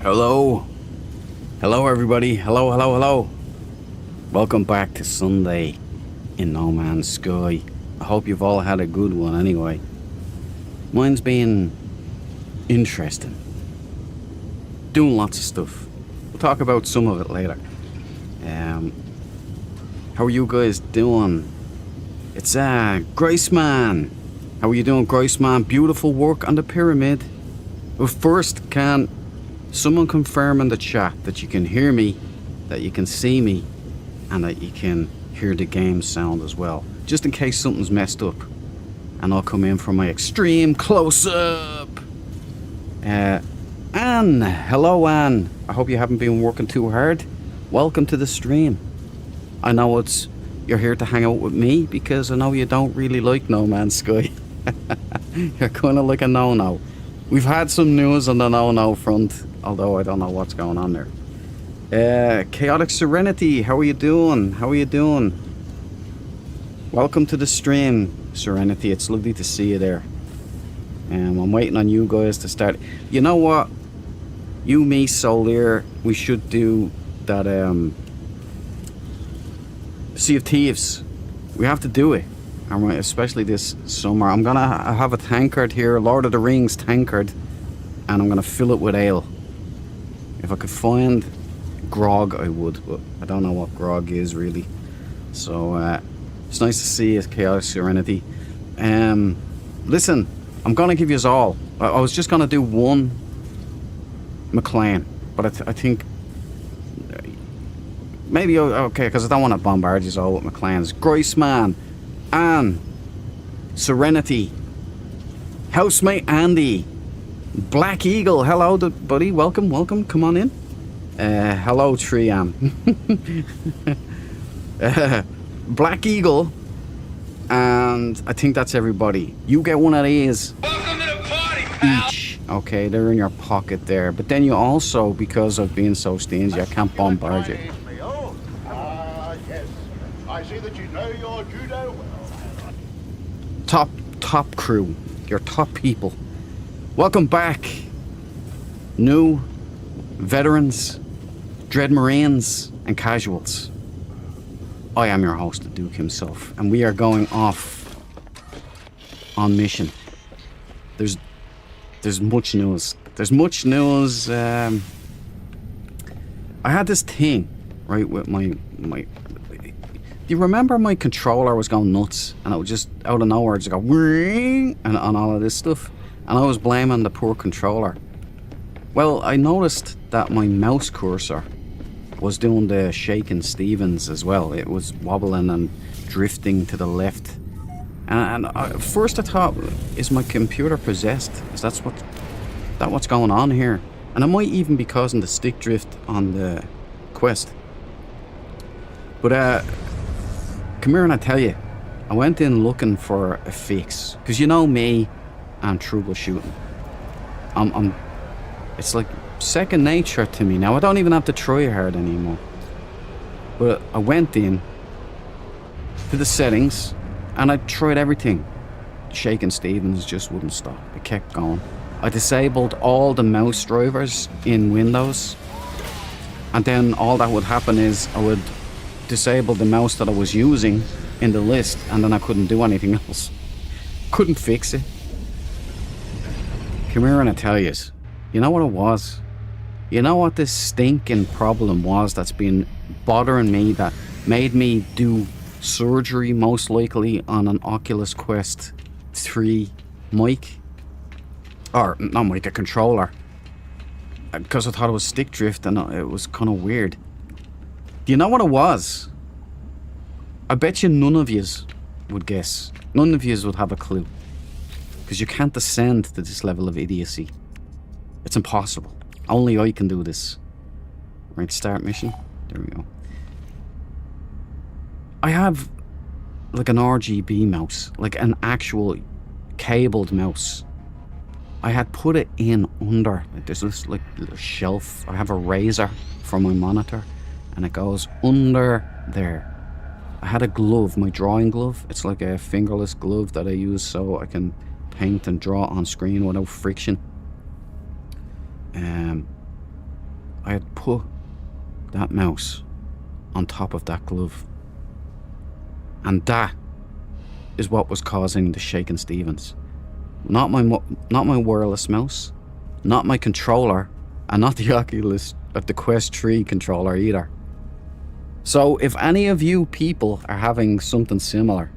Hello. Hello, everybody. Hello, hello, hello. Welcome back to Sunday in No Man's Sky. I hope you've all had a good one anyway. Mine's been interesting. Doing lots of stuff. We'll talk about some of it later. How are you guys doing? It's Graceman. How are you doing, Graceman? Beautiful work on the pyramid. But first, can someone confirm in the chat that you can hear me, that you can see me, and that you can hear the game sound as well, just in case something's messed up, and I'll come in for my extreme close-up. Anne, hello Anne. I hope you haven't been working too hard. Welcome to the stream. I know you're here to hang out with me because I know you don't really like No Man's Sky. You're kind of like a no-no. We've had some news on the no-no front, although I don't know what's going on there. Chaotic Serenity, how are you doing? How are you doing? Welcome to the stream, Serenity. It's lovely to see you there. I'm waiting on you guys to start. You know what? You, me, Solier, we should do that Sea of Thieves. We have to do it. Especially this summer. I'm gonna have a tankard here, Lord of the Rings tankard, and I'm gonna fill it with ale. If I could find grog, I would, but I don't know what grog is really. So it's nice to see you, Chaotic Serenity. Listen, I'm gonna give you us all. I was just gonna do one McLean, but I think maybe okay, because I don't want to bombard you all with McLean's. Graceman, Anne, Serenity, Housemate Andy, Black Eagle, hello buddy, welcome, come on in. Hello Triam. Black Eagle, and I think that's everybody. You get one of these. Welcome to the party, pal. Each. Okay, they're in your pocket there. But then you also, because of being so stingy, I can't bombard you. Yes. I see that you know your judo well. Top crew, your top people. Welcome back, new veterans, dread marines, and casuals. I am your host, the Duke himself, and we are going off on mission. There's much news. There's much news. I had this thing, right, with my. Do you remember my controller was going nuts, and it would just out of nowhere just go and all of this stuff, and I was blaming the poor controller. Well, I noticed that my mouse cursor was doing the shaking Stevens as well. It was wobbling and drifting to the left, and at first I thought, is my computer possessed? Is that what's going on here? And it might even be causing the stick drift on the Quest. But come here and I tell you, I went in looking for a fix, because you know me, I'm troubleshooting. It's like second nature to me now. I don't even have to try hard anymore. But I went in to the settings and I tried everything. Shaking Stevens just wouldn't stop. It kept going. I disabled all the mouse drivers in Windows, and then all that would happen is I would disable the mouse that I was using in the list, and then I couldn't do anything else. Couldn't fix it. Come here and I tell you, you know what it was? You know what this stinking problem was that's been bothering me, that made me do surgery most likely on an Oculus Quest 3 mic? Or not mic, a controller. Because I thought it was stick drift and it was kind of weird. Do you know what it was? I bet you none of yous would guess. None of yous would have a clue. Because you can't descend to this level of idiocy. It's impossible. Only I can do this. Right, start mission. There we go. I have like an RGB mouse, like an actual cabled mouse. I had put it in under, there's this like little shelf. I have a razor for my monitor and it goes under there. I had a glove, my drawing glove. It's like a fingerless glove that I use so I can paint and draw on screen without friction. I had put that mouse on top of that glove, and that is what was causing the Shakin' Stevens. Not my wireless mouse, not my controller, and not the Oculus, the Quest 3 controller either. So if any of you people are having something similar,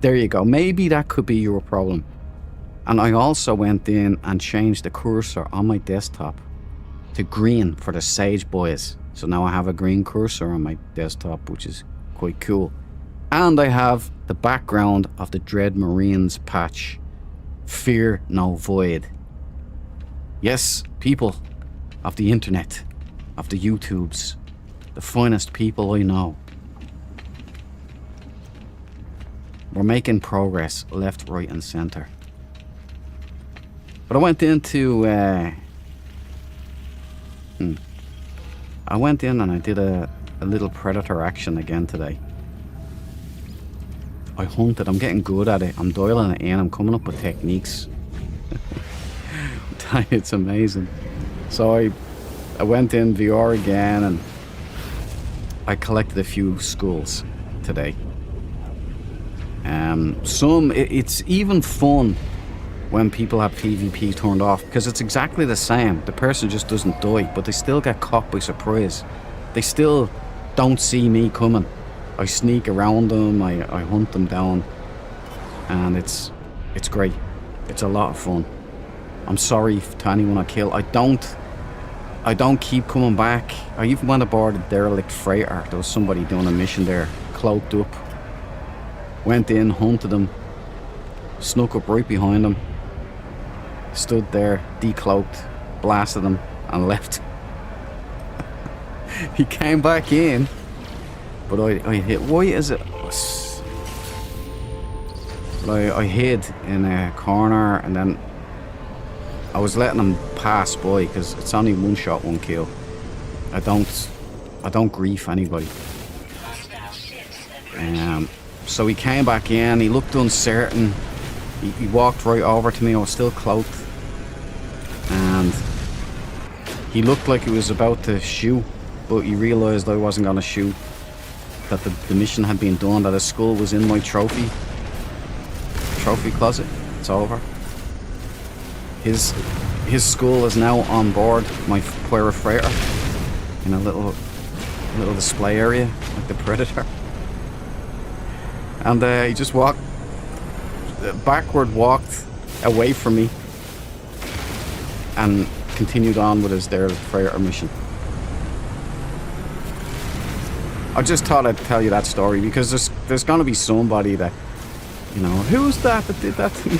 there you go. Maybe that could be your problem. And I also went in and changed the cursor on my desktop to green for the Sage boys. So now I have a green cursor on my desktop, which is quite cool. And I have the background of the Dread Marines patch. Fear no void. Yes, people of the internet, of the YouTubes, the finest people I know. We're making progress left, right and center. But I went into I went in and I did a little Predator action again today. I hunted. I'm getting good at it. I'm dialing it in. I'm coming up with techniques. It's amazing. So I went in VR again and I collected a few skulls today. It's even fun when people have PvP turned off, because it's exactly the same. The person just doesn't die, but they still get caught by surprise. They still don't see me coming. I sneak around them, I hunt them down, and it's great. It's a lot of fun. I'm sorry to anyone I kill. I don't keep coming back. I even went aboard a derelict freighter. There was somebody doing a mission there, cloaked up. Went in, hunted them, snuck up right behind them, stood there, decloaked, blasted him, and left. He came back in, but I hid. Why is it? But I hid in a corner, and then I was letting him pass by because it's only one shot, one kill. I don't grief anybody. So he came back in. He looked uncertain. He walked right over to me. I was still cloaked, and he looked like he was about to shoot, but he realised I wasn't going to shoot. That the mission had been done. That his skull was in my trophy closet. It's over. His skull is now on board my Pirate Freighter in a little display area like the Predator. And he just walked away from me and continued on with his derelict freighter mission. I just thought I'd tell you that story because there's going to be somebody that, you know, who's that did that to me?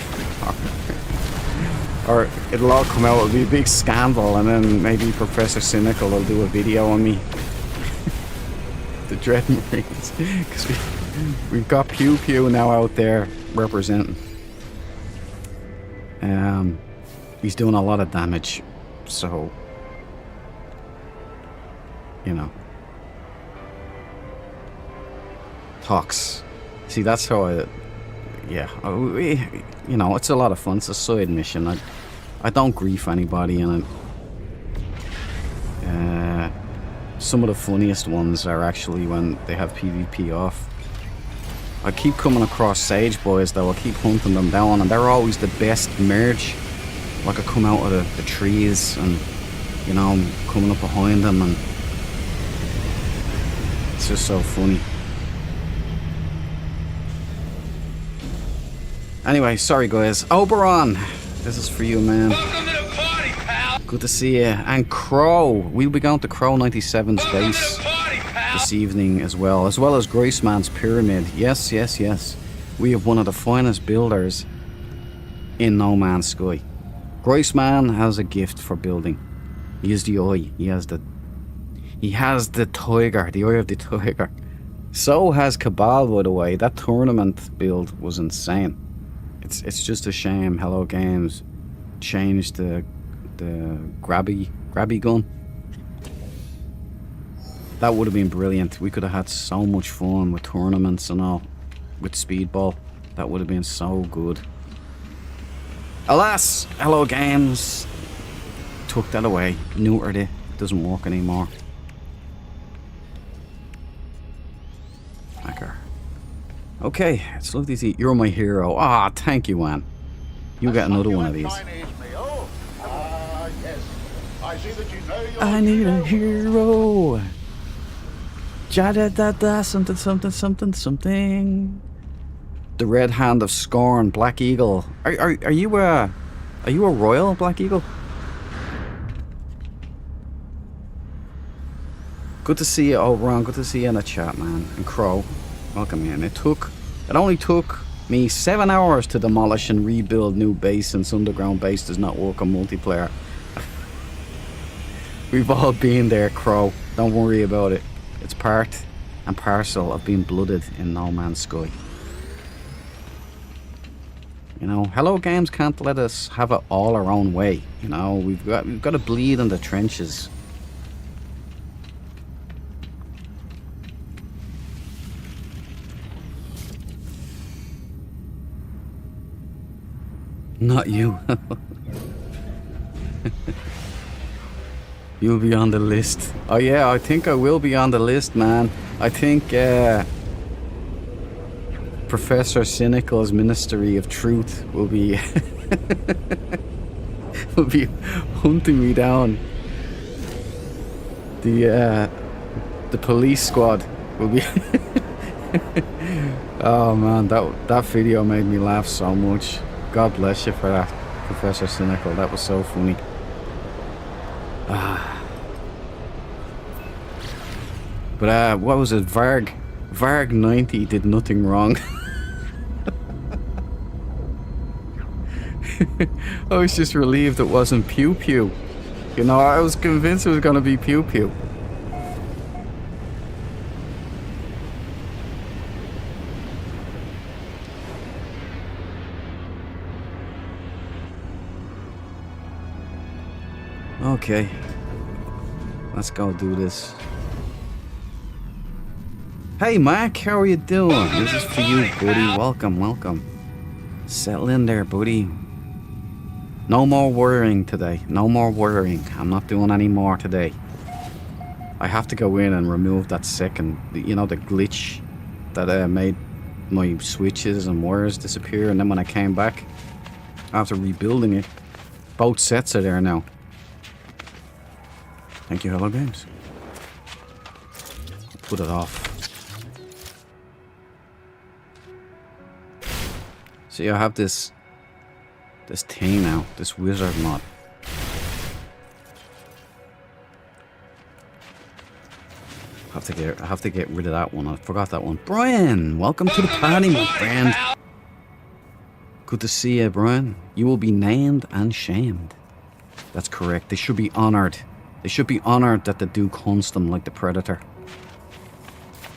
Or it'll all come out, it'll be a big scandal, and then maybe Professor Cynical will do a video on me. The Dread Marines. Because we've got Pew Pew now out there representing. He's doing a lot of damage, so, you know. Talks. See, that's how you know, it's a lot of fun. It's a side mission. I don't grief anybody in it. Some of the funniest ones are actually when they have PvP off. I keep coming across Sage Boys though, I keep hunting them down, and they're always the best merge. Like I come out of the trees and, you know, I'm coming up behind them, and it's just so funny. Anyway, sorry guys. Oberon, this is for you, man. Welcome to the party, pal. Good to see you. And Crow, we'll be going to Crow 97's Welcome to base the party, pal. this evening as well as Graceman's Pyramid. Yes, yes, yes. We have one of the finest builders in No Man's Sky. Graceman has a gift for building. He has the eye. He has the tiger, the eye of the tiger. So has Cabal, by the way. That tournament build was insane. It's just a shame Hello Games changed the grabby gun. That would have been brilliant. We could have had so much fun with tournaments and all, with Speedball. That would have been so good. Alas, Hello Games took that away, neutered it. It doesn't work anymore. Hacker. Okay, it's lovely to see you. You're my hero. Ah, thank you, Juan. You get another one of these. Chinese meal? Ah, yes. I see that you know your I need a judo. hero. Ja da da da something something something something. The Red Hand of Scorn, Black Eagle. Are you a royal, Black Eagle? Good to see you, Oberon. Good to see you in the chat, man. And Crow, welcome in. It only took me 7 hours to demolish and rebuild new base, since underground base does not work on multiplayer. We've all been there, Crow. Don't worry about it. It's part and parcel of being blooded in No Man's Sky. You know, Hello Games can't let us have it all our own way. You know, we've got to bleed in the trenches. Not you. You'll be on the list. Oh yeah, I think I will be on the list, man. I think Professor Cynical's Ministry of Truth will be will be hunting me down. The police squad will be. Oh man, that video made me laugh so much. God bless you for that, Professor Cynical. That was so funny. But what was it? Varg 90 did nothing wrong. I was just relieved it wasn't Pew Pew. You know, I was convinced it was gonna be Pew Pew. Okay, let's go do this. Hey Mac, how are you doing? This is for you, buddy. Welcome, welcome. Settle in there, buddy. No more worrying today. No more worrying. I'm not doing any more today. I have to go in and remove that second, you know, the glitch that made my switches and wires disappear. And then when I came back, after rebuilding it, both sets are there now. Thank you, Hello Games. Put it off. See, I have this thing now, this wizard mod. I have to get rid of that one. I forgot that one. Brian, welcome to the party, my friend. Good to see you, Brian. You will be named and shamed. That's correct. They should be honored. They should be honored that the Duke hunts them like the Predator.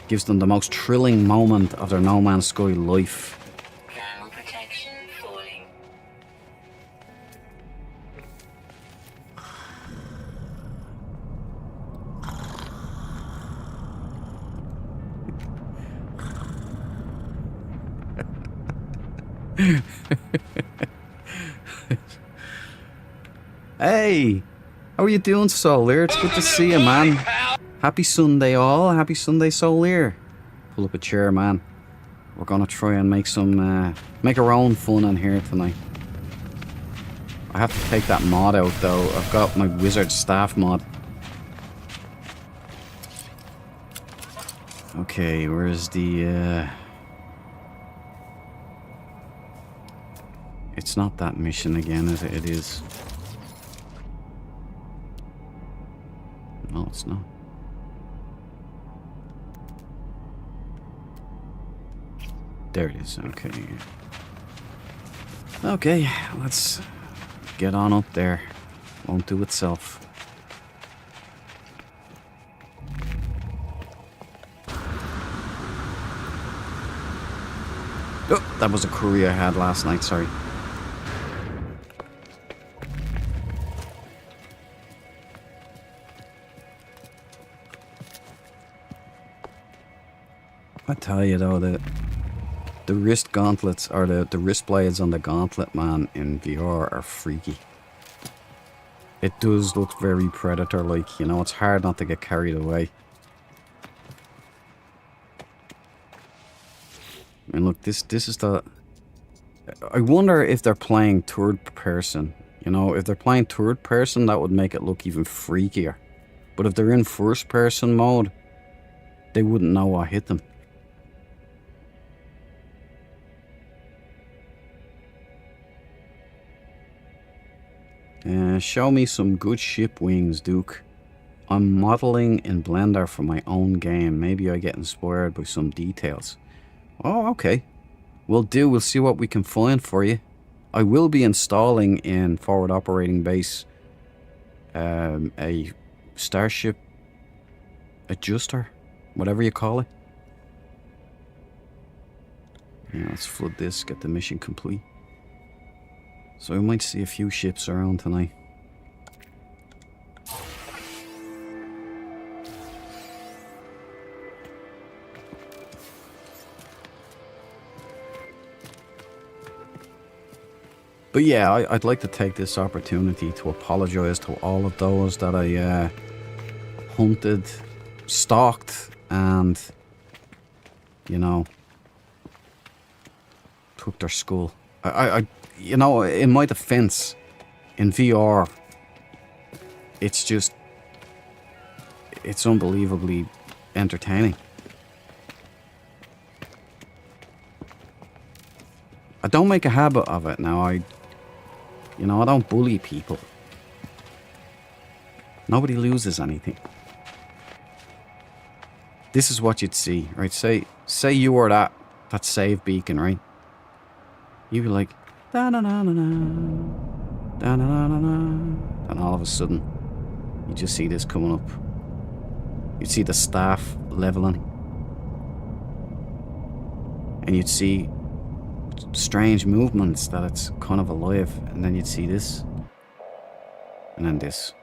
Gives them the most thrilling moment of their No Man's Sky life. Ground protection falling. Hey! How are you doing, Solier? It's good to see you, man. Happy Sunday, all. Happy Sunday, Solier. Pull up a chair, man. We're gonna try and make some, make our own fun in here tonight. I have to take that mod out, though. I've got my wizard staff mod. Okay, where's the, It's not that mission again, is it? It is. No, it's not. There it is. Okay. Okay, let's get on up there. Won't do itself. Oh, that was a curry I had last night, sorry. I tell you though, the wrist gauntlets, or the wrist blades on the gauntlet, man, in VR are freaky. It does look very Predator-like, you know, it's hard not to get carried away. I mean, look, this is the... I wonder if they're playing third person, you know, if they're playing third person, that would make it look even freakier. But if they're in first person mode, they wouldn't know what hit them. Show me some good ship wings, Duke. I'm modeling in Blender for my own game. Maybe I get inspired by some details. Oh, okay. We'll see what we can find for you. I will be installing in Forward Operating Base a Starship adjuster, whatever you call it. Yeah, let's flood this, get the mission complete. So we might see a few ships around tonight. But yeah, I'd like to take this opportunity to apologize to all of those that I hunted, stalked, and, you know, took their skull. You know, in my defense, in VR, it's unbelievably entertaining. I don't make a habit of it now. I don't bully people. Nobody loses anything. This is what you'd see, right? Say you were that save beacon, right? You'd be like, da-na-na-na-na, da-na-na-na-na, and all of a sudden, you just see this coming up. You'd see the staff leveling. And you'd see strange movements that it's kind of alive, and then you'd see this, and then this.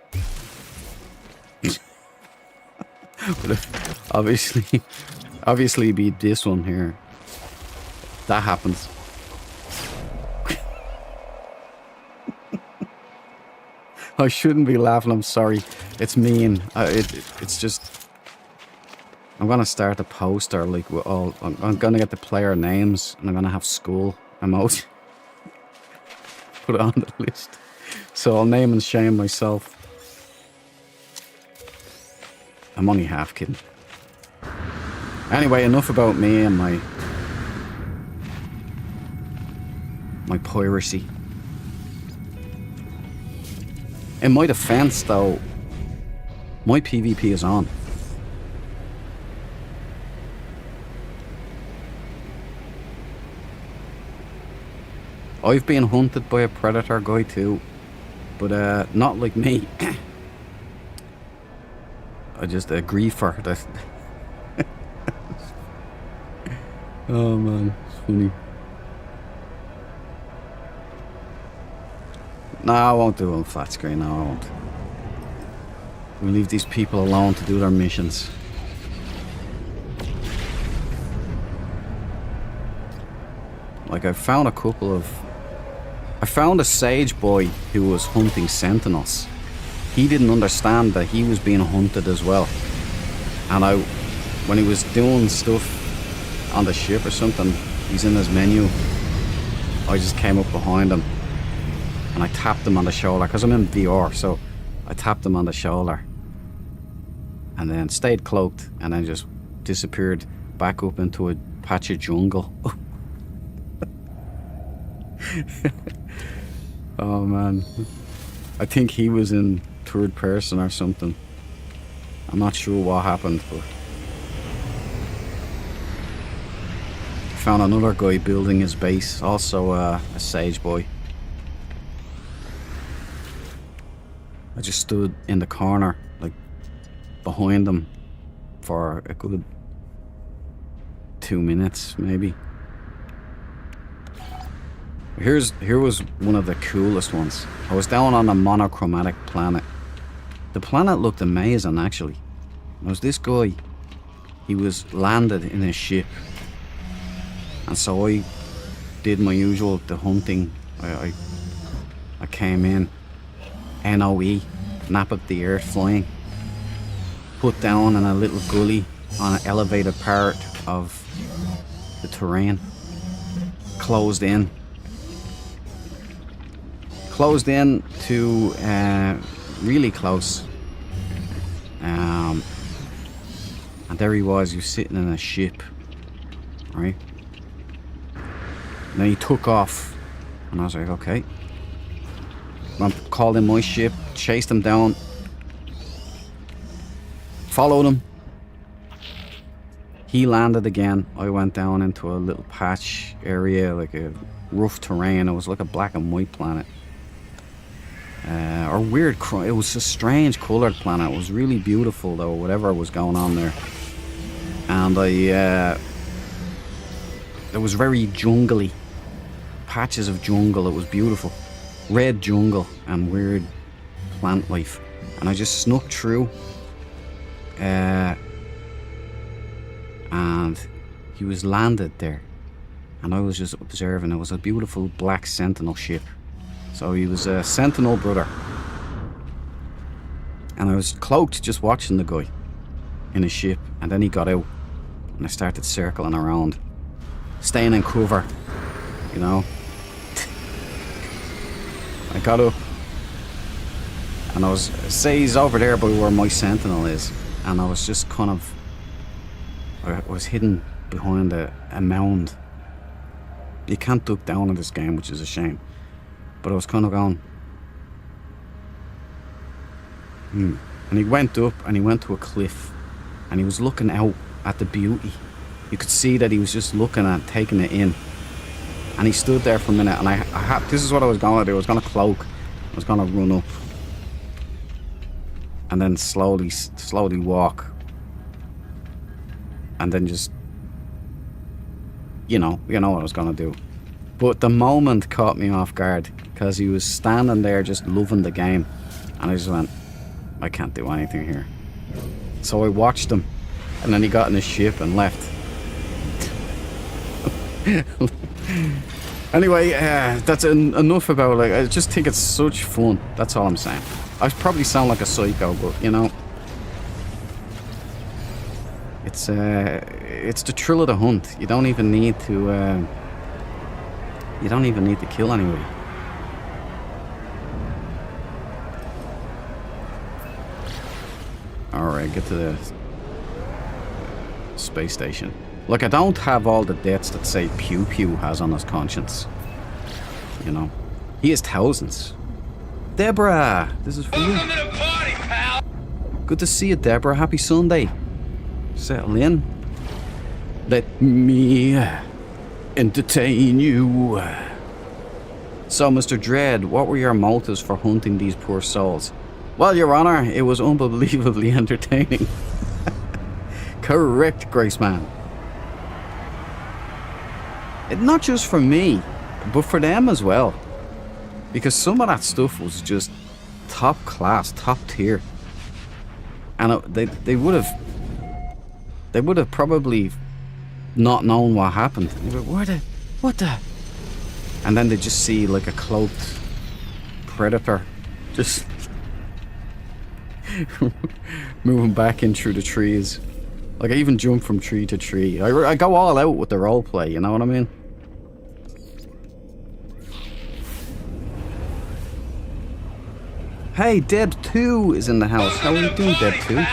But obviously be this one here. That happens. I shouldn't be laughing, I'm sorry. It's mean. It's just... I'm gonna start a poster, like, with all... I'm gonna get the player names, and I'm gonna have school emotes. Put it on the list. So I'll name and shame myself. I'm only half kidding. Anyway, enough about me and my piracy. In my defense, though, my PvP is on. I've been hunted by a predator guy too, but not like me. I just a griefer. That. Oh man, it's funny. No, I won't do it on flat screen. No, I won't. We'll leave these people alone to do their missions. Like, I found a couple of I found a sage boy who was hunting sentinels. He didn't understand that he was being hunted as well. And when he was doing stuff on the ship or something, he's in his menu, I just came up behind him and I tapped him on the shoulder, because I'm in VR, so I tapped him on the shoulder and then stayed cloaked and then just disappeared back up into a patch of jungle. Oh man, I think he was in third person or something. I'm not sure what happened, but I found another guy building his base, also a sage boy. I just stood in the corner, like behind them, for a good 2 minutes maybe. Here was one of the coolest ones. I was down on a monochromatic planet. The planet looked amazing, actually. There was this guy. He was landed in his ship, and so I did my usual, the hunting. I came in, NOE, nap of the earth flying, put down in a little gully on an elevated part of the terrain, closed in to really close, and there he was. He was sitting in a ship, right? And then he took off, and I was like, okay. I called in my ship, chased him down, followed him. He landed again. I went down into a little patch area, like a rough terrain. It was like a black and white planet. Or weird, it was a strange coloured planet. It was really beautiful though, whatever was going on there. And it was very jungly, patches of jungle. It was beautiful, red jungle and weird plant life. And I just snuck through, and he was landed there, and I was just observing. It was a beautiful black sentinel ship. So he was a sentinel brother. And I was cloaked just watching the guy in his ship. And then he got out. And I started circling around, staying in cover, you know. I got up. And I was, say he's over there by where my sentinel is. And I was just kind of, I was hidden behind a mound. You can't duck down in this game, which is a shame. But I was kind of going, And he went up and he went to a cliff, and he was looking out at the beauty. You could see that he was just looking at, taking it in. And he stood there for a minute, and this is what I was going to do. I was going to cloak. I was going to run up. And then slowly walk. And then just, you know what I was going to do. But the moment caught me off guard, because he was standing there just loving the game. And I just went, I can't do anything here. So I watched him, and then he got in his ship and left. Anyway, that's enough about, like, I just think it's such fun. That's all I'm saying. I probably sound like a psycho, but you know, it's the thrill of the hunt. You don't even need to kill anybody. Alright, get to the space station. Look, I don't have all the deaths that say Pew Pew has on his conscience. You know, he has thousands. Deborah, this is for you. Welcome to the party, pal. Good to see you, Deborah. Happy Sunday. Settle in. Let me entertain you. So, Mr. Dread, what were your motives for hunting these poor souls? Well, Your Honor, it was unbelievably entertaining. Correct, Graceman. Not just for me, but for them as well. Because some of that stuff was just top class, top tier. And they would have probably not known what happened. They were, what the? And then they just see like a cloaked predator just moving back in through the trees. Like I even jump from tree to tree. I go all out with the roleplay, you know what I mean? Hey, Deb 2 is in the house. How are you doing, Deb 2?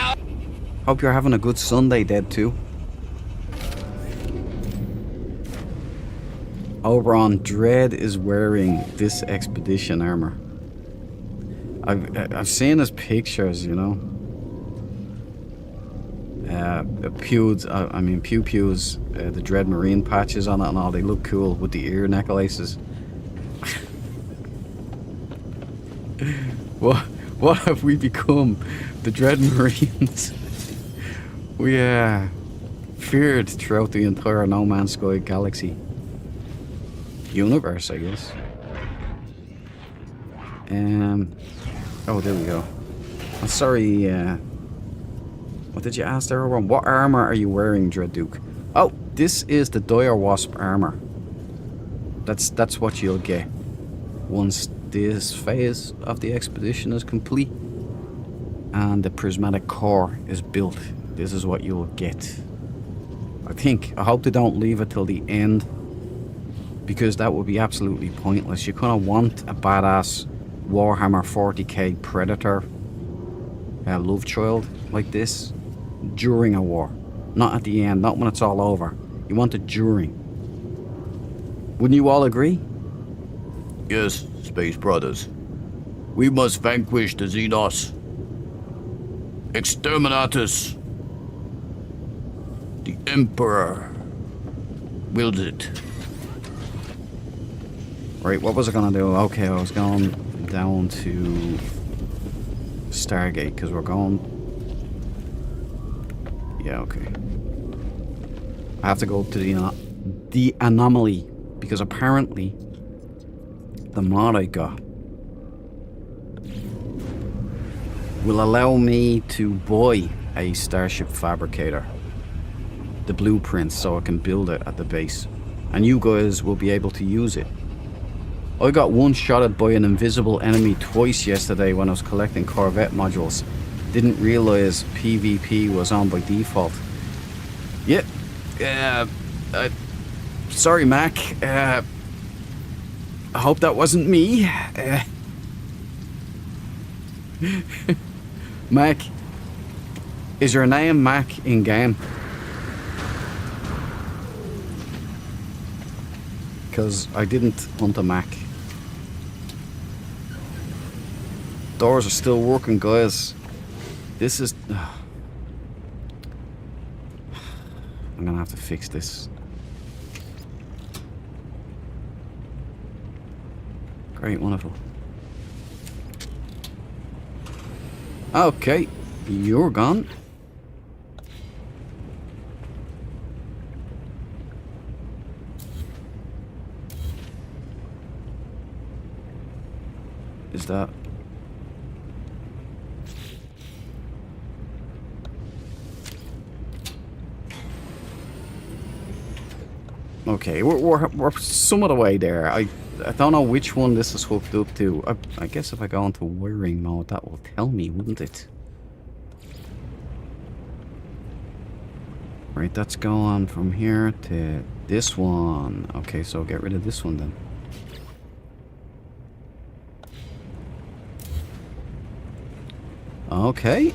Hope you're having a good Sunday, Deb 2. Oberon, Dread is wearing this expedition armor. I've seen his pictures, you know. Pew Pew's, the Dread Marine patches on it and all. They look cool with the ear necklaces. What have we become? The Dread Marines. We feared throughout the entire No Man's Sky galaxy. Universe, I guess. Oh, there we go. I'm sorry, what did you ask there, Oberon? What armor are you wearing, Dread Duke? Oh, this is the Dire Wasp armor. That's what you'll get once this phase of the expedition is complete and the prismatic core is built. This is what you'll get. I hope they don't leave it till the end, because that would be absolutely pointless. You kind of want a badass Warhammer 40k Predator love child like this during a war, not at the end, not when it's all over. You want it during. Wouldn't you all agree? Yes, Space Brothers. We must vanquish the Xenos. Exterminatus. The Emperor wills it. Right, what was I gonna do? Okay, I was going down to Stargate, because we're going... Yeah, okay. I have to go to the anomaly, because apparently the mod I got will allow me to buy a Starship Fabricator, the blueprints, so I can build it at the base, and you guys will be able to use it. I got one-shotted by an invisible enemy twice yesterday when I was collecting Corvette modules. Didn't realize PvP was on by default. Yep. Sorry, Mac. I hope that wasn't me. Mac. Is your name Mac in game? Because I didn't hunt a Mac. Doors are still working, guys. This is... I'm gonna have to fix this. Great, wonderful. Okay, you're gone. Is that... Okay, we're some of the way there. I don't know which one this is hooked up to. I guess if I go into wiring mode, that will tell me, wouldn't it? Right, that's going from here to this one. Okay, so get rid of this one then. Okay,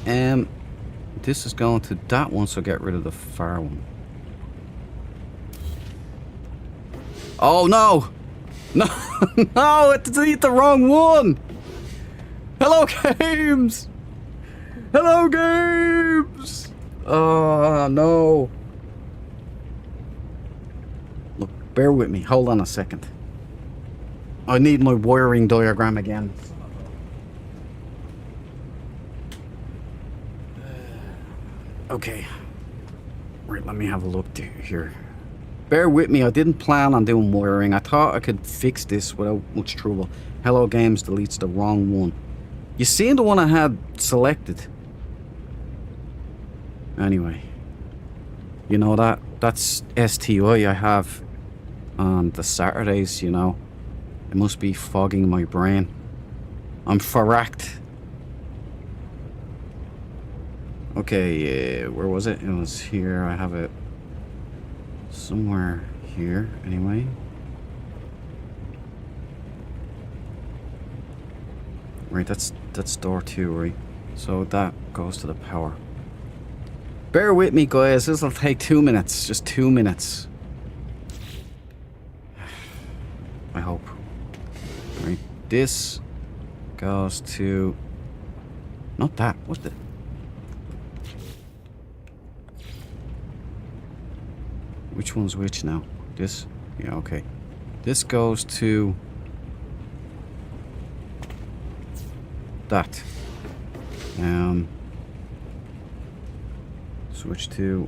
this is going to that one, so get rid of the far one. Oh no! No! No! I deleted the wrong one! Hello, games! Hello, games! Oh no! Look, bear with me. Hold on a second. I need my wiring diagram again. Okay. Right, let me have a look here. Bear with me, I didn't plan on doing wiring. I thought I could fix this without much trouble. Hello Games deletes the wrong one. You seen the one I had selected? Anyway. You know that's STI I have on the Saturdays, you know. It must be fogging my brain. I'm farracked. Okay, where was it? It was here. I have it somewhere here, anyway. Right, that's door 2, right? So that goes to the power. Bear with me, guys. This will take 2 minutes. Just 2 minutes. I hope. Right, this goes to... Not that. What the... Which one's which now? This? Yeah, okay. This goes to... that. Switch to...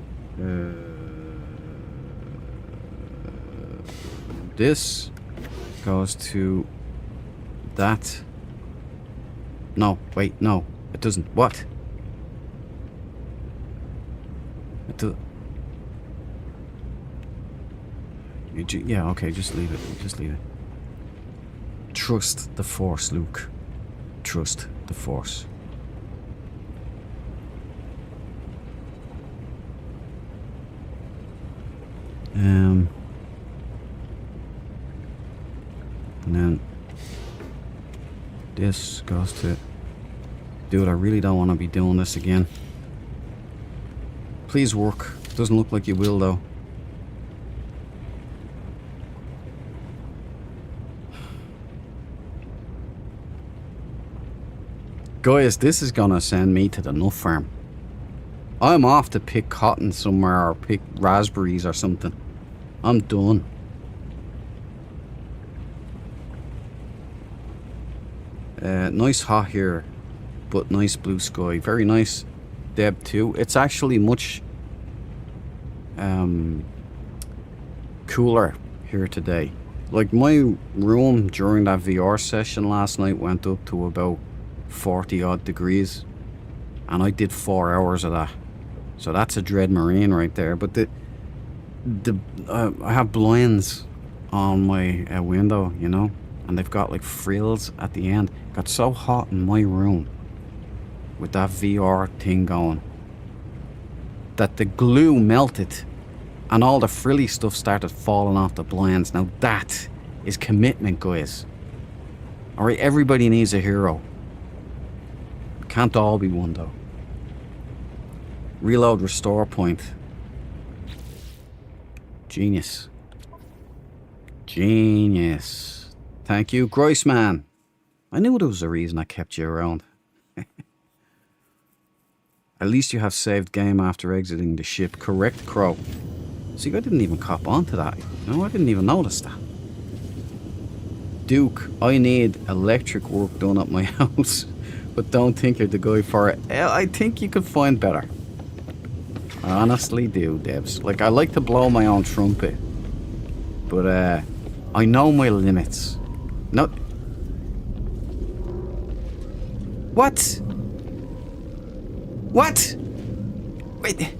this goes to... that. No, wait, no. It doesn't. What? It does... Yeah, okay, just leave it. Just leave it. Trust the Force, Luke. Trust the Force. And then this goes to... Dude, I really don't want to be doing this again. Please work. Doesn't look like you will, though. Guys, this is gonna send me to the nut farm. I'm off to pick cotton somewhere or pick raspberries or something. I'm done. Nice hot here, but nice blue sky. Very nice, Deb, too. It's actually much cooler here today. Like, my room during that VR session last night went up to about 40 odd degrees, and I did 4 hours of that. So that's a Dread Marine right there. But I have blinds on my window, you know, and they've got like frills at the end. Got so hot in my room with that VR thing going that the glue melted and all the frilly stuff started falling off the blinds. Now that is commitment, guys. Alright, everybody needs a hero. Can't all be one, though. Reload restore point. Genius. Genius. Thank you, Groisman. I knew there was a reason I kept you around. At least you have saved game after exiting the ship. Correct, Crow. See, I didn't even cop onto that. No, I didn't even notice that. Duke, I need electric work done at my house. But don't think you're the guy for it. I think you could find better. I honestly do, Debs. Like, I like to blow my own trumpet. But, I know my limits. No... What? What? Wait...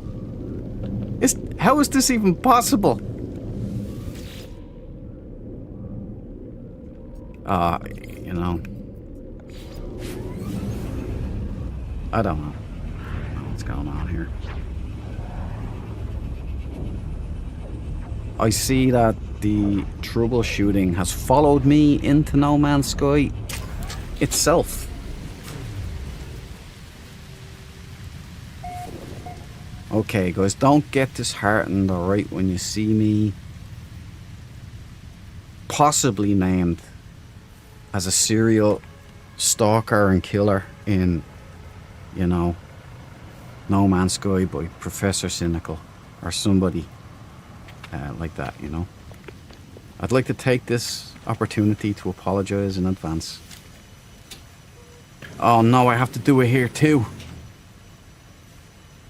How is this even possible? You know... I don't know what's going on here. I see that the troubleshooting has followed me into No Man's Sky itself. Okay, guys, don't get disheartened, alright, when you see me possibly named as a serial stalker and killer in, you know, No Man's Sky by Professor Cynical or somebody like that, you know. I'd like to take this opportunity to apologize in advance. Oh no, I have to do it here too.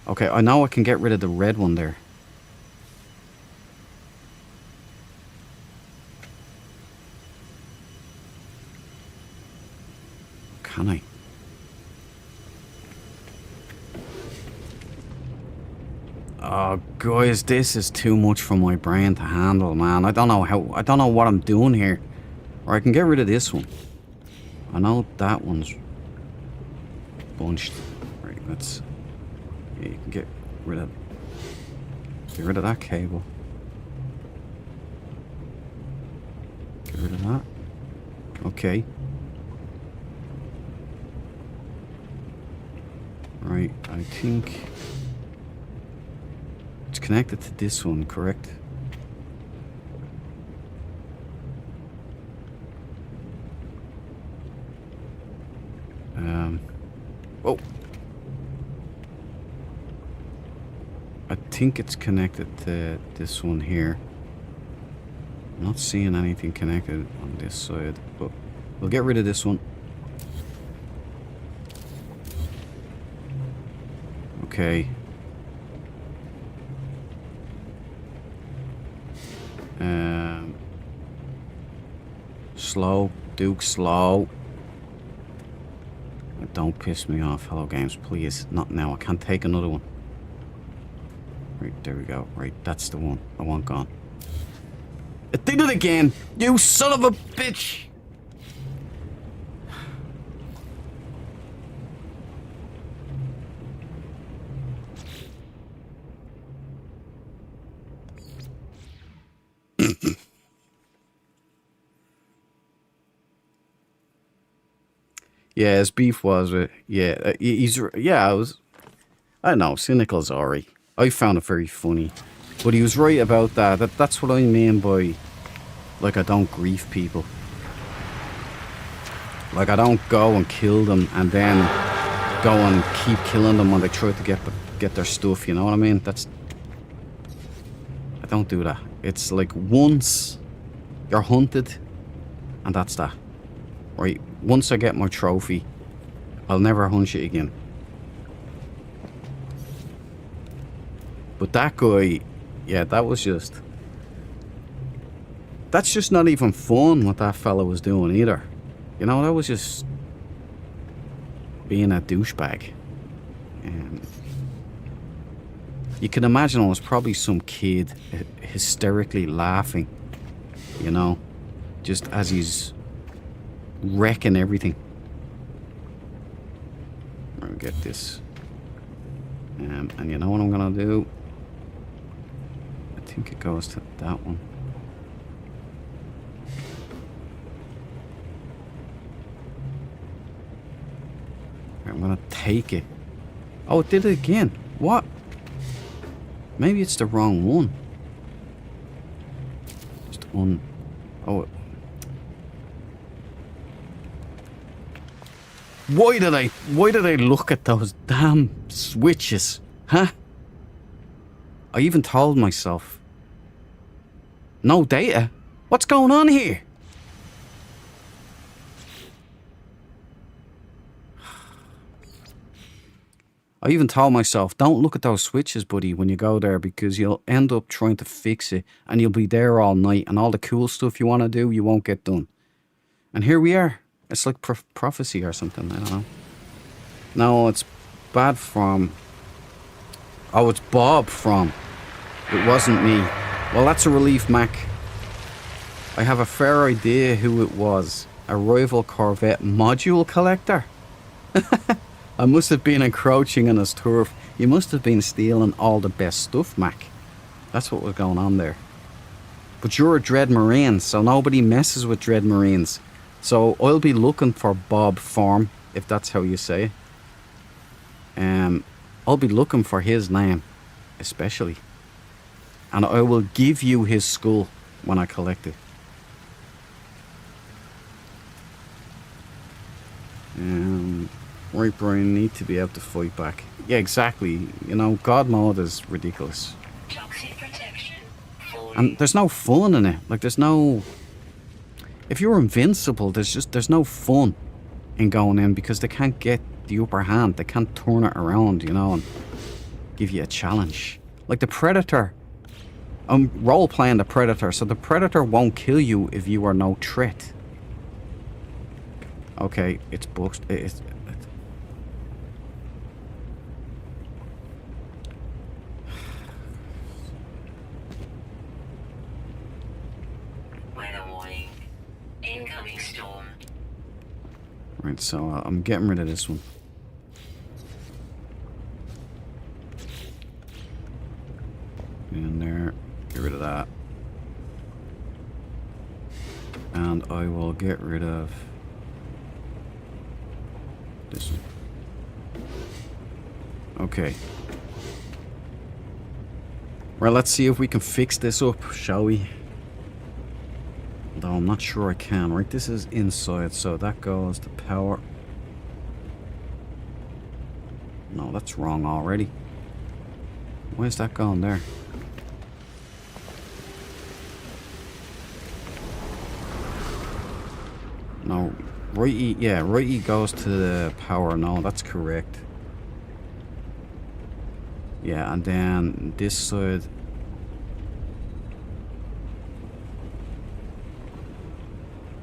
Okay, I know I can get rid of the red one there. Can I? Oh, guys, this is too much for my brain to handle, man. I don't know what I'm doing here. Or I can get rid of this one. I know that one's bunched. Right, let's... Yeah, you can get rid of that cable. Get rid of that. Okay. Right, I think it's connected to this one, correct? Oh. I think it's connected to this one here. I'm not seeing anything connected on this side, but we'll get rid of this one. Okay. Slow, Duke, slow. Don't piss me off, Hello Games, please. Not now, I can't take another one. Right, there we go. Right, that's the one I want gone. It did it again! You son of a bitch! Yeah, his beef was with... Yeah, I don't know, cynical's alright. I found it very funny. But he was right about that. That's what I mean by... Like, I don't grief people. Like, I don't go and kill them and then go and keep killing them when they try to get their stuff, you know what I mean? I don't do that. It's like, once you're hunted, and that's that. Right? Once I get my trophy, I'll never hunt you again. But that guy, yeah, that was just... That's just not even fun what that fella was doing either. You know, that was just being a douchebag. You can imagine it was probably some kid hysterically laughing, you know, just as he's wrecking everything. I'll get this. And you know what I'm gonna do? I think it goes to that one. I'm gonna take it. Oh, it did it again. What? Maybe it's the wrong one. Just on. Oh. Why did I look at those damn switches? Huh? I even told myself. No data? What's going on here? I even told myself, don't look at those switches, buddy, when you go there, because you'll end up trying to fix it and you'll be there all night and all the cool stuff you want to do, you won't get done. And here we are. It's like prophecy or something, I don't know. No, it's bad from... Oh, it's Bob from. It wasn't me. Well, that's a relief, Mac. I have a fair idea who it was. A rival Corvette module collector? I must have been encroaching on his turf. You must have been stealing all the best stuff, Mac. That's what was going on there. But you're a Dread Marine, so nobody messes with Dread Marines. So I'll be looking for Bob Form, if that's how you say it. I'll be looking for his name, especially. And I will give you his skull when I collect it. Right, Brian, need to be able to fight back. Yeah, exactly. You know, God mode is ridiculous. Toxic protection. And there's no fun in it. Like, there's no... If you're invincible, there's no fun in going in because they can't get the upper hand. They can't turn it around, you know, and give you a challenge. Like the Predator. I'm role-playing the Predator, so the Predator won't kill you if you are no threat. Okay, it's booked. Weather warning. Incoming falling storm. Right, so I'm getting rid of this one. In there, get rid of that. And I will get rid of this one. Okay. Well, let's see if we can fix this up, shall we? Though I'm not sure I can. Right, this is inside, so that goes to power. No, that's wrong already. Why is that going there? No, righty, yeah, righty goes to the power. No, that's correct. Yeah, and then this side.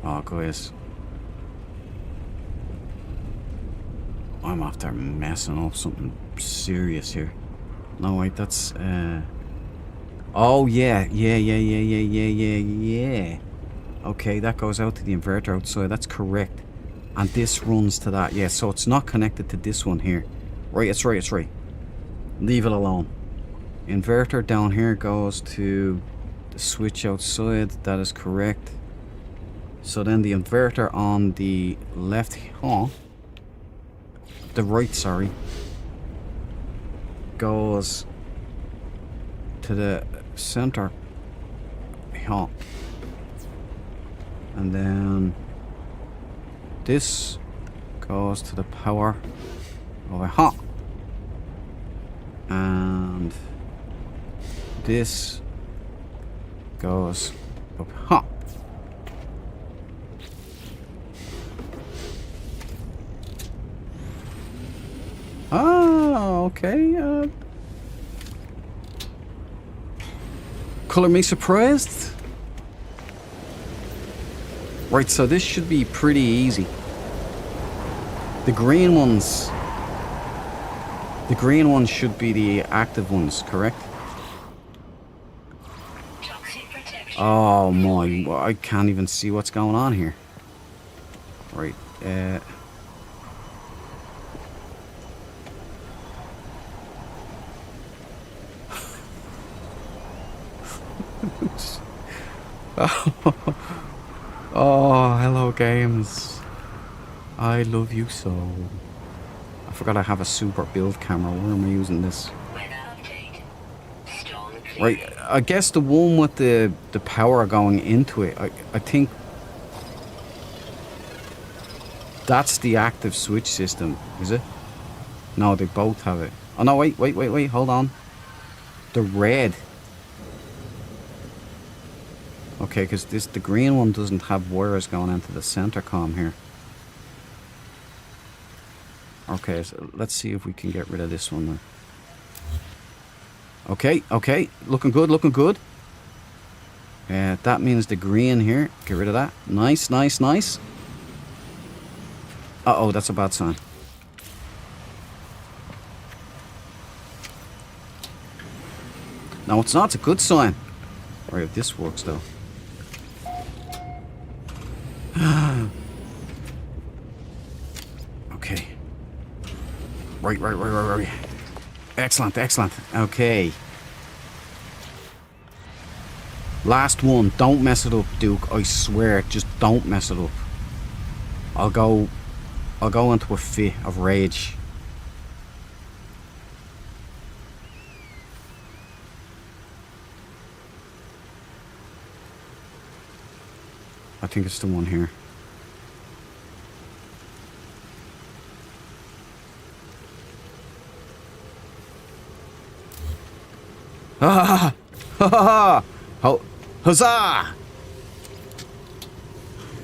Oh, guys. I'm after messing up something serious here. No, wait, that's, oh, yeah. Okay, that goes out to the inverter outside. That's correct. And this runs to that. Yeah, so it's not connected to this one here. Right, it's right, it's right. Leave it alone. Inverter down here goes to the switch outside. That is correct. So then the inverter on the left, the right, sorry, goes to the center, and then this goes to the power over here, and this goes up here. Ah, okay. Color me surprised. Right, so this should be pretty easy. The green ones should be the active ones, correct? Toxic protection. Oh my, I can't even see what's going on here. Right, oh, hello games. I love you so. I forgot I have a super build camera. Where am I using this? Weather update. Storm clearing. Right, I guess the one with the power going into it, I think that's the active switch system, is it? No, they both have it. Oh no, wait, hold on. The red. Okay, because the green one doesn't have wires going into the center comm here. Okay, so let's see if we can get rid of this one then. Okay, looking good. That means the green here. Get rid of that. Nice. Uh-oh, that's a bad sign. No, it's not. It's a good sign. Right, if this works though. Okay. Right. Excellent. Okay. Last one. Don't mess it up, Duke. I swear, just don't mess it up. I'll go into a fit of rage. I think it's the one here. Ah! Ha ha ha! Huzzah!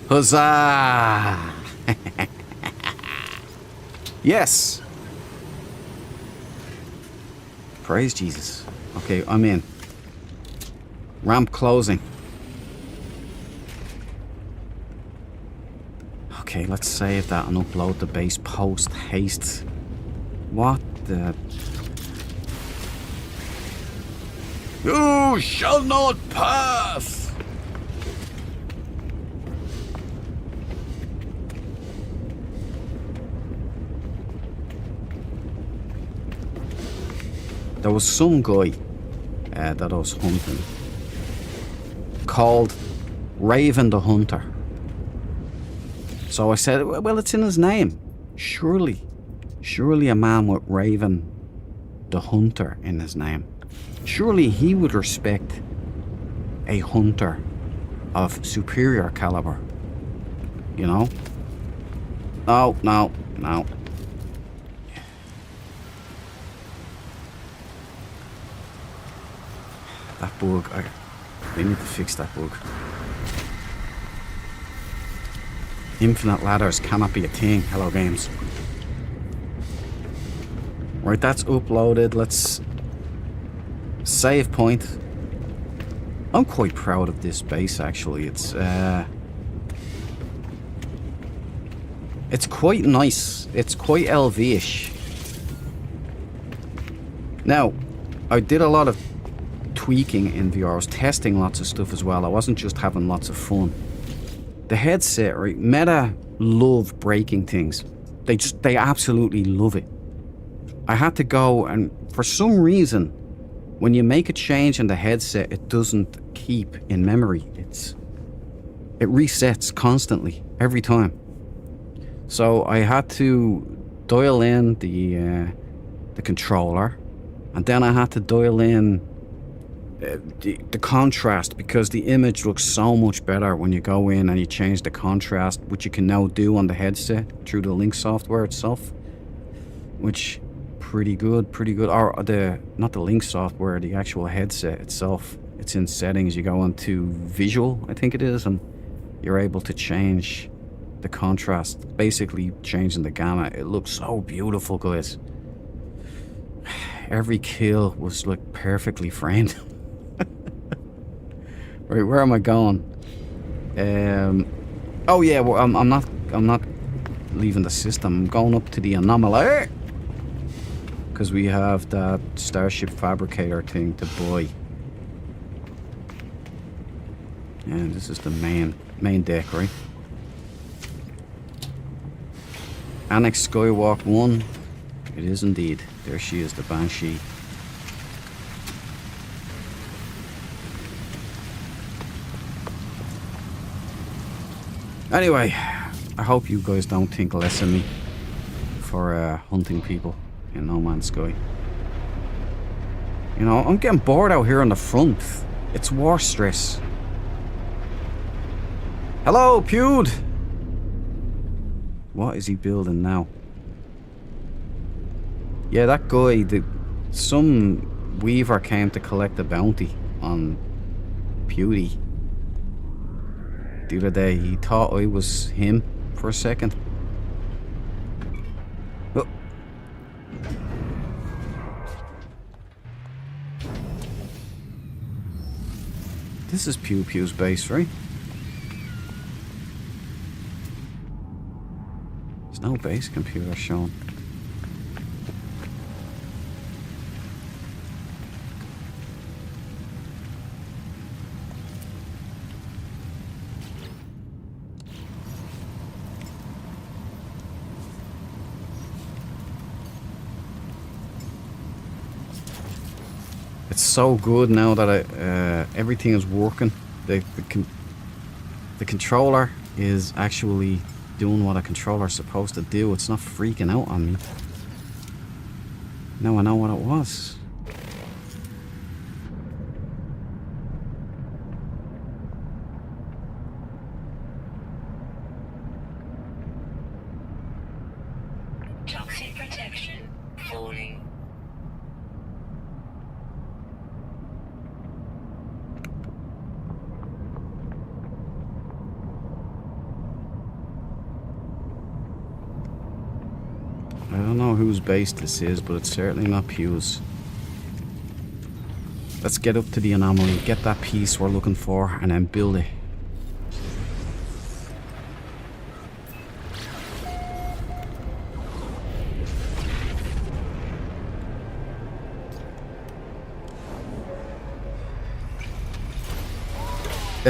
Huzzah! Yes! Praise Jesus. Okay, I'm in. Ramp closing. Okay, let's save that and upload the base post haste. What the... You shall not pass! there was some guy that I was hunting called Raven the Hunter. So I said, well, it's in his name. Surely a man with Raven the Hunter in his name. Surely he would respect a hunter of superior caliber. You know? No. That bug, we need to fix that bug. Infinite ladders cannot be a thing. Hello, games. Right, that's uploaded. Let's save point. I'm quite proud of this base, actually. It's quite nice. It's quite LV-ish. Now, I did a lot of tweaking in VR. I was testing lots of stuff as well. I wasn't just having lots of fun. The headset, right? Meta love breaking things. They absolutely love it. I had to go, and for some reason, when you make a change in the headset, it doesn't keep in memory. It resets constantly, every time. So I had to dial in the controller, and then I had to dial in the contrast, because the image looks so much better when you go in and you change the contrast, which you can now do on the headset through the Link software itself, which pretty good. Or not the Link software, the actual headset itself. It's in settings. You go into visual, I think it is, and you're able to change the contrast, basically changing the gamma. It looks so beautiful, guys. Every kill was like perfectly framed. Right, where am I going? Oh yeah, well, I'm not leaving the system. I'm going up to the anomaly, because we have that Starship Fabricator thing to buy. And this is the main deck, right? Annex Skywalk 1. It is indeed. There she is, the Banshee. Anyway, I hope you guys don't think less of me for hunting people in No Man's Sky. You know, I'm getting bored out here on the front. It's war stress. Hello, Pewd! What is he building now? Yeah, that guy, some weaver came to collect a bounty on Pewdy the other day. He thought I was him for a second. Oh. This is Pew Pew's base, right? There's no base computer shown. It's so good now that everything is working. The controller is actually doing what a controller is supposed to do. It's not freaking out on me. Now I know what it was. Toxic protection falling. I don't know whose base this is, but it's certainly not Pew's. Let's get up to the anomaly, get that piece we're looking for, and then build it.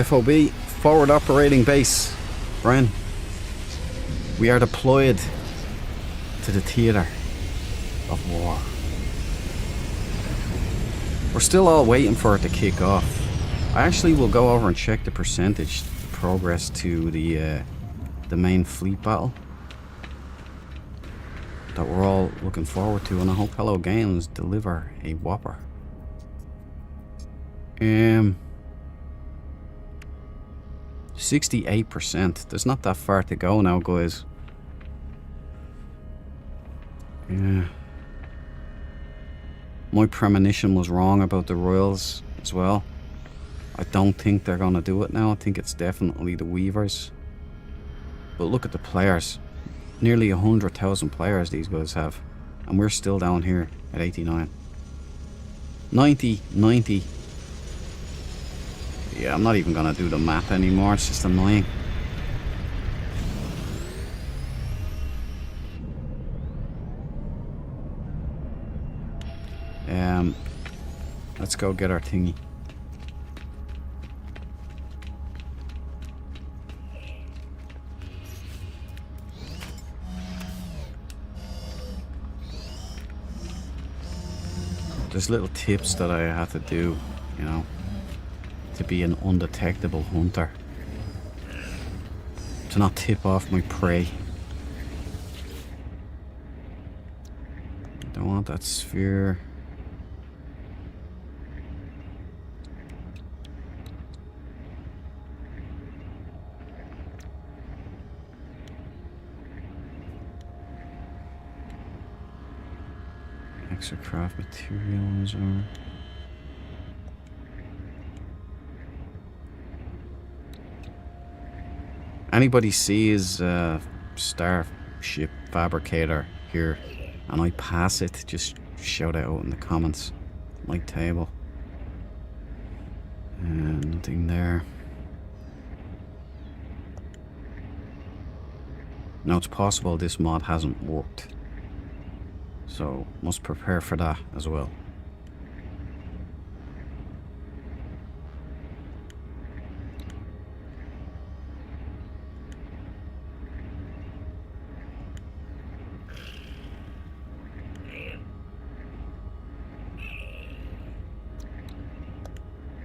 FOB, forward operating base. Brian, we are deployed to the theater of war. still all waiting for it to kick off. I actually will go over and check the percentage progress to the main fleet battle that we're all looking forward to, and I hope Hello Games deliver a whopper. 68%. There's not that far to go now, guys. Yeah. My premonition was wrong about the Royals as well. I don't think they're gonna do it now. I think it's definitely the Weavers. But look at the players. Nearly 100,000 players these guys have. And we're still down here at 89. 90, 90. Yeah, I'm not even gonna do the map anymore. It's just annoying. Let's go get our thingy. There's little tips that I have to do, you know, to be an undetectable hunter. To not tip off my prey. Don't want that sphere. Extra craft materials or anybody sees Starship Fabricator here and I pass it, just shout it out in the comments. Like table. And nothing there. Now it's possible this mod hasn't worked. So, must prepare for that as well.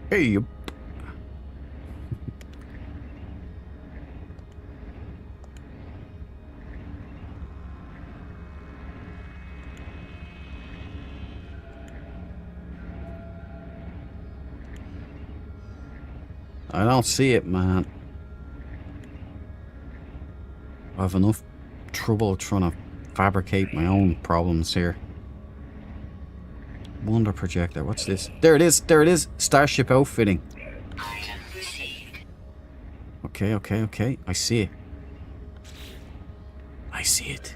Hey, I don't see it, man. I have enough trouble trying to fabricate my own problems here. Wonder projector, what's this? There it is, there it is. Starship outfitting. Item received. Okay, okay, okay. I see it. I see it.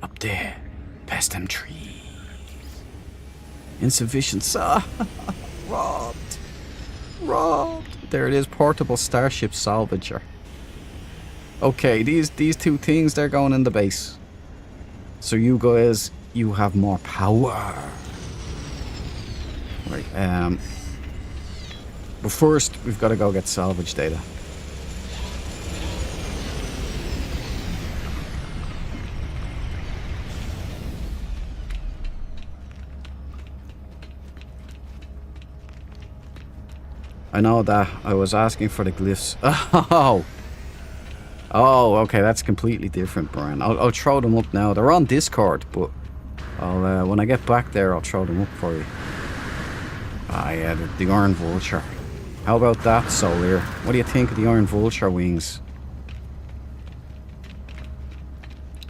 Up there. Past them trees. Insufficient saw. Robbed. Robbed. There it is, portable starship salvager. Okay, these two things, they're going in the base. So you guys, you have more power. Right, but first, we've got to go get salvage data. I know that I was asking for the glyphs. Oh! Oh, okay, that's completely different, Brian. I'll throw them up now. They're on Discord, but I'll when I get back there, I'll throw them up for you. Ah, yeah, the Iron Vulture. How about that, Solir? What do you think of the Iron Vulture wings?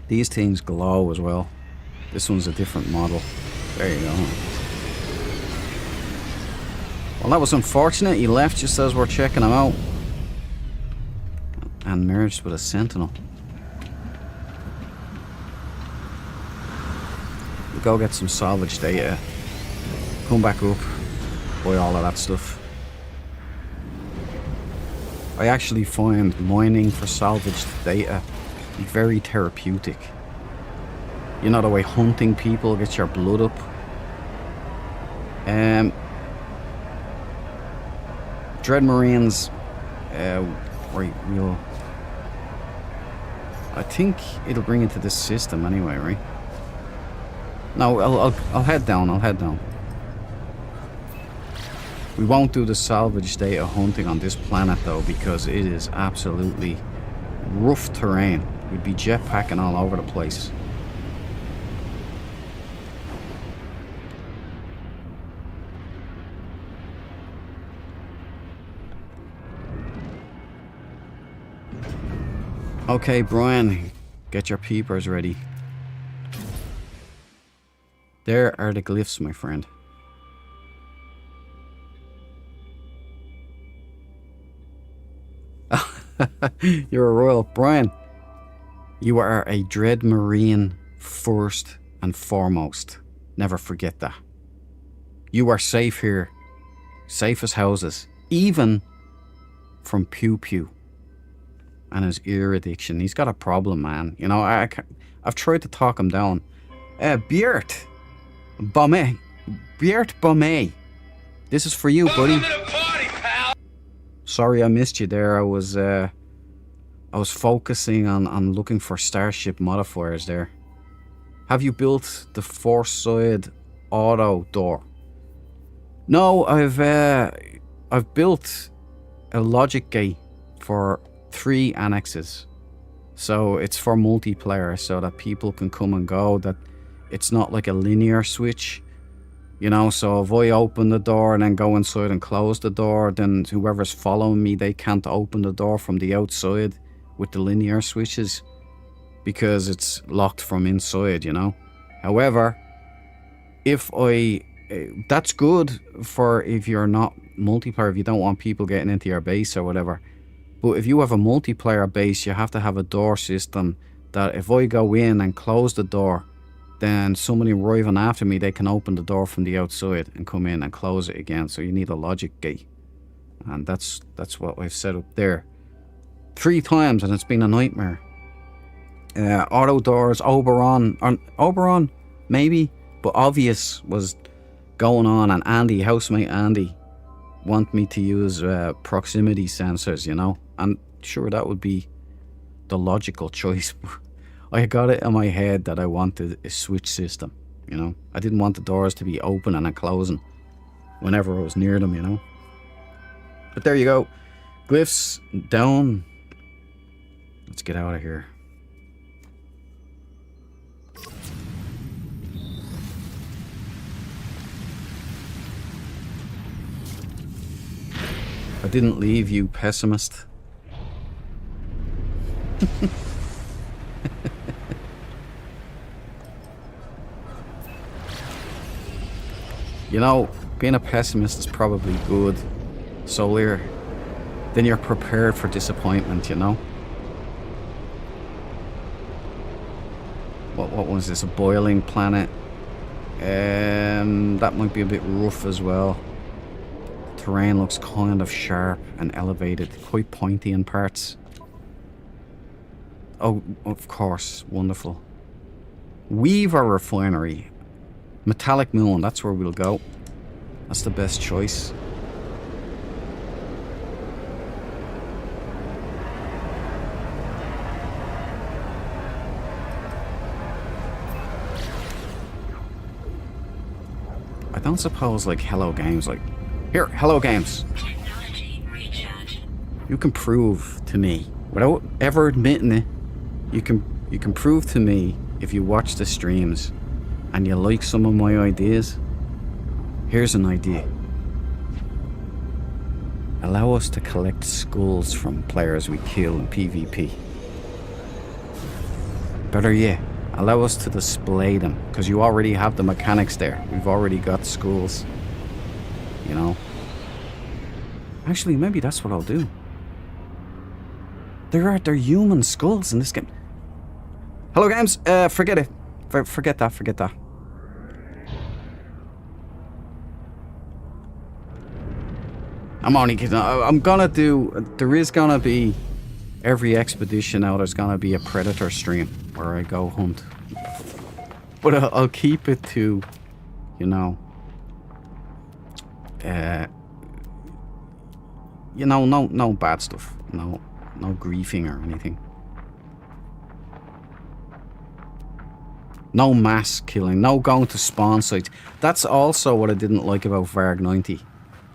These things glow as well. This one's a different model. There you go. Well, that was unfortunate. He left just as we're checking him out. And merged with a Sentinel. We'll go get some salvage data. Come back up. Buy all of that stuff. I actually find mining for salvaged data very therapeutic. You know the way hunting people gets your blood up. Dread Marines, right, we'll... I think it'll bring into this system anyway, right? No, I'll head down, I'll head down. We won't do the salvage data hunting on this planet though, because it is absolutely rough terrain. We'd be jetpacking all over the place. Okay, Brian, get your peepers ready. There are the glyphs, my friend. You're a royal. Brian, you are a Dread Marine first and foremost. Never forget that. You are safe here. Safe as houses. Even from Pew Pew and his ear addiction. He's got a problem, man. You know, I've tried to talk him down. Bjert Bomé. Bjert Bomé. This is for you, buddy. Welcome to the party, pal. Sorry I missed you there. I was focusing on looking for starship modifiers there. Have you built the force side auto door? No, I've built a logic gate for 3 annexes. So it's for multiplayer so that people can come and go, that it's not like a linear switch. You know, so if I open the door and then go inside and close the door, then whoever's following me, they can't open the door from the outside with the linear switches because it's locked from inside, you know. However, if that's good for if you're not multiplayer, if you don't want people getting into your base or whatever. But if you have a multiplayer base, you have to have a door system that if I go in and close the door, then somebody arriving after me, they can open the door from the outside and come in and close it again. So you need a logic gate. And that's what I've set up there. 3 times and it's been a nightmare. Auto doors, Oberon, maybe, but Obvious was going on, and Andy, housemate Andy, want me to use proximity sensors, you know, and sure, that would be the logical choice. I got it in my head that I wanted a switch system, you know. I didn't want the doors to be open and closing whenever I was near them, you know. But there you go. Glyphs down. Let's get out of here. I didn't leave you, pessimist. You know, being a pessimist is probably good. So then you're prepared for disappointment, you know? What was this, a boiling planet? That might be a bit rough as well. Terrain looks kind of sharp and elevated, quite pointy in parts. Oh, of course, wonderful. Weaver Refinery. Metallic Moon, that's where we'll go. That's the best choice. I don't suppose like Hello Games, like, here, Hello Games. Technology recharge. You can prove to me, without ever admitting it, you can prove to me if you watch the streams and you like some of my ideas. Here's an idea. Allow us to collect skulls from players we kill in PvP. Better yet, allow us to display them, because you already have the mechanics there. We've already got skulls. You know? Actually, maybe that's what I'll do. They're human skulls in this game. Hello Games, forget it. Forget that. I'm only kidding. I'm gonna do... There is gonna be... Every expedition now, there's gonna be a Predator stream where I go hunt. But I'll keep it to... You know... You know, no bad stuff. No griefing or anything. No mass killing, no going to spawn sites. That's also what I didn't like about Varg 90.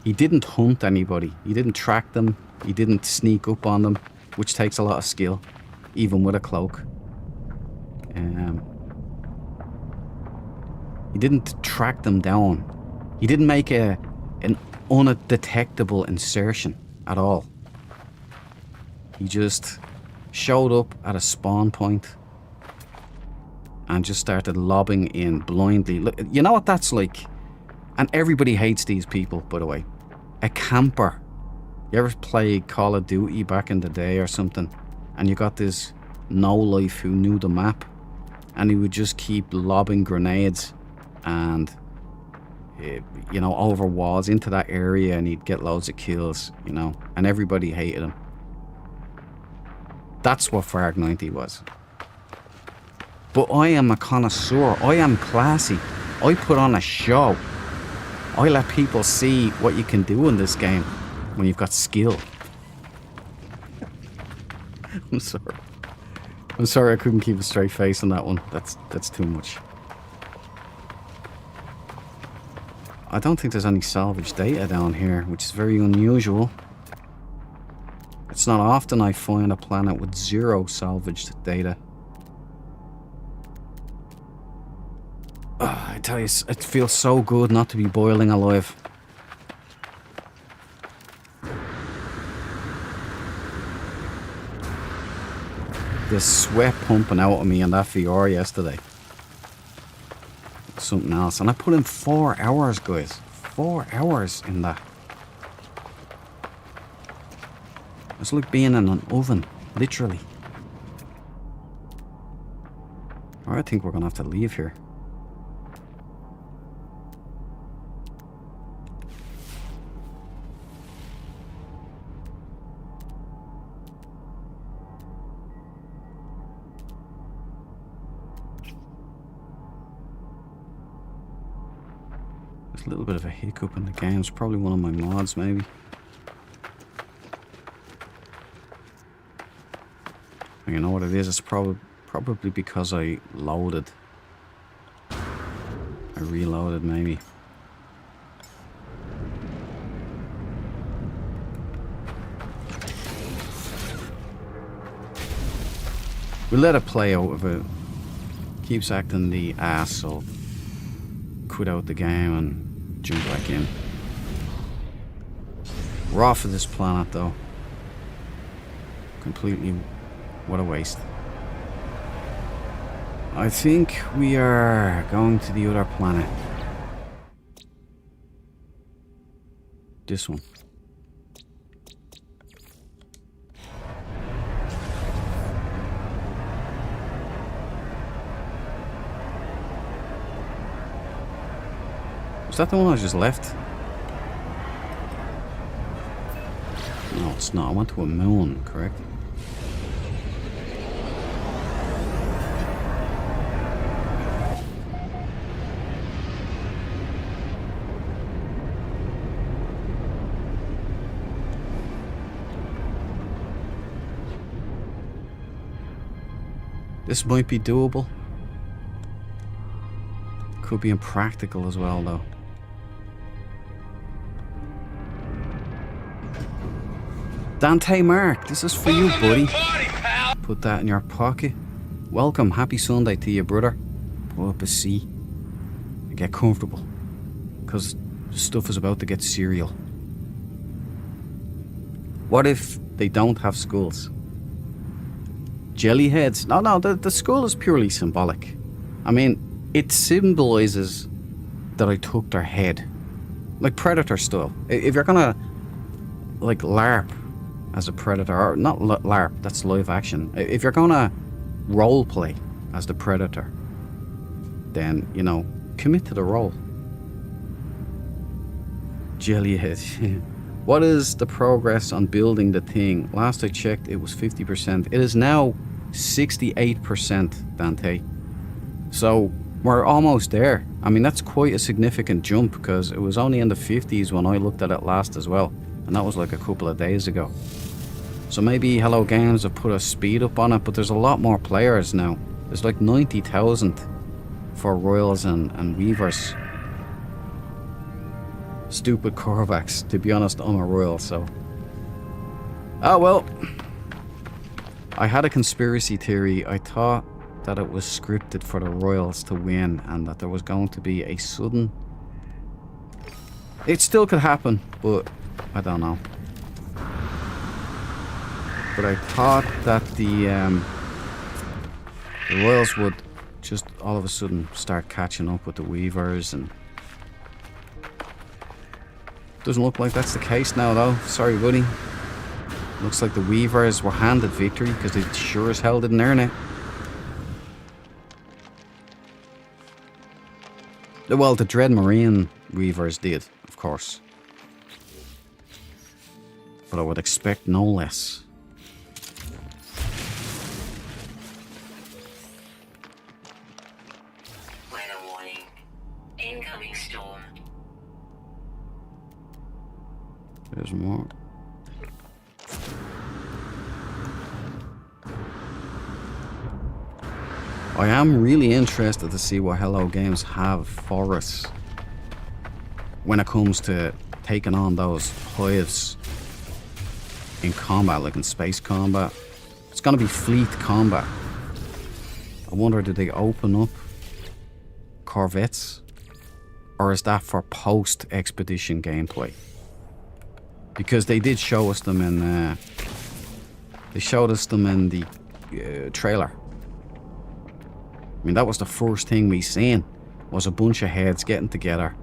He didn't hunt anybody. He didn't track them. He didn't sneak up on them, which takes a lot of skill, even with a cloak. He didn't track them down. He didn't make an undetectable insertion at all. He just showed up at a spawn point and just started lobbing in blindly. Look, you know what that's like? And everybody hates these people, by the way. A camper. You ever play Call of Duty back in the day or something? And you got this no-life who knew the map. And he would just keep lobbing grenades and, you know, over walls into that area, and he'd get loads of kills, you know. And everybody hated him. That's what Frag 90 was. But I am a connoisseur. I am classy. I put on a show. I let people see what you can do in this game when you've got skill. I'm sorry. I'm sorry I couldn't keep a straight face on that one. That's too much. I don't think there's any salvage data down here, which is very unusual. It's not often I find a planet with 0 salvaged data. I tell you, it feels so good not to be boiling alive. The sweat pumping out of me in that VR yesterday. Something else. And I put in 4 hours, guys. 4 hours in that. It's like being in an oven, literally. I think we're gonna have to leave here. There's a little bit of a hiccup in the game. It's probably one of my mods, maybe. You know what it is? It's probably because I loaded. I reloaded, maybe. We let it play out of it. Keeps acting the ass, so quit out the game and jump back in. We're off of this planet, though. Completely. What a waste. I think we are going to the other planet. This one. Was that the one I just left? No, it's not. I went to a moon, correct? This might be doable. Could be impractical as well, though. Dante Mark, this is for you, buddy. Party, pal. Put that in your pocket. Welcome, happy Sunday to you, brother. Pull up a seat and get comfortable, because stuff is about to get serial. What if they don't have schools? Jellyheads? No, the skull is purely symbolic. I mean, it symbolizes that I took their head. Like Predator style. If you're gonna, like, LARP as a Predator, or not LARP, that's live action. If you're gonna roleplay as the Predator, then, you know, commit to the role. Jellyhead. What is the progress on building the thing? Last I checked, it was 50%. It is now 68%, Dante. So we're almost there. I mean, that's quite a significant jump, because it was only in the 50s when I looked at it last as well. And that was like a couple of days ago. So maybe Hello Games have put a speed up on it, but there's a lot more players now. There's like 90,000 for Royals and Weavers. stupid Korvax. To be honest, I'm a royal, so... Oh, well. I had a conspiracy theory. I thought that it was scripted for the royals to win and that there was going to be a sudden... It still could happen, but I don't know. But I thought that the royals would just all of a sudden start catching up with the weavers, and doesn't look like that's the case now though. Sorry buddy. Looks like the weavers were handed victory because they sure as hell didn't earn it. Well, the Dread Marine weavers did, of course, but I would expect no less. Weather warning. Incoming storm. There's more. I am really interested to see what Hello Games have for us when it comes to taking on those hives in combat, like in space combat. It's going to be fleet combat. I wonder, did they open up corvettes? Or is that for post-expedition gameplay? Because they did show us them in... they showed us them in the trailer. I mean, that was the first thing we seen, was a bunch of heads getting together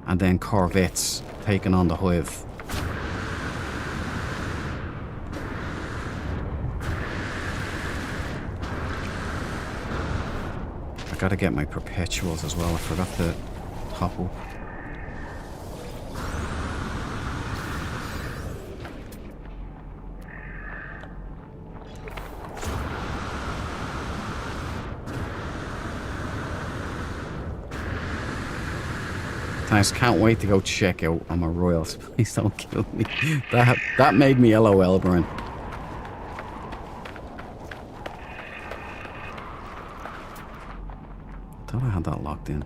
and then corvettes taking on the hive. I gotta get my perpetuals as well. I forgot to top up. I just can't wait to go check out on my royals. Please don't kill me. That made me LOL, Brian. I thought I had that locked in.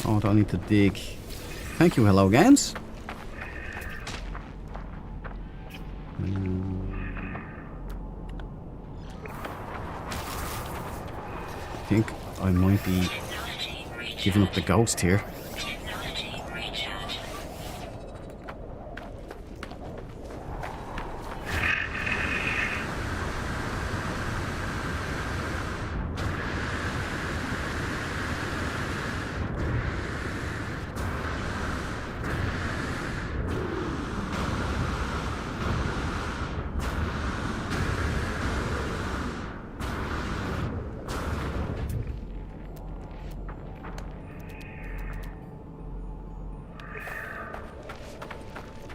Oh, do I need to dig? Thank you, Hello Games. I think I might be giving up the ghost here. Technology recharge.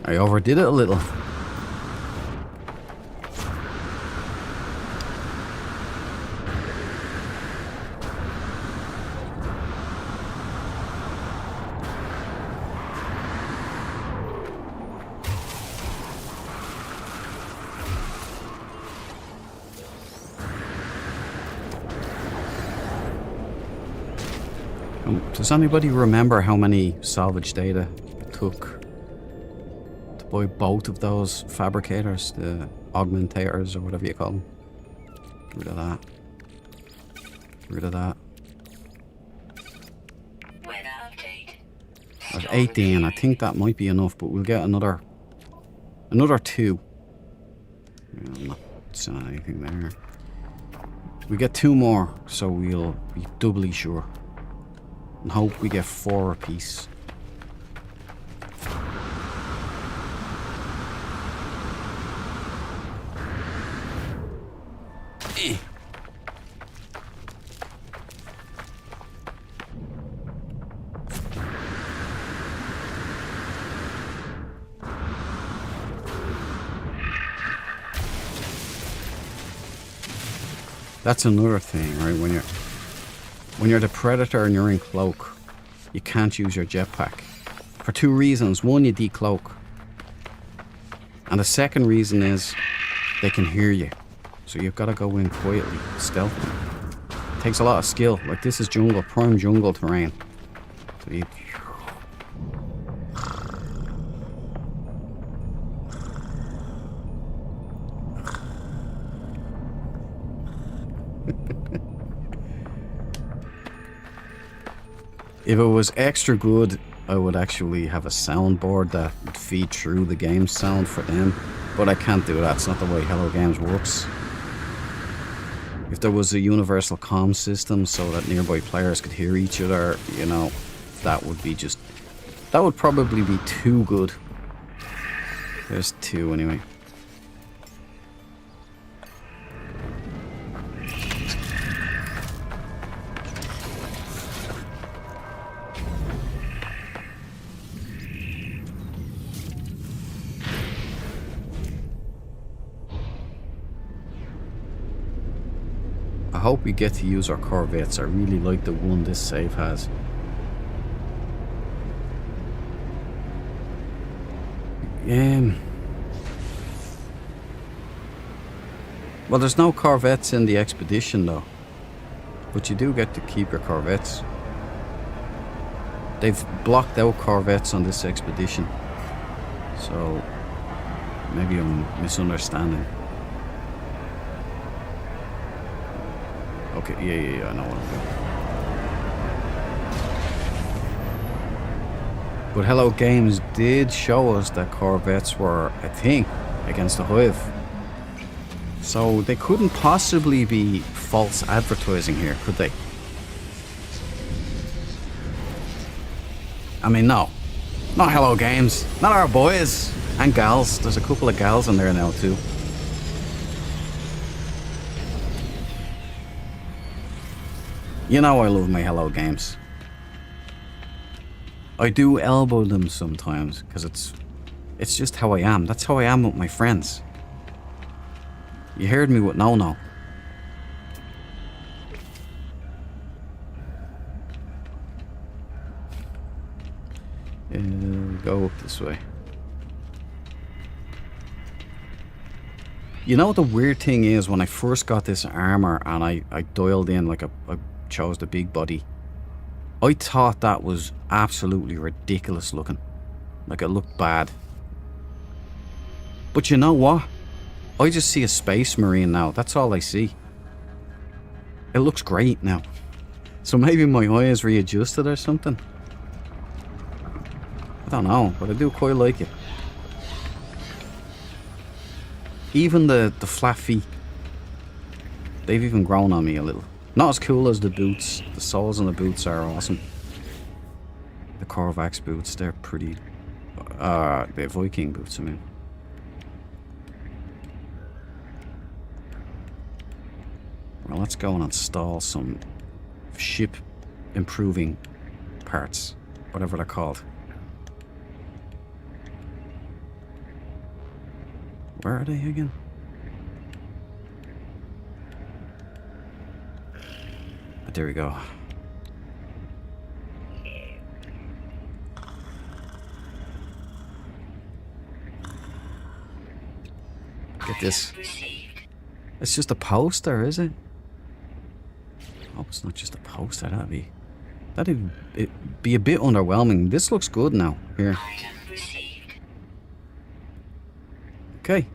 I overdid it a little. Does anybody remember how many salvage data it took to buy both of those fabricators, the augmentators or whatever you call them? Get rid of that. Get rid of that. Weather update. I have 18. I think that might be enough, but we'll get another 2. Yeah, I'm not saying anything there. We get 2 more, so we'll be doubly sure. And hope we get 4 apiece. That's another thing, right? When you're the Predator and you're in cloak, you can't use your jetpack. For 2 reasons. One, you decloak. And the second reason is they can hear you. So you've got to go in quietly, stealthily. It takes a lot of skill. Like, this is jungle, prime jungle terrain. So you... If it was extra good, I would actually have a soundboard that would feed through the game sound for them. But I can't do that. It's not the way Hello Games works. If there was a universal comm system so that nearby players could hear each other, you know, that would be just... That would probably be too good. There's two anyway. I hope we get to use our Corvettes. I really like the one this save has. Well, there's no Corvettes in the expedition though. But you do get to keep your Corvettes. They've blocked out Corvettes on this expedition. So maybe I'm misunderstanding. Okay, yeah, I know what I'm doing. But Hello Games did show us that Corvettes were a thing against the Hive. So they couldn't possibly be false advertising here, could they? I mean, no. Not Hello Games. Not our boys. And gals. There's a couple of gals in there now too. You know I love my Hello Games. I do elbow them sometimes because it's just how I am. That's how I am with my friends. You heard me with no. Go up this way. You know what the weird thing is, when I first got this armor and I dialed in, like I chose the big body, I thought that was absolutely ridiculous looking. Like, it looked bad. But you know what? I just see a space marine now. That's all I see. It looks great now. So maybe my eyes readjusted or something. I don't know, but I do quite like it. Even the flat feet, they've even grown on me a little. Not as cool as the boots. The soles on the boots are awesome. The Korvax boots, they're pretty... the Viking boots, I mean. Well, let's go and install some ship improving parts. Whatever they're called. Where are they again? There we go. Get this. It's just a poster, is it? Oh, it's not just a poster. That'd be a bit underwhelming. This looks good now. Here. Okay.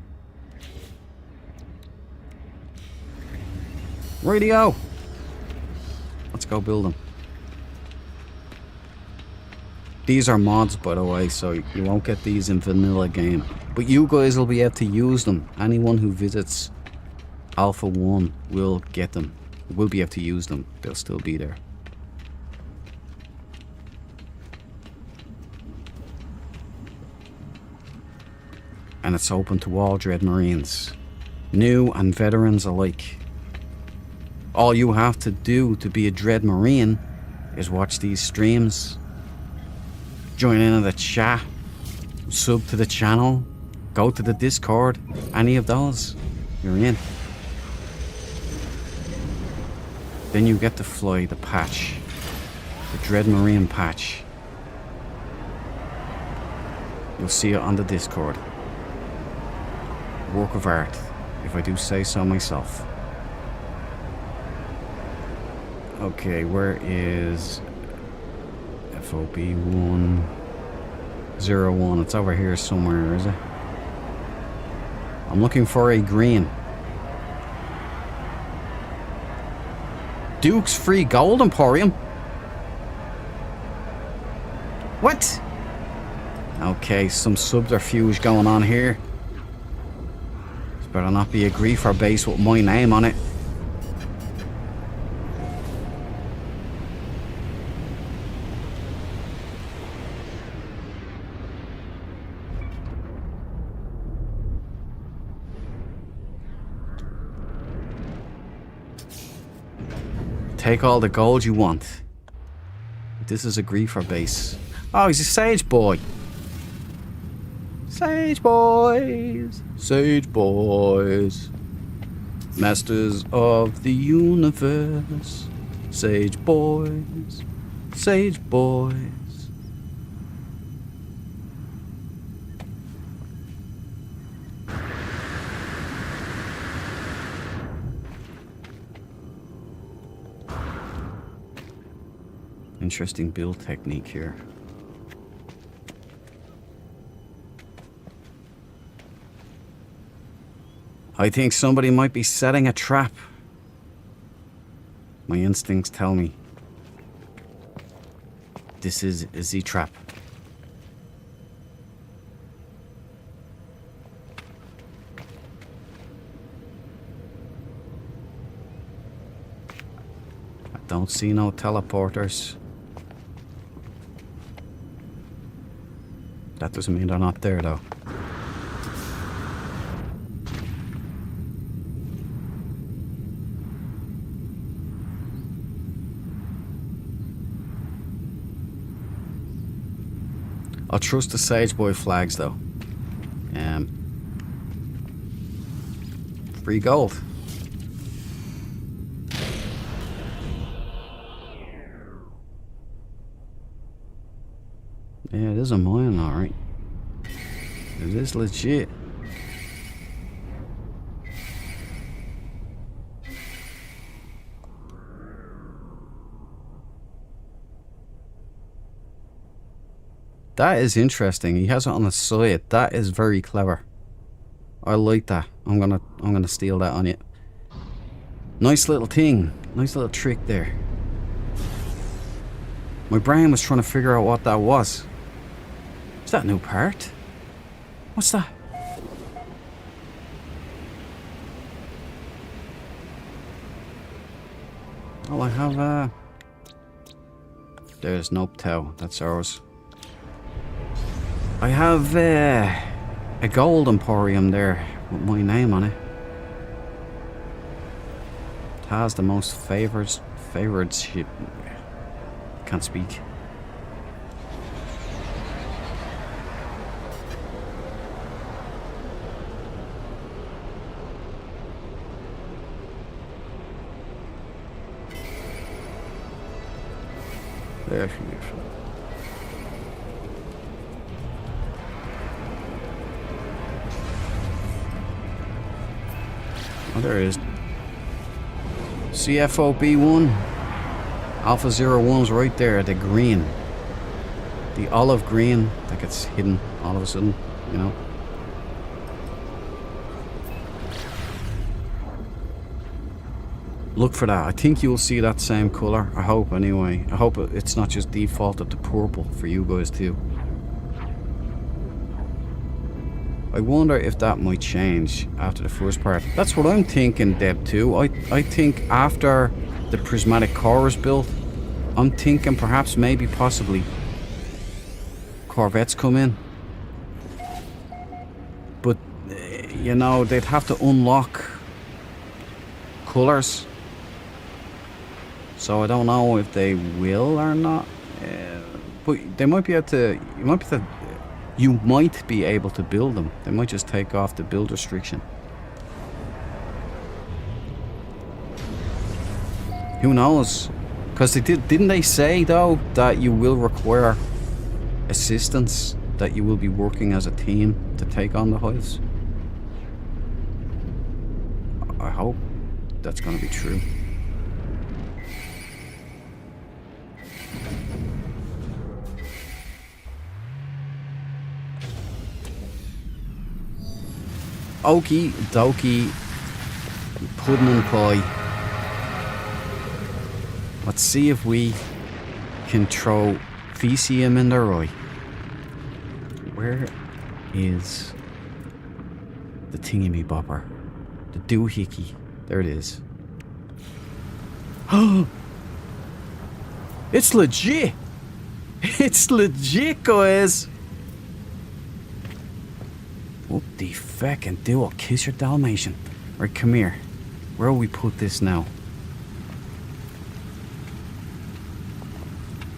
Radio. Let's go build them. These are mods, by the way, so you won't get these in vanilla game. But you guys will be able to use them. Anyone who visits Alpha 1 will get them. Will be able to use them. They'll still be there. And it's open to all Dread Marines. New and veterans alike. All you have to do to be a Dread Marine is watch these streams, join in the chat, sub to the channel, go to the Discord, any of those, you're in. Then you get to fly the patch, the Dread Marine patch. You'll see it on the Discord. work of art, if I do say so myself. Okay, where is FOB 101? It's over here somewhere, is it? I'm looking for a green. Duke's Free Gold Emporium? What? Okay, some subterfuge going on here. This better not be a griefer base with my name on it. Take all the gold you want. This is a griefer base. Oh, he's a sage boy. Sage boys. Sage boys. Masters of the universe. Sage boys. Sage boys. Interesting build technique here. I think somebody might be setting a trap. My instincts tell me this is a Z-trap. I don't see no teleporters. That doesn't mean they're not there, though. I'll trust the Sage Boy flags, though. Free gold. Yeah, it is a mine, alright. It is legit. That is interesting. He has it on the side. That is very clever. I like that. I'm gonna steal that on you. Nice little thing. Nice little trick there. My brain was trying to figure out what that was. Is that a new part? What's that? Oh, I have there's Nope Tau. That's ours. I have a gold emporium there with my name on it. It has the most favored ship. Can't speak. There she is. Oh, there it is. CFOB1. Alpha 01's right there, the green. The olive green that gets hidden all of a sudden, you know. Look for that. I think you'll see that same colour. I hope anyway. I hope it's not just defaulted to purple for you guys too. I wonder if that might change after the first part. That's what I'm thinking, Deb, too. I think after the prismatic core is built, I'm thinking perhaps, maybe, possibly Corvettes come in. But, you know, they'd have to unlock colours. So I don't know if they will or not. But they might be able to... You might be able to build them. They might just take off the build restriction. Who knows? Because didn't they say though that you will require assistance, that you will be working as a team to take on the hives? I hope that's gonna be true. Okie dokie, pudding and pie. Let's see if we can throw Vesium in their eye. Where is the thingy-me-bopper? The doohickey. There it is. Oh! It's legit! It's legit, guys! What the feckin' do? I'll kiss your Dalmatian. Right, come here. Where will we put this now?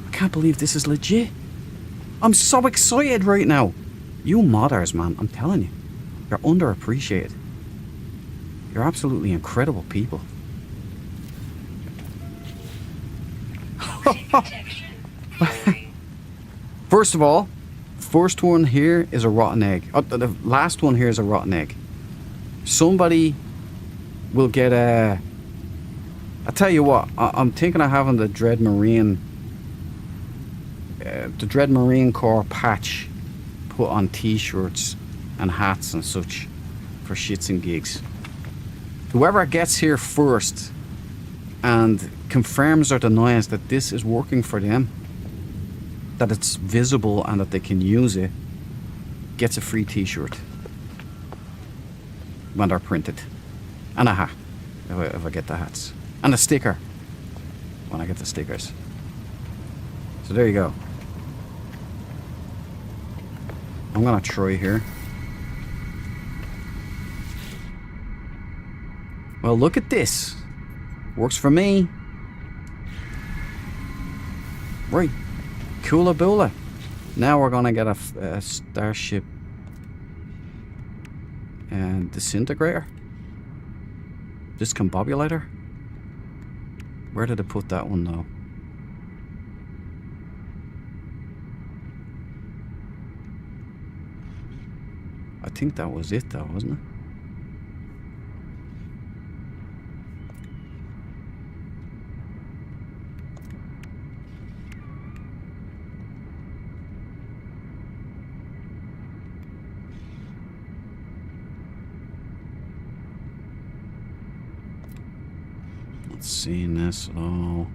I can't believe this is legit. I'm so excited right now. You modders, man, I'm telling you. You're underappreciated. You're absolutely incredible people. First of all, first one here is a rotten egg. Oh, the last one here is a rotten egg. Somebody will get a... I tell you what, I'm thinking of having the Dread Marine Corps patch put on t-shirts and hats and such for shits and gigs. Whoever gets here first and confirms or denies that this is working for them, that it's visible and that they can use it, gets a free t-shirt when they're printed. And a hat, if I get the hats. And a sticker when I get the stickers. So there you go. I'm gonna try here. Well, look at this. Works for me. Right. Coola boola. Now we're gonna get a Starship and disintegrator. Discombobulator. Where did I put that one though? I think that was it though, wasn't it? Not seeing this at all.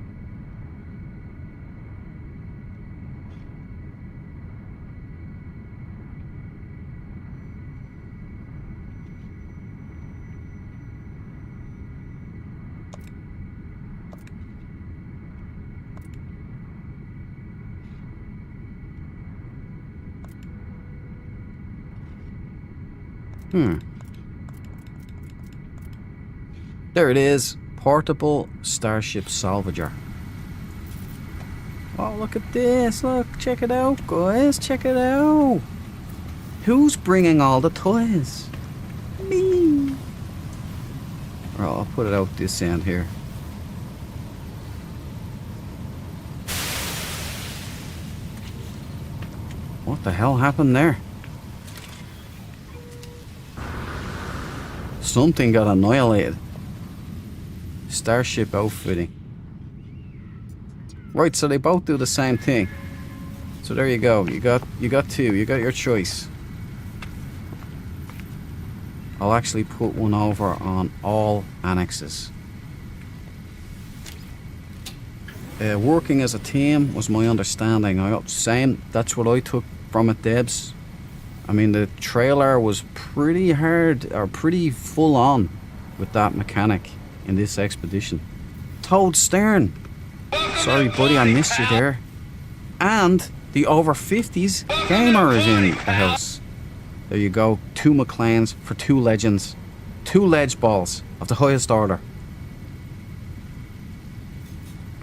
There it is. Portable Starship Salvager. Oh, look at this. Look, check it out, guys. Check it out. Who's bringing all the toys? Me. Right, I'll put it out this end here. What the hell happened there? Something got annihilated. Starship outfitting. Right, so they both do the same thing. So there you go. You got two. You got your choice. I'll actually put one over on all annexes. Working as a team was my understanding. I got same. That's what I took from it, Debs. I mean, the trailer was pretty hard, or pretty full on with that mechanic in this expedition. Toad Stern. Sorry, buddy, I missed you there. And the over 50s gamer is in the house. There you go. 2 McLeans for 2 legends. 2 ledge balls of the highest order.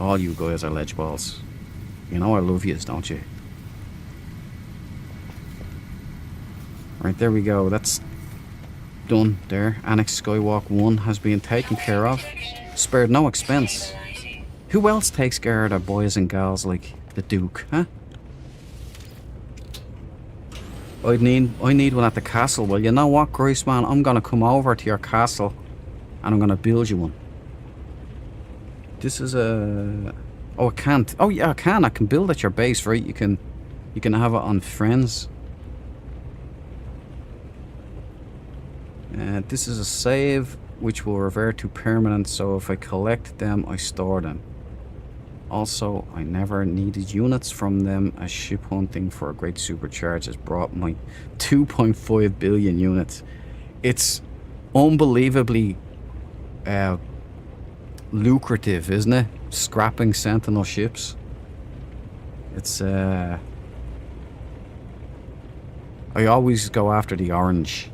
All you guys are ledge balls. You know I love yous, don't you? Right, there we go. That's done there. Annex Skywalk 1 has been taken care of. Spared no expense. Who else takes care of their boys and gals like the Duke, huh? I need one at the castle. Well, you know what, Grace, man? I'm gonna come over to your castle And I'm gonna build you one. This is a... Oh, I can't. Oh yeah, I can. I can build at your base, right? You can have it on friends. This is a save which will revert to permanent, so if I collect them, I store them. Also, I never needed units from them, as ship hunting for a great supercharge has brought my 2.5 billion units. It's unbelievably lucrative, isn't it? Scrapping Sentinel ships. It's I always go after the orange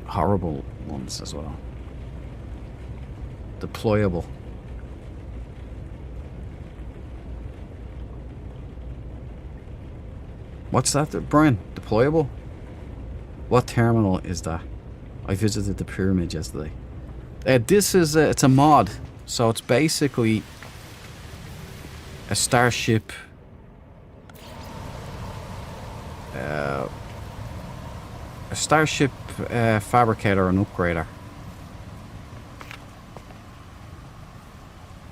horrible ones as well. Deployable. What's that, Brian? Deployable? What terminal is that? I visited the pyramid yesterday. This is it's a mod, so it's basically a starship. A starship fabricator and upgrader.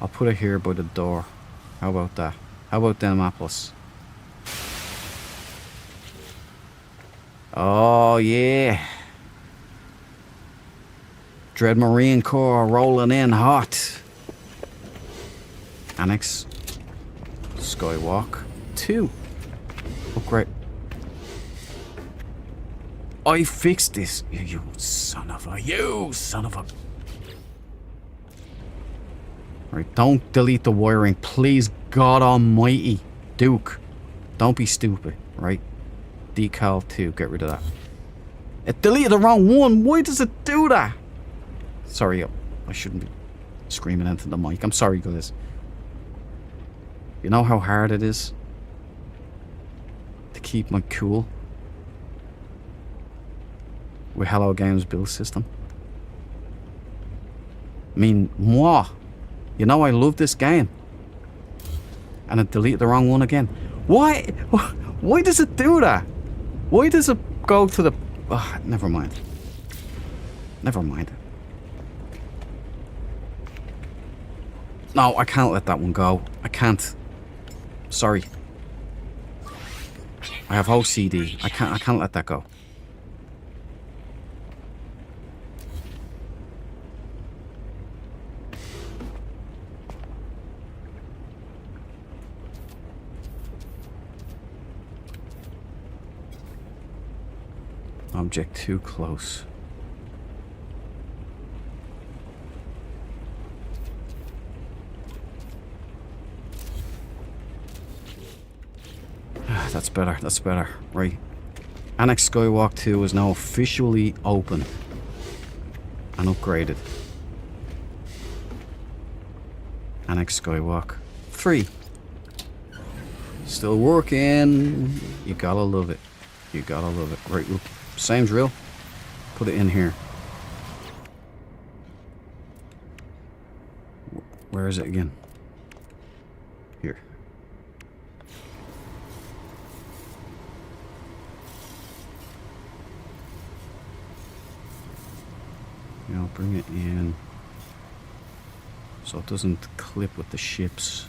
I'll put it here by the door. How about that? How about them apples? Oh yeah. Dread Marine Corps rolling in hot. Annex Skywalk 2. Upgrade. I fixed this. You son of a... Right, don't delete the wiring. Please, God almighty. Duke, don't be stupid, right? Decal 2, get rid of that. It deleted the wrong one. Why does it do that? Sorry, I shouldn't be screaming into the mic. I'm sorry, guys. You know how hard it is to keep my cool with Hello Games build system? I mean, moi. You know I love this game. And it deleted the wrong one again. Why? Why does it do that? Why does it go to the... Oh, never mind. Never mind. No, I can't let that one go. I can't. Sorry. I have OCD. I can't let that go. Object too close. That's better, that's better. Right. Annex Skywalk 2 is now officially open and upgraded. Annex Skywalk 3. Still working. You gotta love it. You gotta love it. Right, look. Same drill. Put it in here. Where is it again? Here. You know, bring it in so it doesn't clip with the ships.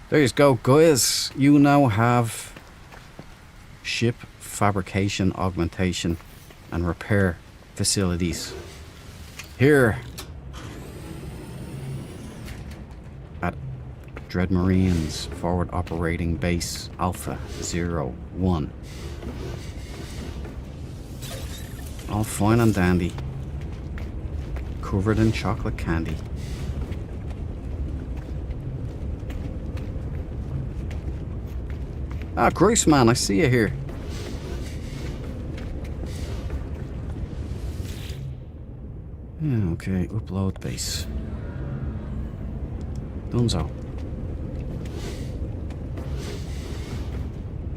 There you go, guys. You now have ship fabrication, augmentation, and repair facilities here at Dread Marines Forward Operating Base Alpha 01. All fine and dandy, covered in chocolate candy. Ah, Grace Man, I see you here. Yeah, okay, upload base. Dunzo.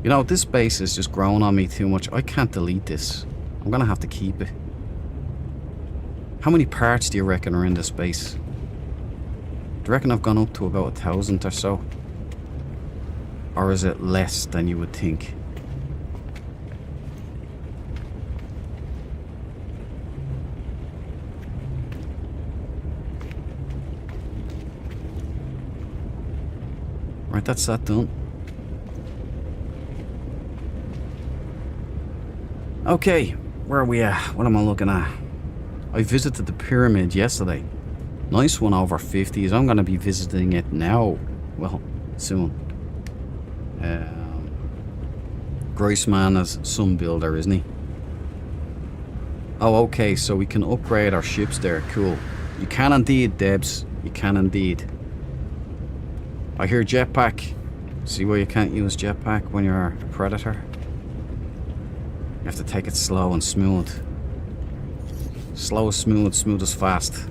You know, this base is just growing on me too much. I can't delete this. I'm gonna have to keep it. How many parts do you reckon are in this base? Do you reckon I've gone up to about 1,000 or so? Or is it less than you would think? Right, that's that done. Okay, where are we at? What am I looking at? I visited the pyramid yesterday. Nice one over 50s. I'm going to be visiting it now. Well, soon. Groisman is some builder, isn't he? Oh, okay, so we can upgrade our ships there. Cool. You can indeed, Debs. You can indeed. I hear jetpack. See why you can't use jetpack when you're a predator? You have to take it slow and smooth. Slow is smooth, smooth is fast.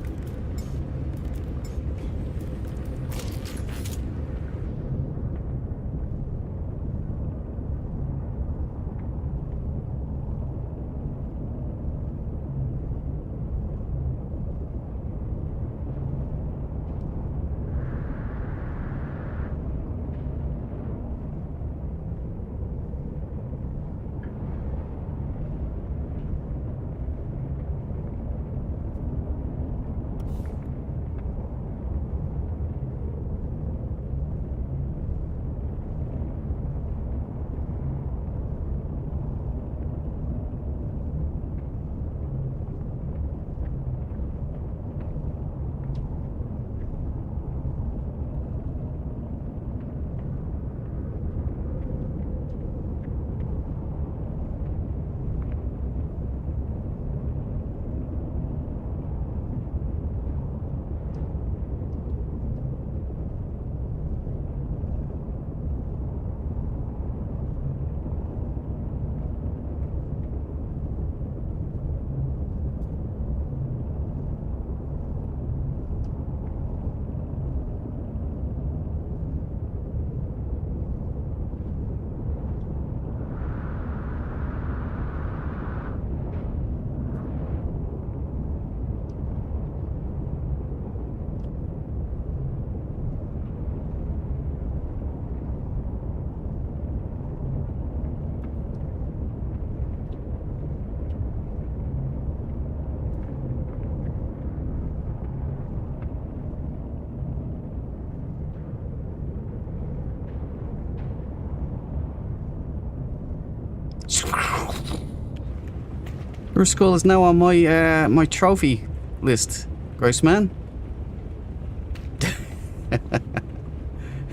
Your skull is now on my my trophy list, Groisman.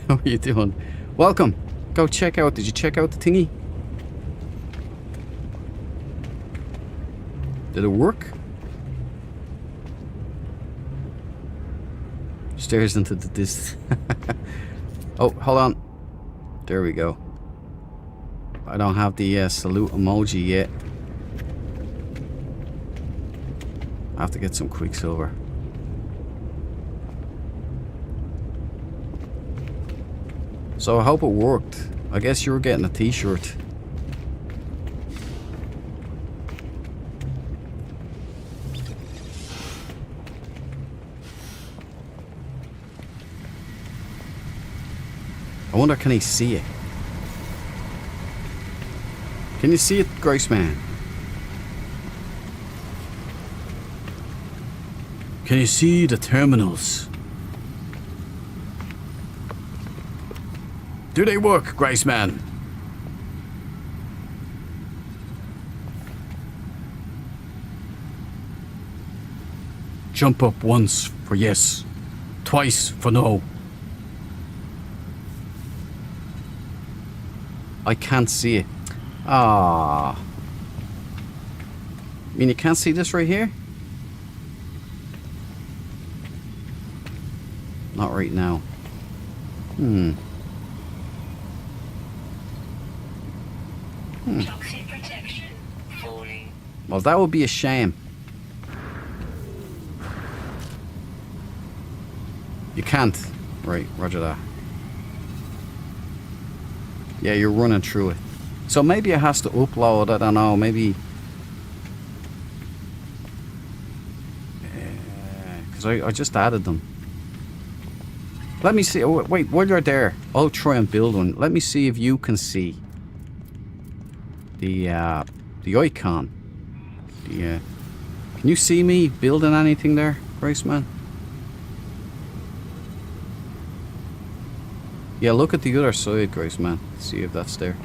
How are you doing? Welcome. Go check out. Did you check out the thingy? Did it work? Stares into the distance. Oh, hold on. There we go. I don't have the salute emoji yet. I have to get some Quicksilver. So I hope it worked. I guess you were getting a t-shirt. I wonder, can he see it? Can you see it, Groisman? Can you see the terminals? Do they work, Groisman? Jump up once for yes, twice for no. I can't see it. Ah. I mean, you can't see this right here? Not right now. Toxic protection falling. Well, that would be a shame. You can't. Right, roger that. Yeah, you're running through it. So maybe it has to upload, I don't know, maybe... Because I just added them. Let me see, oh, wait, while you're there, I'll try and build one. Let me see if you can see the icon. Can you see me building anything there, Groisman? Yeah, look at the other side, Grace, man. See if that's there.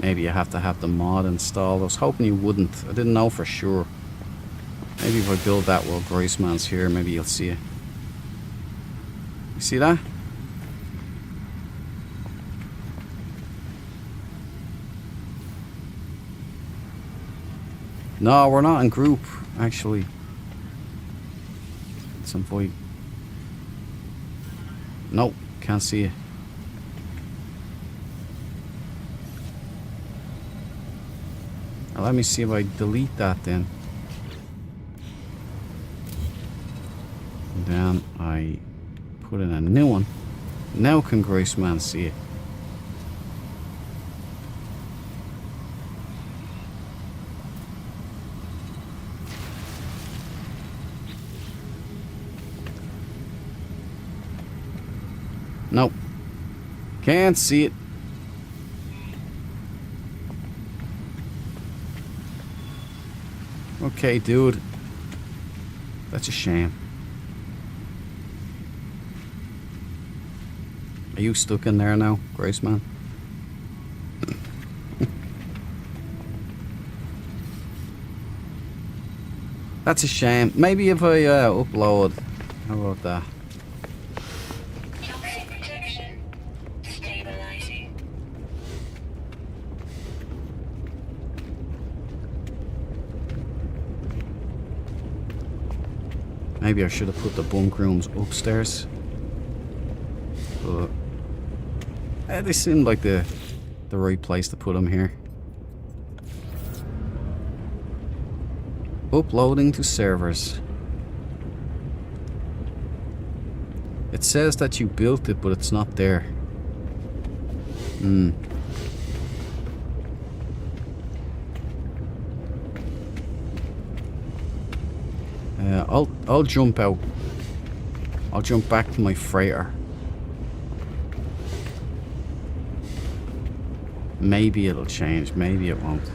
Maybe you have to have the mod installed. I was hoping you wouldn't. I didn't know for sure. Maybe if I build that while Graceman's here, maybe you'll see it. You see that? No, we're not in group, actually. Let's invite. Nope, can't see it. Let me see if I delete that then. And then I put in a new one. Now can Graceman see it? Nope. Can't see it. Okay, dude. That's a shame. Are you stuck in there now, Graceman? That's a shame. Maybe if I upload. How about that? Toxic protection. Stabilizing. Maybe I should have put the bunk rooms upstairs. But they seem like the right place to put them here. Uploading to servers. It says that you built it, but it's not there. I'll jump out. I'll jump back to my freighter. Maybe it'll change, maybe it won't.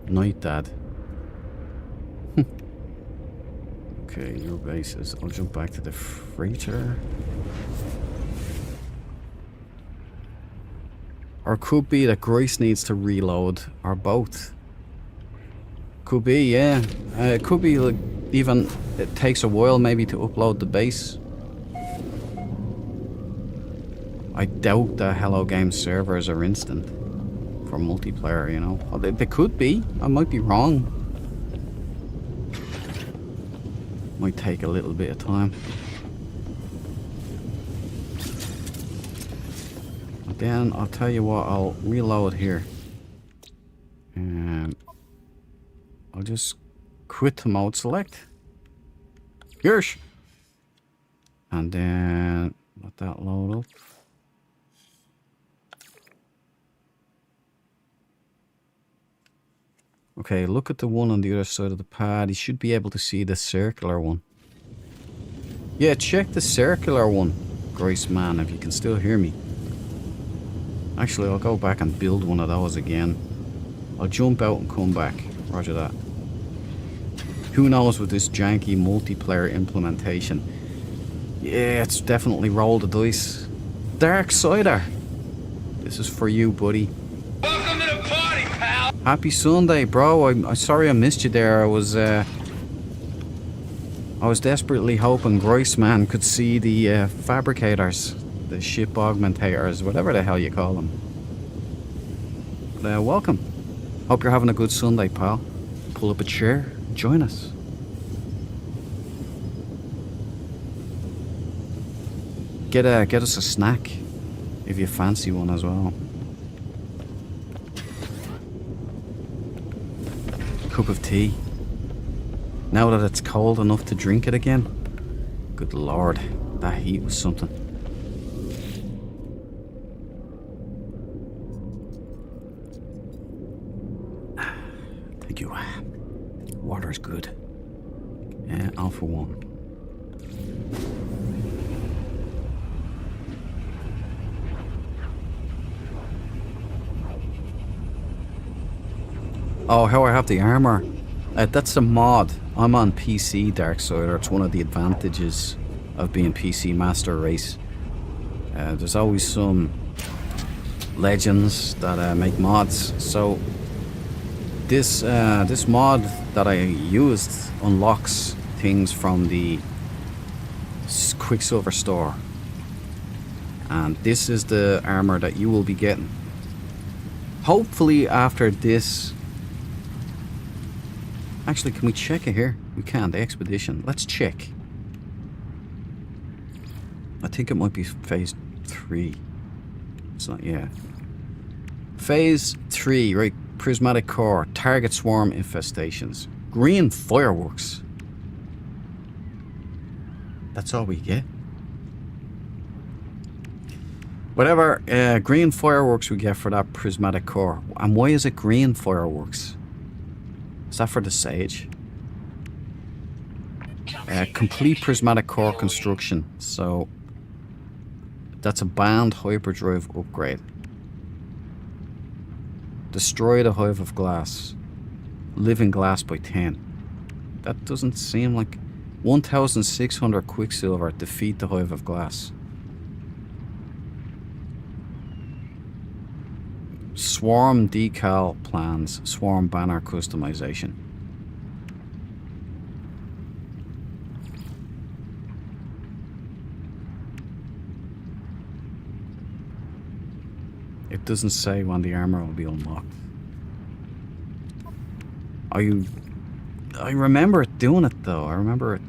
Night, Dad. Okay, your bases. I'll jump back to the freighter. Or could be that Grace needs to reload, or both. Could be, yeah. It could be like even it takes a while maybe to upload the base. I doubt the Hello Games servers are instant for multiplayer, you know. Well, they could be. I might be wrong. Might take a little bit of time. But then I'll tell you what, I'll reload here. And I'll just quit the mode select. Yersh! And then let that load up. Okay, look at the one on the other side of the pad. You should be able to see the circular one. Yeah, check the circular one, Grace man, if you can still hear me. Actually, I'll go back and build one of those again. I'll jump out and come back. Roger that. Who knows with this janky multiplayer implementation? Yeah, it's definitely rolled the dice. Darksider, this is for you, buddy. Welcome to the party, pal. Happy Sunday, bro. I'm sorry I missed you there. I was desperately hoping Graceman could see the fabricators, the ship augmentators, whatever the hell you call them. But, welcome. Hope you're having a good Sunday, pal. Pull up a chair, join us. Get us a snack if you fancy one as well. Cup of tea. Now that it's cold enough to drink it again. Good lord, that heat was something. Thank you. Water's good. Yeah, all for one. Oh, how I have the armor. That's a mod. I'm on PC, Darksider. It's one of the advantages of being PC Master Race. There's always some legends that make mods. So this mod that I used unlocks things from the Quicksilver store. And this is the armor that you will be getting. Hopefully after this... Actually, can we check it here? We can, the expedition. Let's check. I think it might be phase 3. It's not, yeah. Phase 3, right? Prismatic core. Target swarm infestations. Green fireworks. That's all we get. Whatever green fireworks we get for that prismatic core. And why is it green fireworks? Is that for the sage? Complete prismatic core construction. So that's a banned hyperdrive upgrade. Destroy the hive of glass. Living glass by 10. That doesn't seem like... 1,600 quicksilver. Defeat the hive of glass. Swarm decal plans. Swarm banner customization. It doesn't say when the armor will be unlocked. I remember it doing it though. I remember it.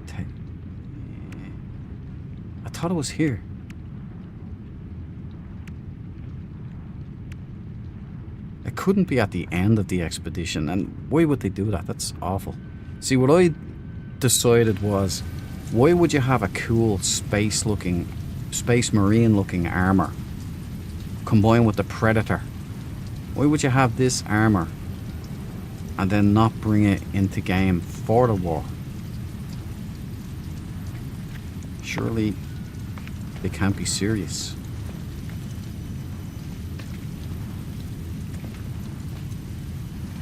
I thought it was here. It couldn't be at the end of the expedition, and why would they do that? That's awful. See, what I decided was, why would you have a cool space marine looking armor combined with the Predator? Why would you have this armor and then not bring it into game for the war? Surely they can't be serious.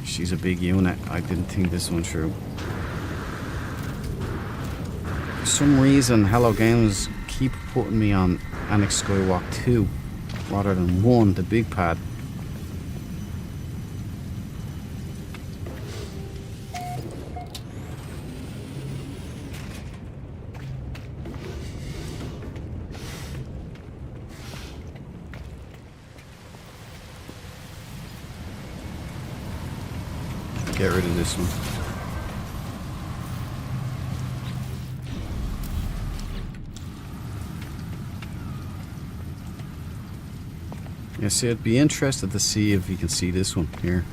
She's a big unit. I didn't think this one through. For some reason, Hello Games keep putting me on Anakin Skywalker 2 rather than 1, the big pad. Get rid of this one. Yeah, see, I'd be interested to see if you can see this one here.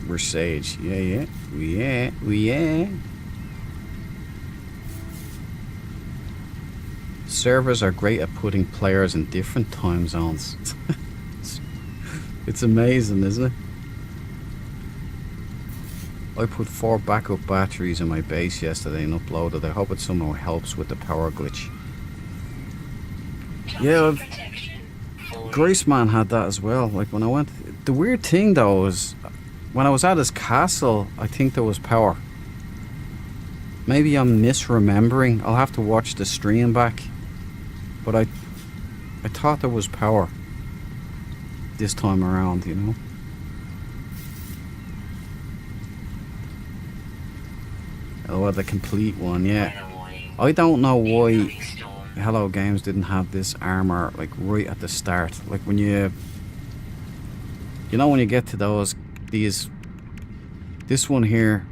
We're Sage. Yeah. Servers are great at putting players in different time zones. It's amazing, isn't it? I put 4 backup batteries in my base yesterday and uploaded. I hope it somehow helps with the power glitch. Yeah, Graceman had that as well. Like when I went... The weird thing though is, when I was at his castle, I think there was power. Maybe I'm misremembering. I'll have to watch the stream back. But I thought there was power this time around, you know. Oh, the complete one, yeah. I don't know why Hello Games didn't have this armor like right at the start. Like when you know when you get to this one here,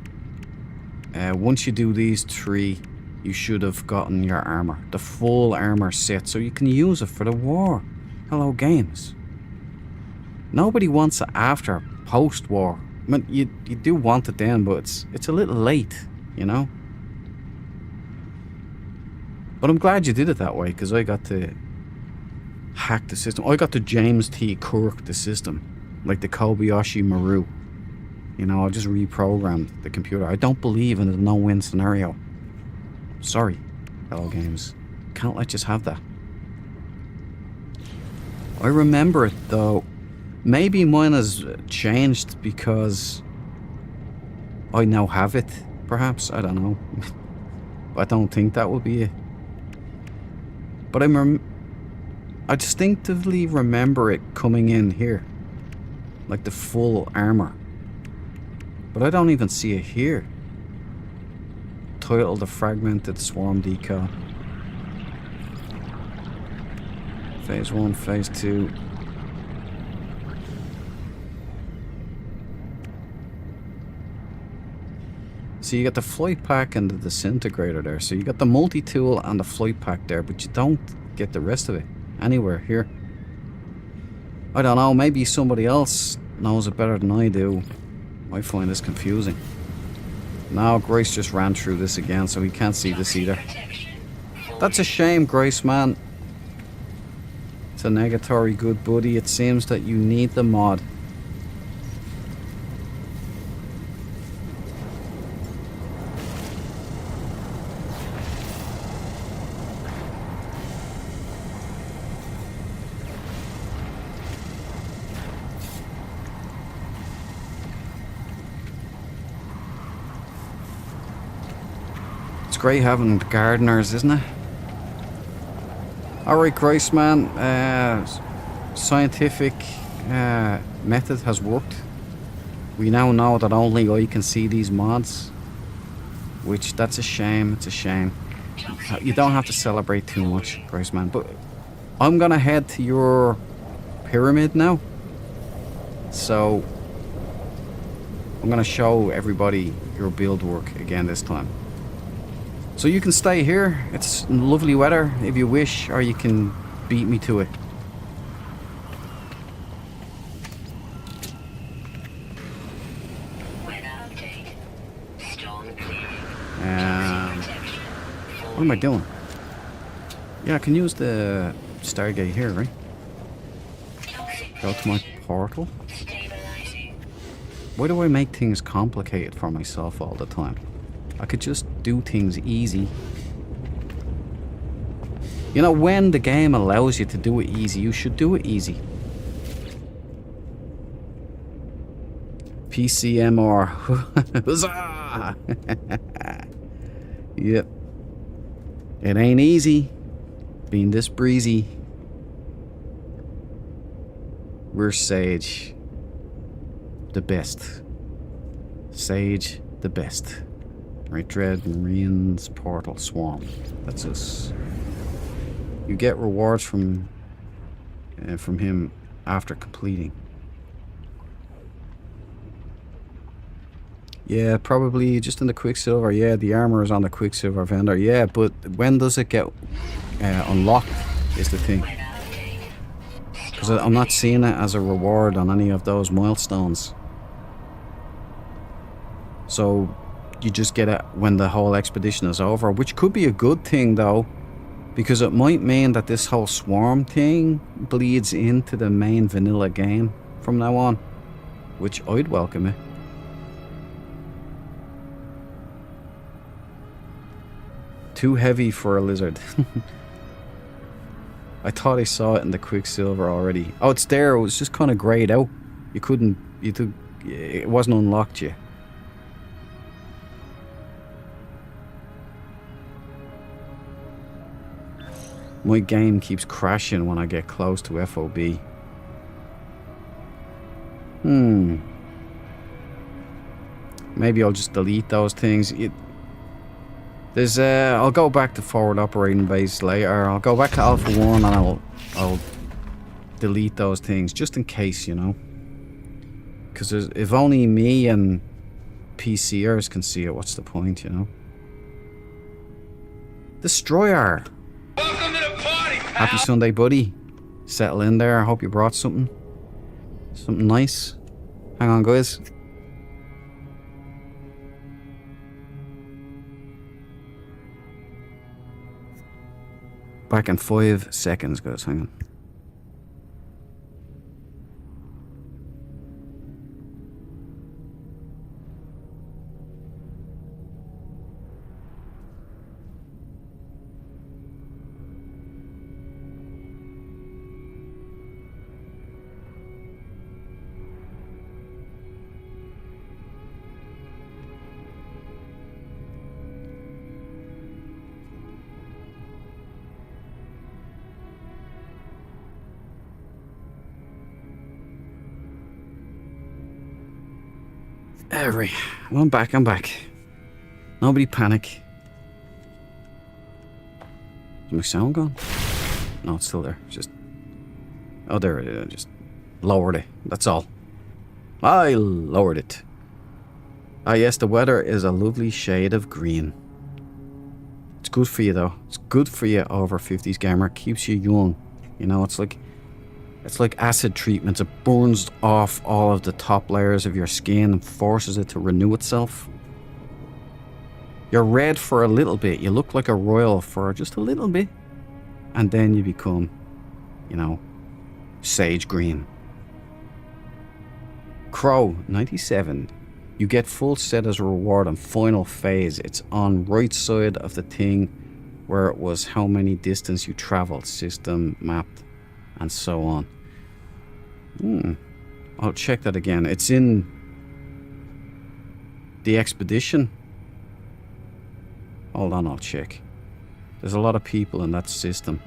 once you do these 3, you should have gotten your armor, the full armor set, so you can use it for the war. Hello Games. Nobody wants it after, post-war. I mean, you do want it then, but it's a little late, you know. But I'm glad you did it that way, because I got to hack the system. I got to James T. Kirk the system, like the Kobayashi Maru. You know, I just reprogrammed the computer. I don't believe in a no-win scenario. Sorry, Hello Games. Can't let you have that. I remember it though. Maybe mine has changed because I now have it. Perhaps, I don't know. I don't think that would be it. But I distinctively remember it coming in here. Like the full armor. But I don't even see it here. Title: The Fragmented Swarm Decal. Phase 1, Phase 2. So you got the flight pack and the disintegrator there. So you got the multi-tool and the flight pack there, but you don't get the rest of it anywhere here. I don't know, maybe somebody else knows it better than I do. I find this confusing. Now Grace just ran through this again, so he can't see this either. That's a shame, Grace, man. It's a negatory, good buddy. It seems that you need the mod. It's great having gardeners, isn't it? Alright, Grace, man. Scientific method has worked. We now know that only I can see these mods. Which, that's a shame. It's a shame. You don't have to celebrate too much, Grace, man. But I'm gonna head to your pyramid now. So I'm gonna show everybody your build work again this time. So you can stay here. It's lovely weather if you wish, or you can beat me to it. What am I doing? Yeah, I can use the Stargate here, right? Go to my portal. Why do I make things complicated for myself all the time? I could just do things easy. You know, when the game allows you to do it easy, you should do it easy. PCMR. Huzzah! Yep. It ain't easy being this breezy. We're Sage. The best. Sage, the best. Right, Dread, Marines, Portal, Swarm. That's us. You get rewards from him after completing. Yeah, probably just in the Quicksilver. Yeah, the armor is on the Quicksilver vendor. Yeah, but when does it get unlocked is the thing. Because I'm not seeing it as a reward on any of those milestones. So you just get it when the whole expedition is over, which could be a good thing though, because it might mean that this whole swarm thing bleeds into the main vanilla game from now on, which I'd welcome it. Too heavy for a lizard. I thought I saw it in the Quicksilver already. Oh, it's there. It was just kind of grayed out. It wasn't unlocked yet. My game keeps crashing when I get close to FOB. Maybe I'll just delete those things. I'll go back to forward operating base later. I'll go back to Alpha 1 and I'll delete those things just in case, you know. Because if only me and PCers can see it, what's the point, you know? Destroyer! Welcome to the party, pal. Happy Sunday, buddy. Settle in there. I hope you brought something. Something nice. Hang on, guys. Back in 5 seconds, guys. Hang on. Right. Well, I'm back. I'm back. Nobody panic. Is my sound gone? No, it's still there. Just... Oh, there it is. Just lowered it. That's all. I lowered it. Ah, yes, the weather is a lovely shade of green. It's good for you, though. It's good for you, over 50s gamer. Keeps you young. You know, it's like acid treatments. It burns off all of the top layers of your skin and forces it to renew itself. You're red for a little bit. You look like a royal for just a little bit. And then you become, you know, sage green. Crow, 97. You get full set as a reward on final phase. It's on right side of the thing where it was how many distance you traveled, system mapped, and so on. I'll check that again. It's in the expedition. Hold on, I'll check. There's a lot of people in that system.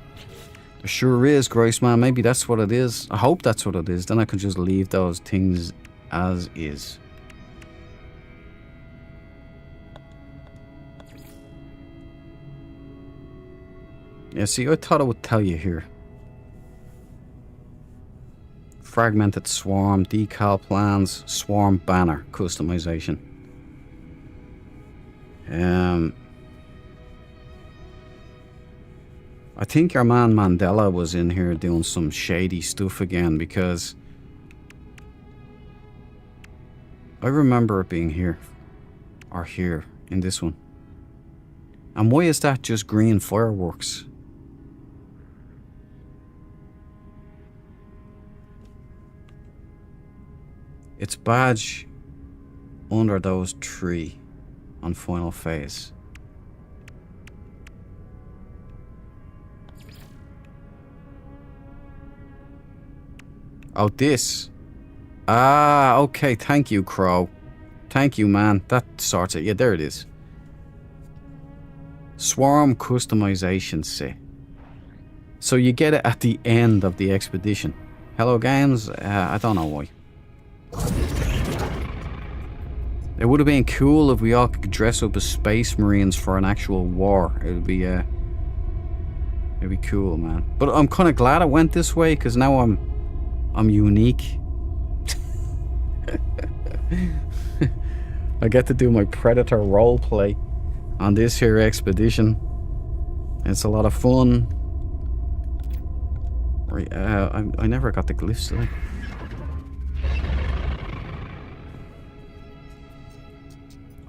There sure is, Grace man. Maybe that's what it is. I hope that's what it is. Then I can just leave those things as is. Yeah, see, I thought I would tell you here. Fragmented swarm, decal plans, swarm banner, customization. I think your man Mandela was in here doing some shady stuff again, because I remember it being here, or here, in this one. And why is that just green fireworks? It's badge under those three on final phase. Oh, this. Ah, okay. Thank you, Crow. Thank you, man. That sorts it. Yeah, there it is. Swarm customization set. So you get it at the end of the expedition. Hello, games. I don't know why. It would have been cool if we all could dress up as space marines for an actual war. It'd be cool, man. But I'm kind of glad I went this way, because now I'm unique. I get to do my Predator roleplay on this here expedition. It's a lot of fun. Right, I never got the glyphs today.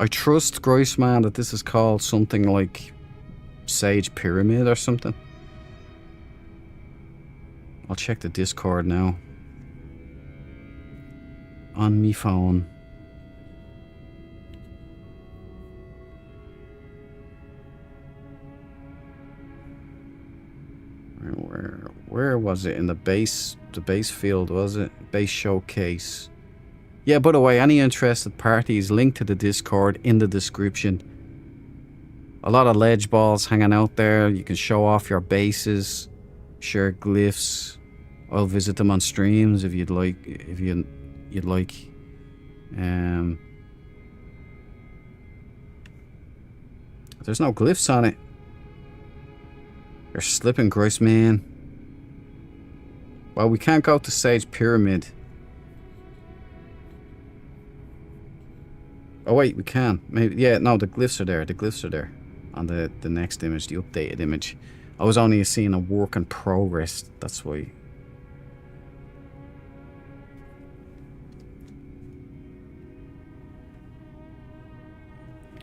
I trust Groissman that this is called something like Sage Pyramid or something. I'll check the Discord now. On me phone. Where was it? In the base field, was it? Base showcase. Yeah, by the way, any interested parties, link to the Discord in the description. A lot of ledge balls hanging out there. You can show off your bases, share glyphs. I'll visit them on streams if you'd like. You'd like. There's no glyphs on it. You're slipping, Grace man. Well, we can't go to Sage Pyramid. Oh wait, we can. Maybe, yeah, no, the glyphs are there. The glyphs are there on the next image, the updated image. I was only seeing a work in progress. That's why.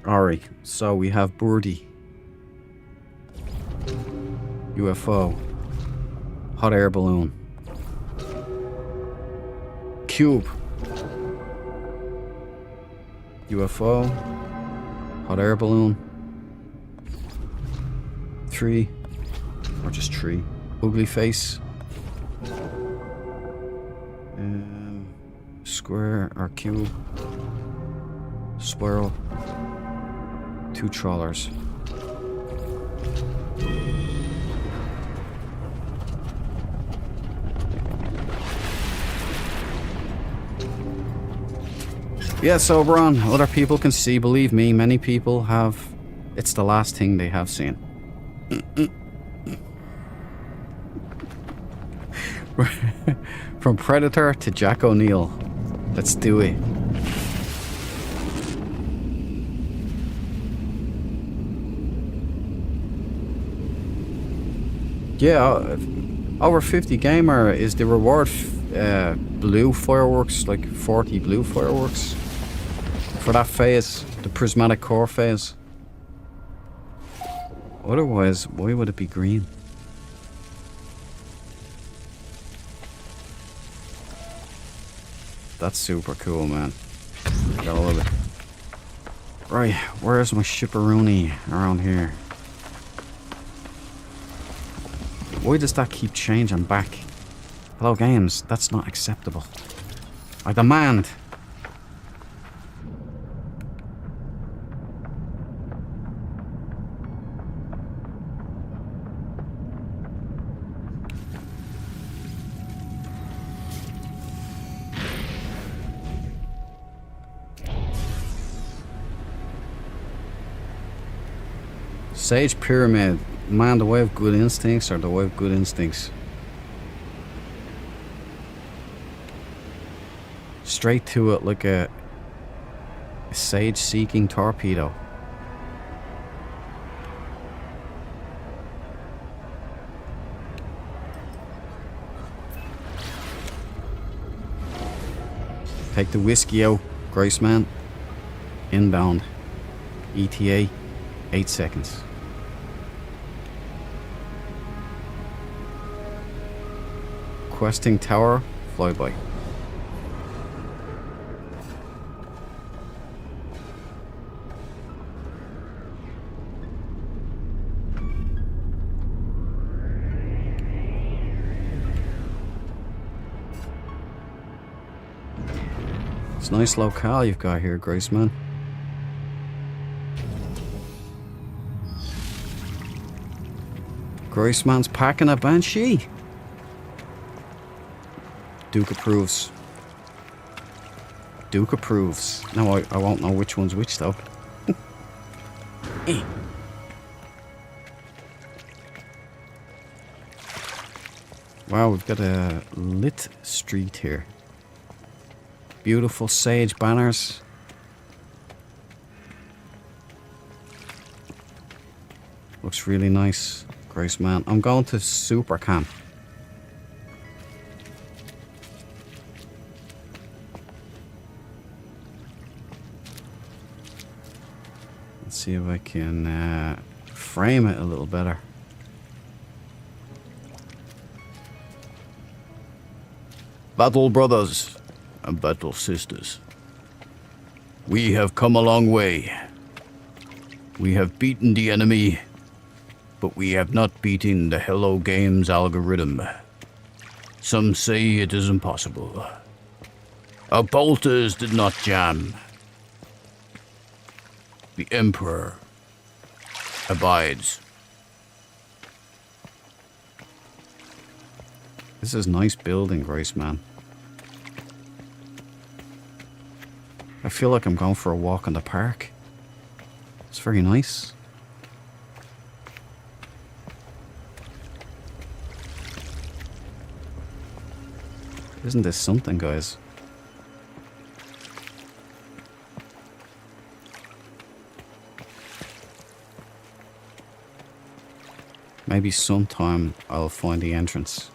Alright, so we have Birdie, UFO, hot air balloon, cube, UFO, hot air balloon, tree, or just tree, ugly face, square or cube, swirl, two trawlers. Yes, Oberon, other people can see, believe me, many people have. It's the last thing they have seen. From Predator to Jack O'Neill. Let's do it. Yeah, over 50 gamer is the reward blue fireworks, like 40 blue fireworks for that phase, the prismatic core phase. Otherwise, why would it be green? That's super cool, man. Gotta love it. Right, where's my shipperoonie around here? Why does that keep changing back? Hello, games. That's not acceptable. I demand. Sage Pyramid. Man, do I have good instincts or do I have good instincts? Straight to it like a sage-seeking torpedo. Take the whiskey out, Graceman. Inbound. ETA, 8 seconds. Questing tower, flyby. It's a nice locale you've got here, Graceman. Graceman's packing a Banshee. Duke approves. Duke approves. No, I won't know which one's which though. Wow, we've got a lit street here. Beautiful sage banners. Looks really nice, Graceman. I'm going to Super Camp. See if I can frame it a little better. Battle brothers and battle sisters, we have come a long way. We have beaten the enemy, but we have not beaten the Hello Games algorithm. Some say it is impossible. Our bolters did not jam. The Emperor abides. This is nice building, Graceman. I feel like I'm going for a walk in the park. It's very nice. Isn't this something, guys? Maybe sometime I'll find the entrance.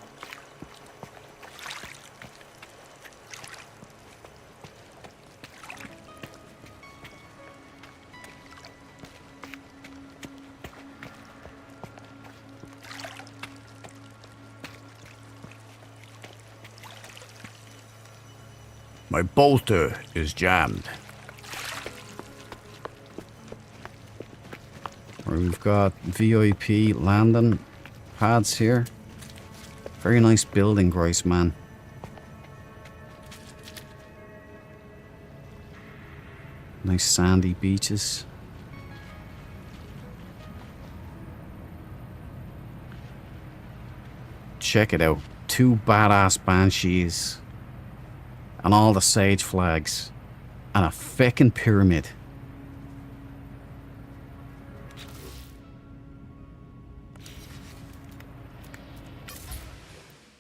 My bolter is jammed. We've got VIP landing pads here. Very nice building, Graceman. Nice sandy beaches. Check it out. 2 badass Banshees. And all the sage flags. And a feckin' pyramid.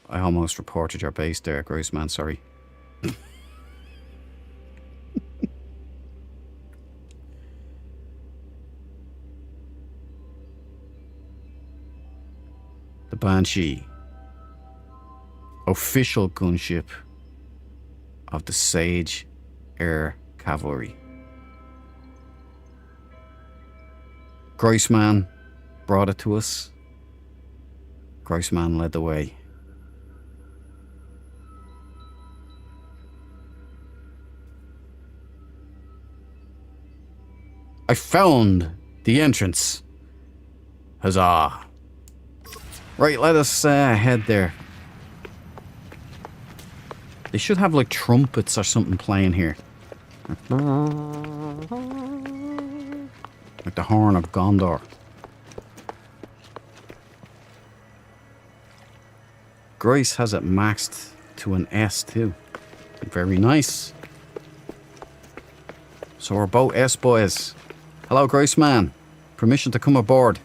I almost reported your base there, Grossman, sorry. The Banshee. Official gunship of the Sage Air Cavalry. Grossman brought it to us. Grossman led the way. I found the entrance. Huzzah. Right, let us head there. They should have like trumpets or something playing here. Like the horn of Gondor. Grace has it maxed to an S too. Very nice. So we're both S boys. Hello, Graceman. Permission to come aboard.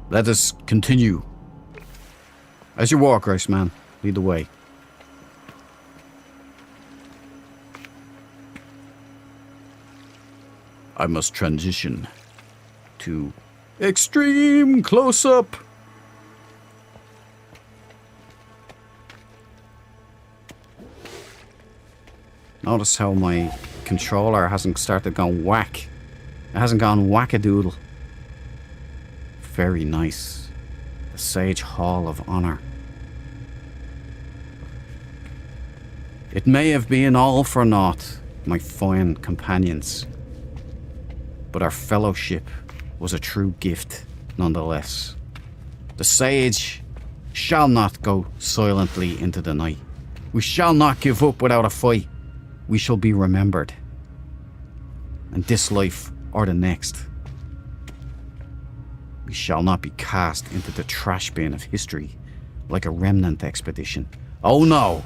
Let us continue. As you walk, Graceman, lead the way. I must transition to extreme close-up. Notice how my controller hasn't started going whack. It hasn't gone whack-a-doodle. Very nice. The Sage Hall of Honor. It may have been all for naught, my fine companions, but our fellowship was a true gift nonetheless. The Sage shall not go silently into the night. We shall not give up without a fight. We shall be remembered. And this life or the next. We shall not be cast into the trash bin of history like a remnant expedition. Oh no!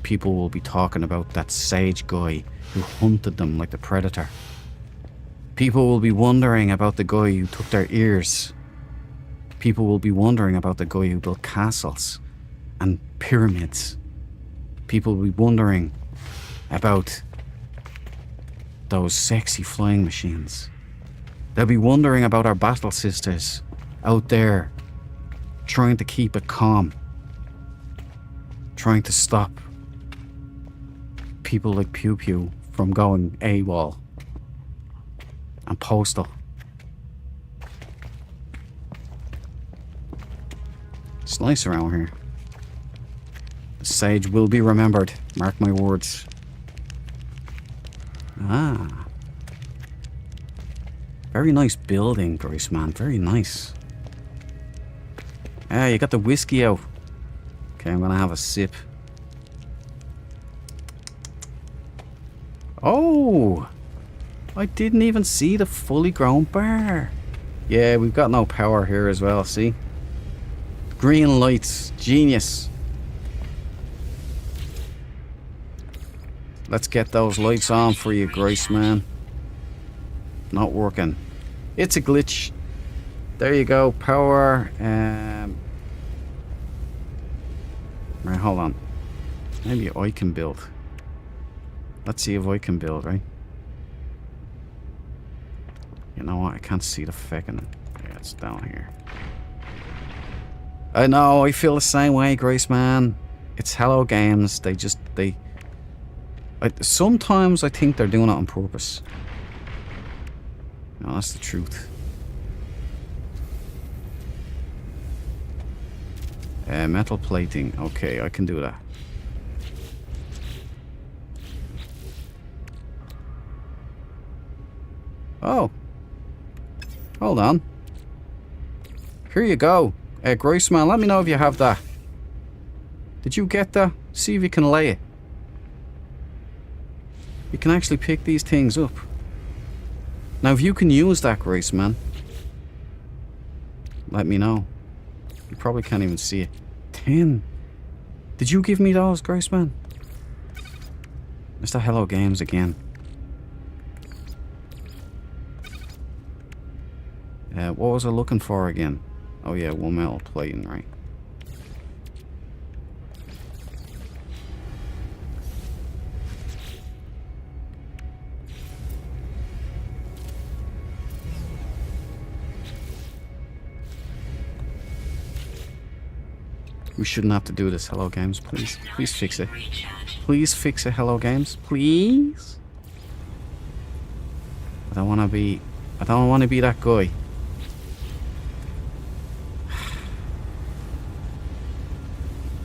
People will be talking about that Sage guy who hunted them like the Predator. People will be wondering about the guy who took their ears. People will be wondering about the guy who built castles and pyramids. People will be wondering about those sexy flying machines. They'll be wondering about our battle sisters out there trying to keep it calm, trying to stop people like Pew Pew from going AWOL and Postal. It's nice around here. The Sage will be remembered, mark my words. Ah. Very nice building, Graceman. Very nice. Ah, you got the whiskey out. Okay, I'm gonna have a sip. Oh! I didn't even see the fully grown bar. Yeah, we've got no power here as well, see? Green lights. Genius. Let's get those lights on for you, Graceman. Not working. It's a glitch. There you go. Power. Right, hold on. Maybe I can build. Let's see if I can build, right? You know what? I can't see the feckin'. Yeah, it's down here. I know. I feel the same way, Graceman. It's Hello Games. Sometimes I think they're doing it on purpose. No, that's the truth. Metal plating. Okay, I can do that. Oh. Hold on. Here you go. Graceman, let me know if you have that. Did you get that? See if you can lay it. You can actually pick these things up. Now, if you can use that, Grace, man, let me know. You probably can't even see it. 10. Did you give me those, Grace, man? Mr. Hello Games again. What was I looking for again? Oh yeah, 1 metal plating, right. We shouldn't have to do this, Hello Games, please. Please fix it. Please fix it, Hello Games, please. I don't want to be that guy.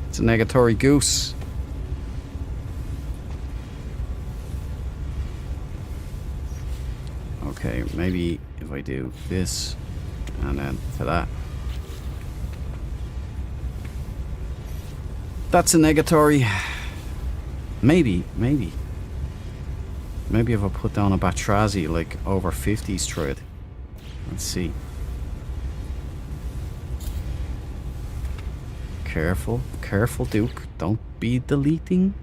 It's a negatory goose. Okay, maybe if I do this and then to that. That's a negatory. Maybe if I put down a Batrazi like over 50s thread. Let's see. Careful, Duke. Don't be deleting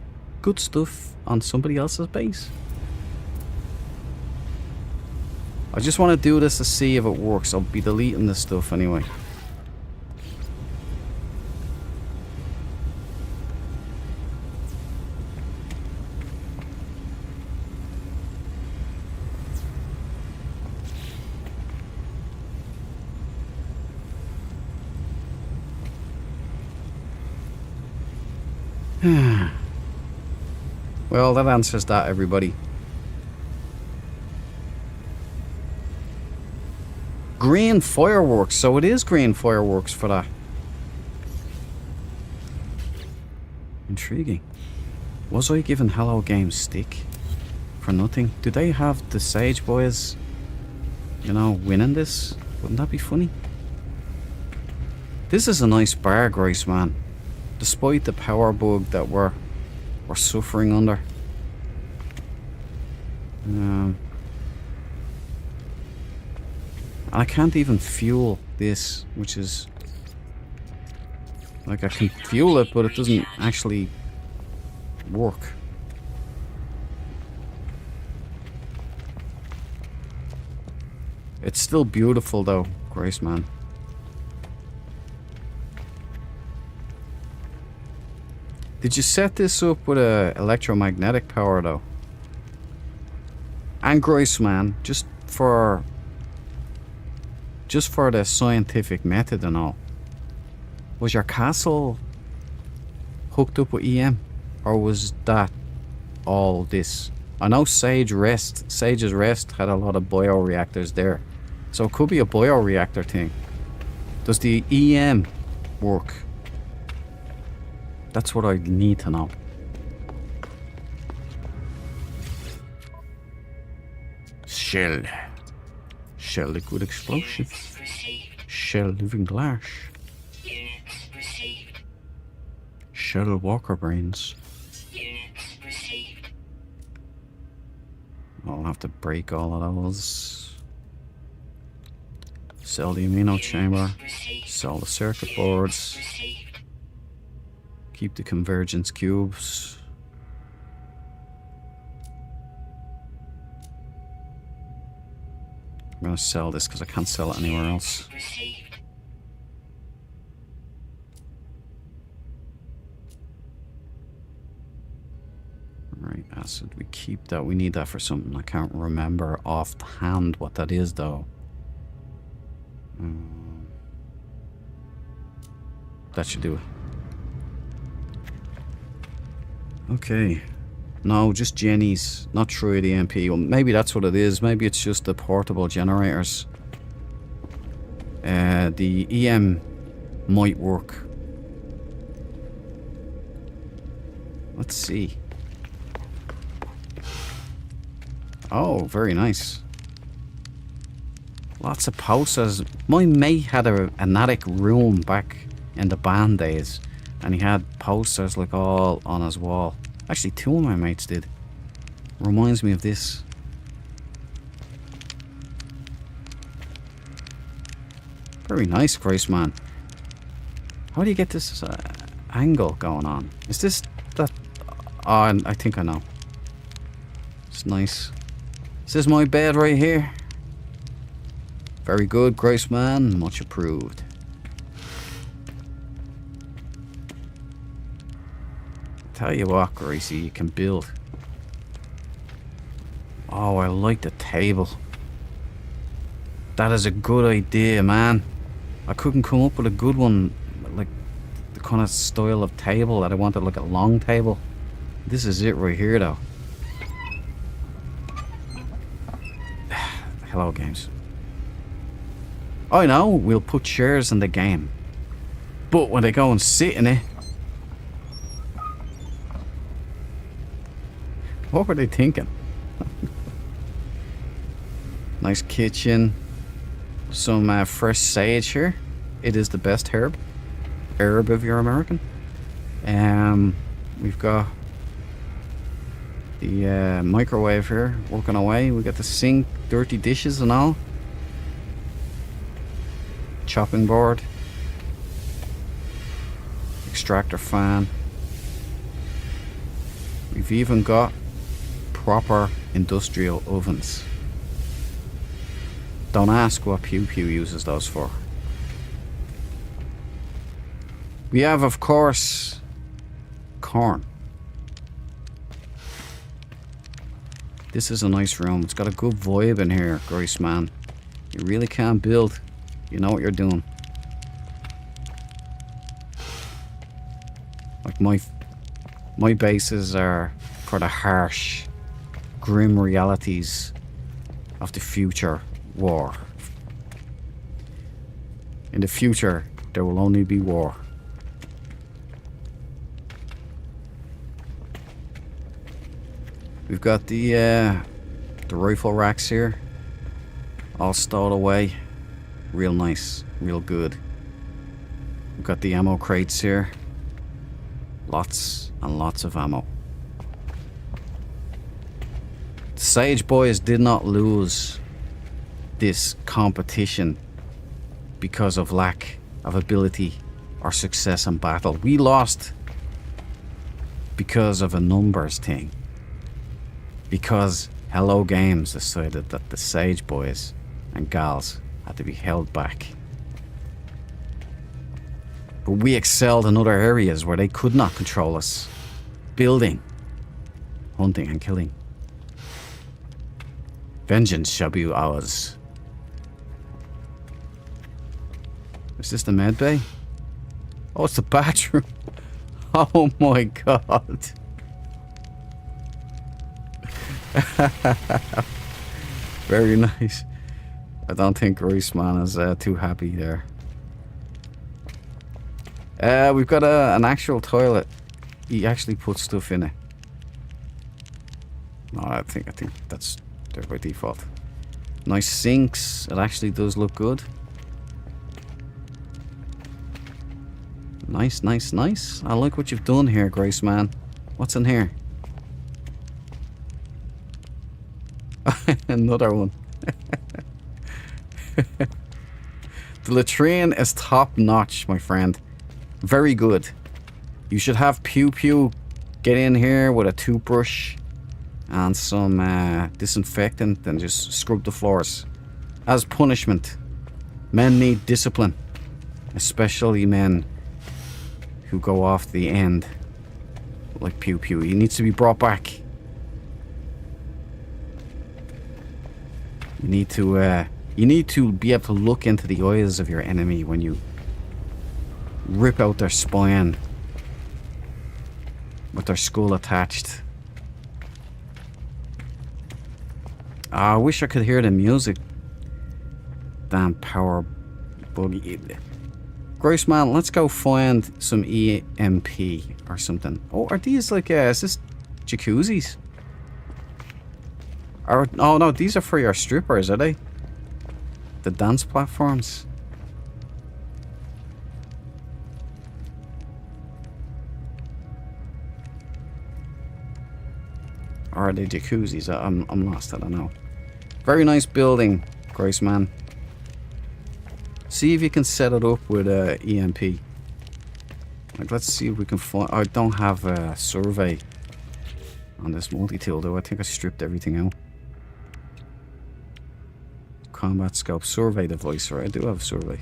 good stuff on somebody else's base. I just want to do this to see if it works. I'll be deleting this stuff anyway. Well, that answers that, everybody. Green fireworks, so it is green fireworks for that. Intriguing. Was I given Hello Games stick for nothing? Do they have the Sage boys, you know, winning this? Wouldn't that be funny? This is a nice bar, Grace, man. Despite the power bug that we're suffering under. And I can't even fuel this, which is... Like, I can fuel it, but it doesn't actually work. It's still beautiful, though, Grace, man. Did you set this up with a electromagnetic power, though? And Grace, man, just for the scientific method and all. Was your castle hooked up with EM? Or was that all this? I know Sage's Rest had a lot of bioreactors there. So it could be a bioreactor thing. Does the EM work? That's what I need to know. Shell liquid explosion. Shell living glass. Shell walker brains. I'll have to break all of those. Sell the amino chamber. Sell the circuit boards. Keep the convergence cubes. I'm gonna sell this because I can't sell it anywhere else. Right, acid, we keep that. We need that for something. I can't remember offhand what that is, though. That should do it. Okay. No, just Jenny's, not Troy the MP. Well, maybe that's what it is. Maybe it's just the portable generators. The EM might work. Let's see. Oh, very nice. Lots of posters. My mate had an attic room back in the band days, and he had posters like all on his wall. Actually, two of my mates did. Reminds me of this. Very nice, Grace man. How do you get this angle going on? Is this that? Oh, I think I know. It's nice. Is this my bed right here? Very good, Grace man. Much approved. Tell you what, Gracie, you can build. Oh, I like the table. That is a good idea, man. I couldn't come up with a good one, like the kind of style of table that I wanted, like a long table. This is it right here, though. Hello, games. I know, we'll put chairs in the game. But when they go and sit in it, what were they thinking? Nice kitchen. Some fresh sage here. It is the best herb if you're American. We've got the microwave here working away. We got the sink, dirty dishes and all. Chopping board. Extractor fan. We've even got proper industrial ovens. Don't ask what Pew Pew uses those for. We have, of course, corn. This is a nice room. It's got a good vibe in here, Grace man. You really can build. You know what you're doing. Like my bases are for the harsh, grim realities of the future war. In the future, there will only be war. We've got the rifle racks here, all stowed away. Real nice, real good. We've got the ammo crates here. Lots and lots of ammo. The Sage boys did not lose this competition because of lack of ability or success in battle. We lost because of a numbers thing. Because Hello Games decided that the Sage boys and gals had to be held back. But we excelled in other areas where they could not control us. Building, hunting and killing. Vengeance shall be ours. Is this the med bay? Oh, it's the bathroom. Oh my god. Very nice. I don't think Grace man is too happy there. We've got an actual toilet. He actually put stuff in it. No, I think that's there by default. Nice sinks. It actually does look good. Nice, nice, nice. I like what you've done here, Grace man. What's in here? Another one. The latrine is top notch, my friend. Very good. You should have Pew Pew get in here with a toothbrush and some disinfectant and just scrub the floors. As punishment. Men need discipline. Especially men who go off the end. Like Pew Pew. He needs to be brought back. You need to be able to look into the eyes of your enemy when you rip out their spine with their skull attached. I wish I could hear the music. Damn power buggy. Grace man, let's go find some EMP or something. Oh, are these like is this jacuzzis? Or, oh no, these are for your strippers, are they? The dance platforms. Or are they jacuzzis? I'm lost, I don't know. Very nice building, Grace man. See if you can set it up with EMP. Like, let's see if we can find... I don't have a survey on this multi-tool, though. I think I stripped everything out. Combat scope survey device, right? I do have a survey.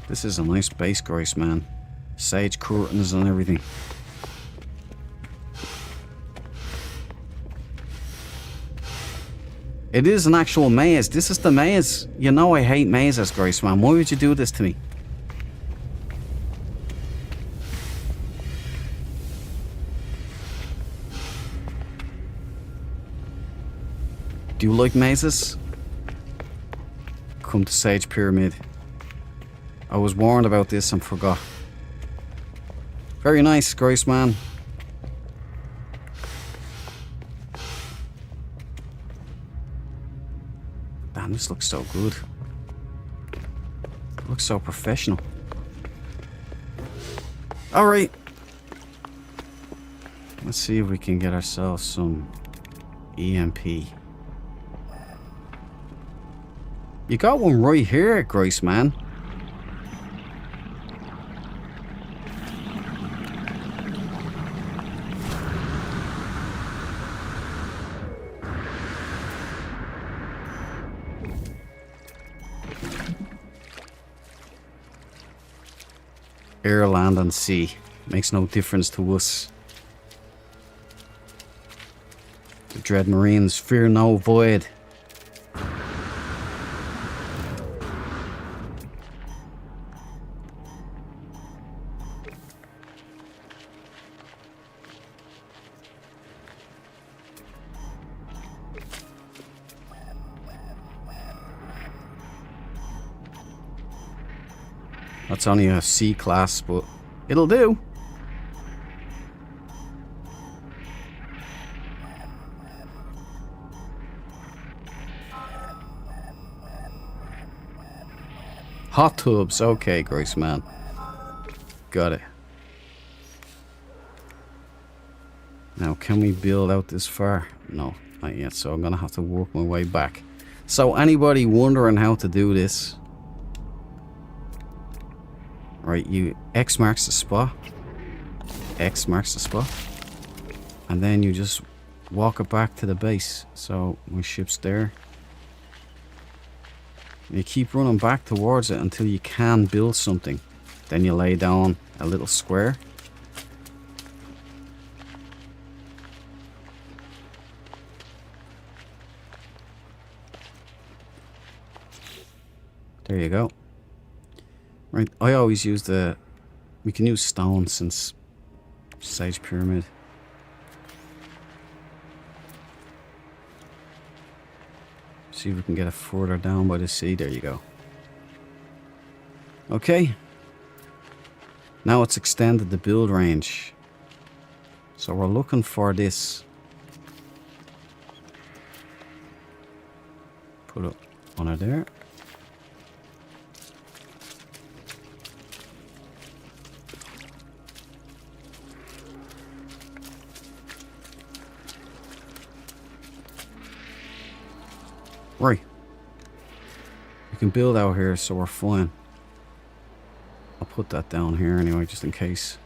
This is a nice base, Grace, man. Sage curtains and everything. It is an actual maze. This is the maze. You know I hate mazes, Grace, man. Why would you do this to me? Do you like mazes? Come to Sage Pyramid. I was warned about this and forgot. Very nice, Grace, man. Damn, this looks so good. It looks so professional. Alright. Let's see if we can get ourselves some EMP. You got one right here, Grace, man. Air, land and sea. Makes no difference to us. The Dread Marines fear no void. That's only a C class, but it'll do. Hot tubs, okay, Grace, man. Got it. Now, can we build out this far? No, not yet, so I'm gonna have to work my way back. So, anybody wondering how to do this? Right, you X marks the spot. X marks the spot. And then you just walk it back to the base. So my ship's there. And you keep running back towards it until you can build something. Then you lay down a little square. There you go. Right, I always use the... We can use stone since Sage Pyramid. See if we can get it further down by the sea. There you go. Okay. Now it's extended the build range. So we're looking for this. Put it under there. Right. We can build out here, so we're fine. I'll put that down here anyway, just in case.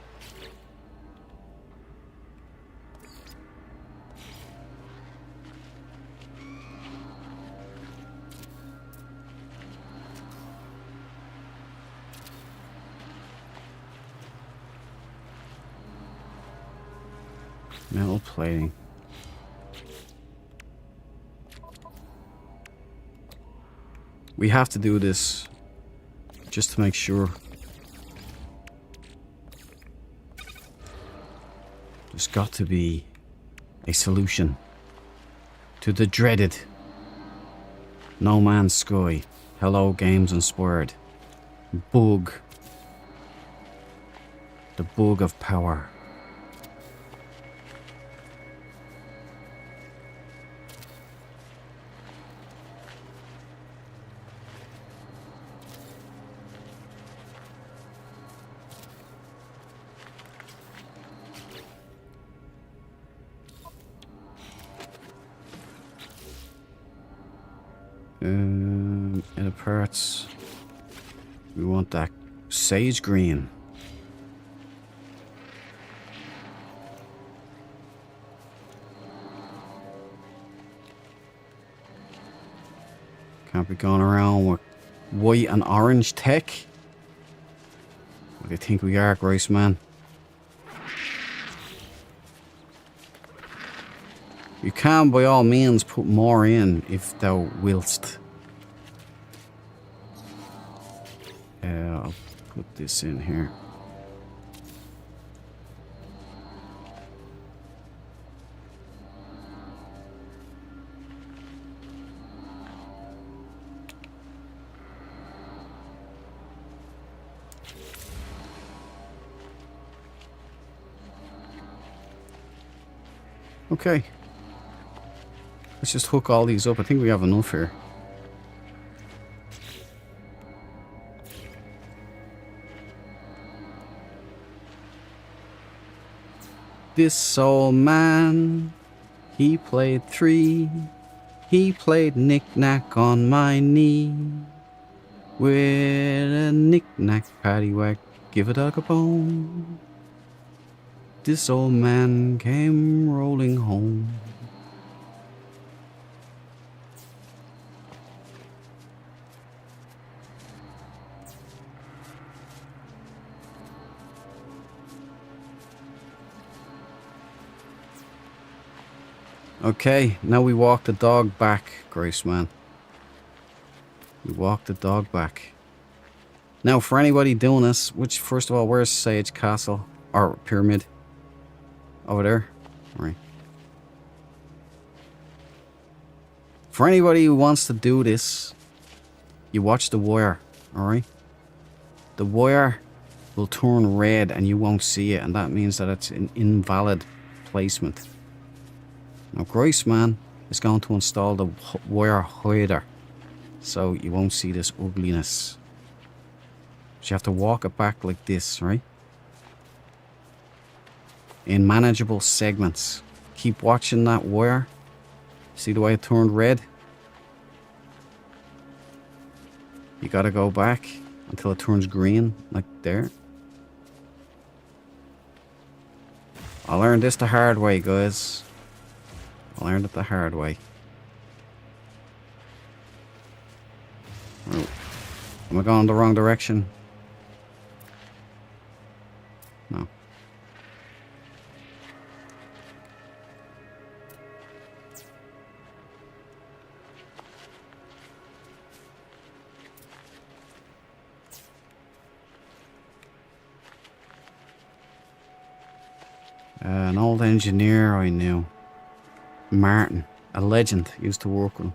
Metal plating. We have to do this just to make sure. There's got to be a solution to the dreaded No Man's Sky, Hello Games Inspired bug. The bug of power. Bit of parts. We want that sage green. Can't be going around with white and orange tech. What do you think we are, Grace man? You can by all means put more in if thou willst. I'll put this in here. Okay. Let's just hook all these up. I think we have enough here. This old man, he played 3. He played knick-knack on my knee. With a knick-knack paddywhack, give a dog a bone. This old man came rolling home. Okay, now we walk the dog back, Grace man. We walk the dog back. Now, for anybody doing this, which, first of all, where's Sage Castle? Or Pyramid? Over there? Right. For anybody who wants to do this, you watch the wire, alright? The wire will turn red and you won't see it, and that means that it's an invalid placement. Now, Grace man is going to install the wire hider, so you won't see this ugliness. So you have to walk it back like this, right? In manageable segments. Keep watching that wire. See the way it turned red? You gotta go back until it turns green, like there. I learned this the hard way, guys. I learned it the hard way. Oh. Am I going the wrong direction? No. An old engineer I knew. Martin, a legend, used to work with him.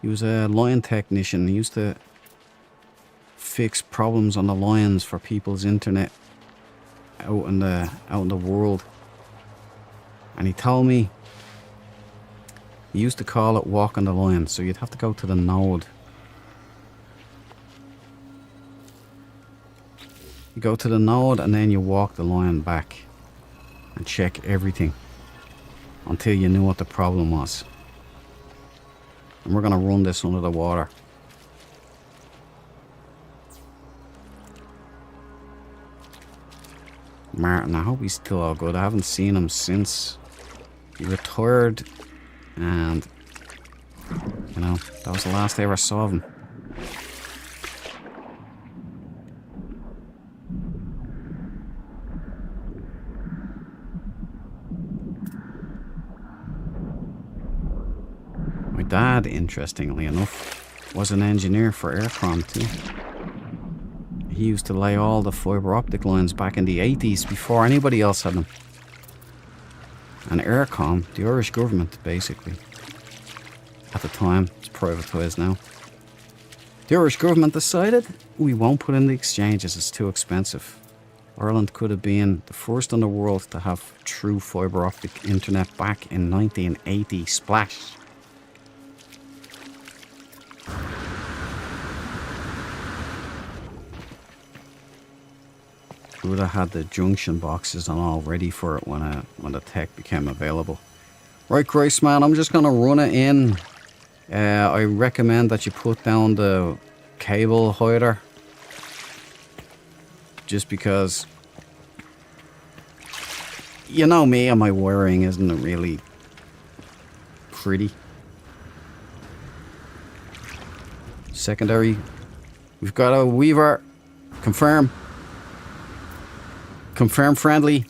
He was a line technician. He used to fix problems on the lines for people's internet out in the world. And he told me he used to call it walking the line. So you'd have to go to the node. You go to the node and then you walk the line back and check everything until you knew what the problem was. And we're gonna run this under the water. Martin, I hope he's still all good. I haven't seen him since he retired, and you know, that was the last I ever saw of him. My dad, interestingly enough, was an engineer for Aircom too. He used to lay all the fibre optic lines back in the 80s before anybody else had them. And Aircom, the Irish government, basically, at the time, it's privatised now. The Irish government decided we won't put in the exchanges, it's too expensive. Ireland could have been the first in the world to have true fibre optic internet back in 1980. Splash! We would have had the junction boxes and all ready for it when the tech became available. Right, Grace man, I'm just gonna run it in I recommend that you put down the cable hider. Just because... You know me and my wiring isn't really pretty. Secondary. We've got a Weaver. Confirm. Confirm friendly.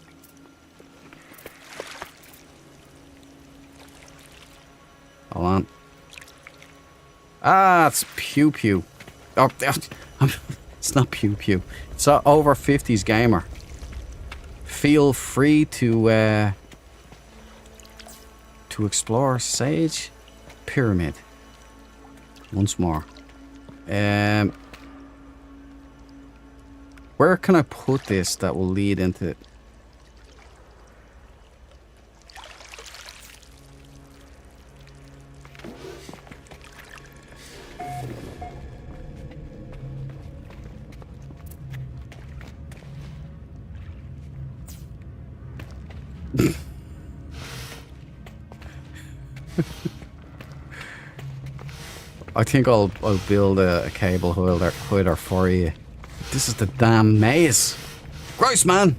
Hold on. Ah, it's Pew Pew. Oh, it's not Pew Pew. It's a over 50s gamer. Feel free to explore Sage Pyramid once more. Where can I put this that will lead into... I think I'll build a cable hider for you. This is the damn maze. Gross, man.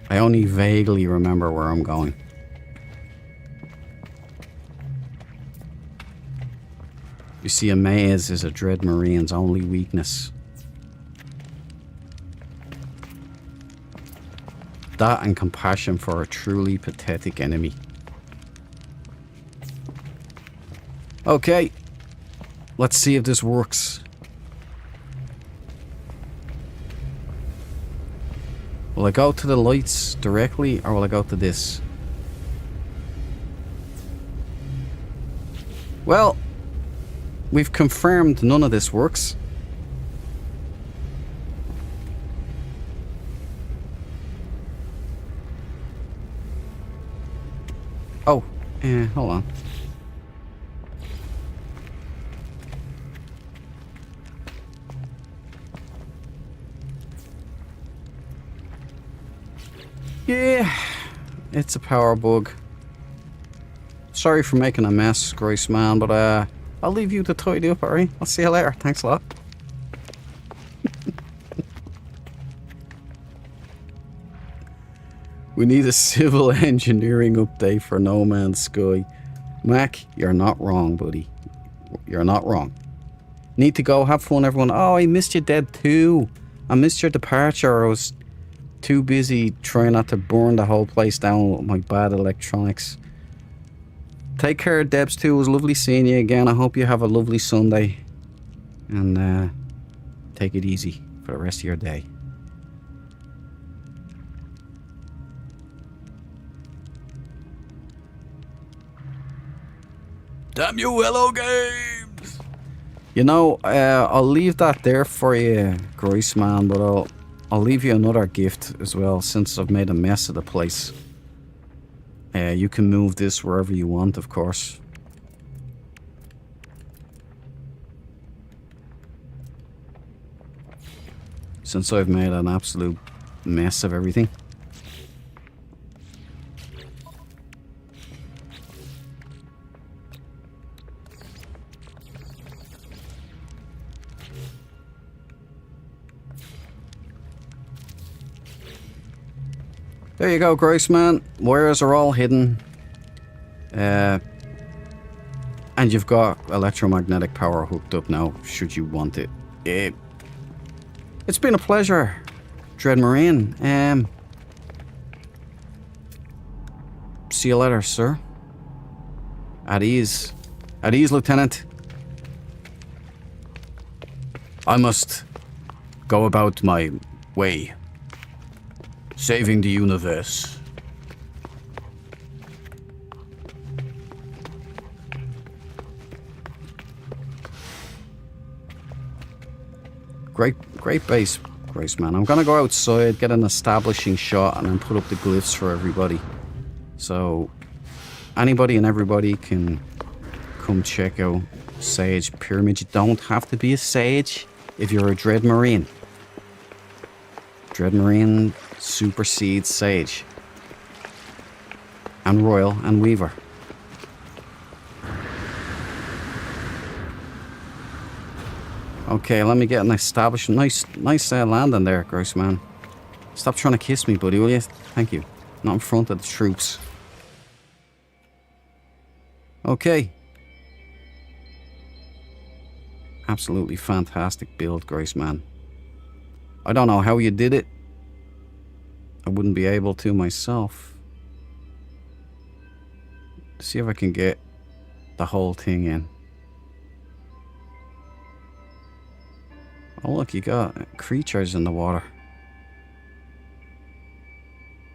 I only vaguely remember where I'm going. You see, a maze is a Dread Marine's only weakness. That and compassion for a truly pathetic enemy. Okay. Let's see if this works. Will I go to the lights directly, or will I go to this? Well, we've confirmed none of this works. Oh, hold on. Yeah, it's a power bug. Sorry for making a mess, Grace man, but I'll leave you to tidy up, alright? I'll see you later. Thanks a lot. We need a civil engineering update for No Man's Sky. Mac, you're not wrong, buddy. You're not wrong. Need to go. Have fun, everyone. Oh, I missed you dead too. I missed your departure. I was too busy trying not to burn the whole place down with my bad electronics. Take care, Debs, too. It was lovely seeing you again. I hope you have a lovely Sunday. And take it easy for the rest of your day. Damn you, Hello Games! You know, I'll leave that there for you, Grace man, but I'll leave you another gift as well, since I've made a mess of the place. You can move this wherever you want, of course. Since I've made an absolute mess of everything. There you go, Grace man. Wires are all hidden. And you've got electromagnetic power hooked up now, should you want it. It's been a pleasure, Dread Marine. See you later, sir. At ease. At ease, Lieutenant. I must go about my way. Saving the universe. Great base, Grace, man. I'm gonna go outside, get an establishing shot, and then put up the glyphs for everybody. So anybody and everybody can come check out Sage Pyramid. You don't have to be a Sage if you're a Dread Marine. Dread Marine supersedes Sage. And Royal and Weaver. Okay, let me get an establishment. Nice landing there, Grace, man. Stop trying to kiss me, buddy, will you? Thank you. Not in front of the troops. Okay. Absolutely fantastic build, Grace, man. I don't know how you did it. I wouldn't be able to myself. See if I can get the whole thing in. Oh look, you got creatures in the water.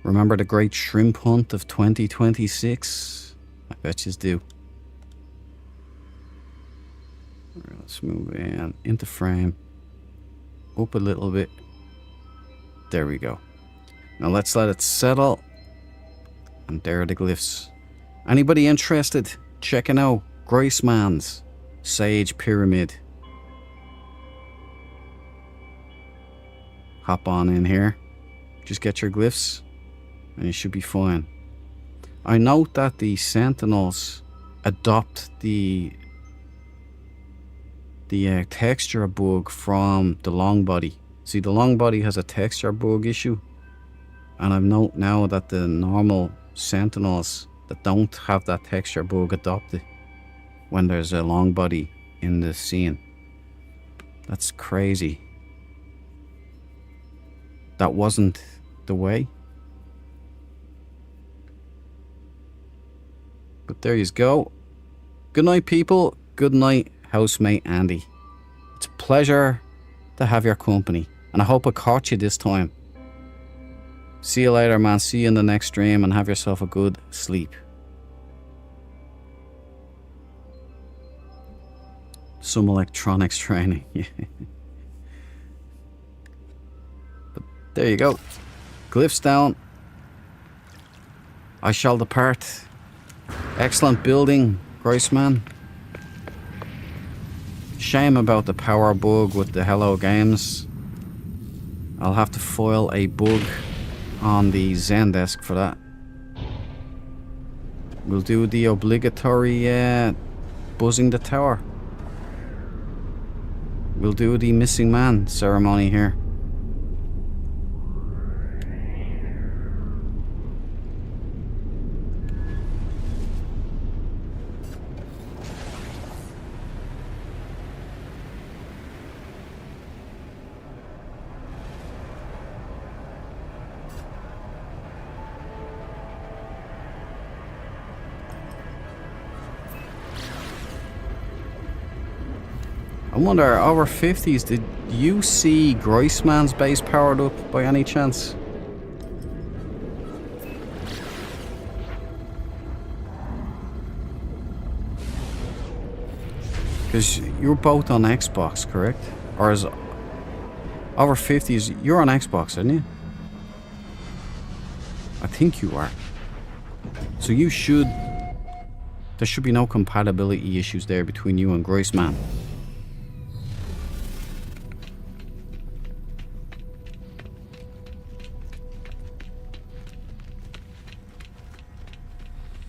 Remember the great shrimp hunt of 2026? I bet yous do. Let's move in into frame. Up a little bit. There we go. Now let's let it settle. And there are the glyphs. Anybody interested? Checking out Graceman's Sage Pyramid. Hop on in here. Just get your glyphs and you should be fine. I note that the Sentinels adopt the texture bug from the long body. See, the long body has a texture bug issue, and I've note now that the normal Sentinels that don't have that texture bug adopt it when there's a long body in the scene. That's crazy. That wasn't the way. But there you go. Good night, people. Good night, housemate Andy. It's a pleasure to have your company, and I hope I caught you this time. See you later, man. See you in the next stream, and have yourself a good sleep. Some electronics training. But there you go. Glyphs down. I shall depart. Excellent building, Graceman. Shame about the power bug with the Hello Games. I'll have to foil a bug on the Zendesk for that. We'll do the obligatory buzzing the tower. We'll do the missing man ceremony here. I wonder, over 50s, did you see Graceman's base powered up by any chance? Because you're both on Xbox, correct? Or is over 50s, you're on Xbox, aren't you? I think you are. So you should... There should be no compatibility issues there between you and Graceman.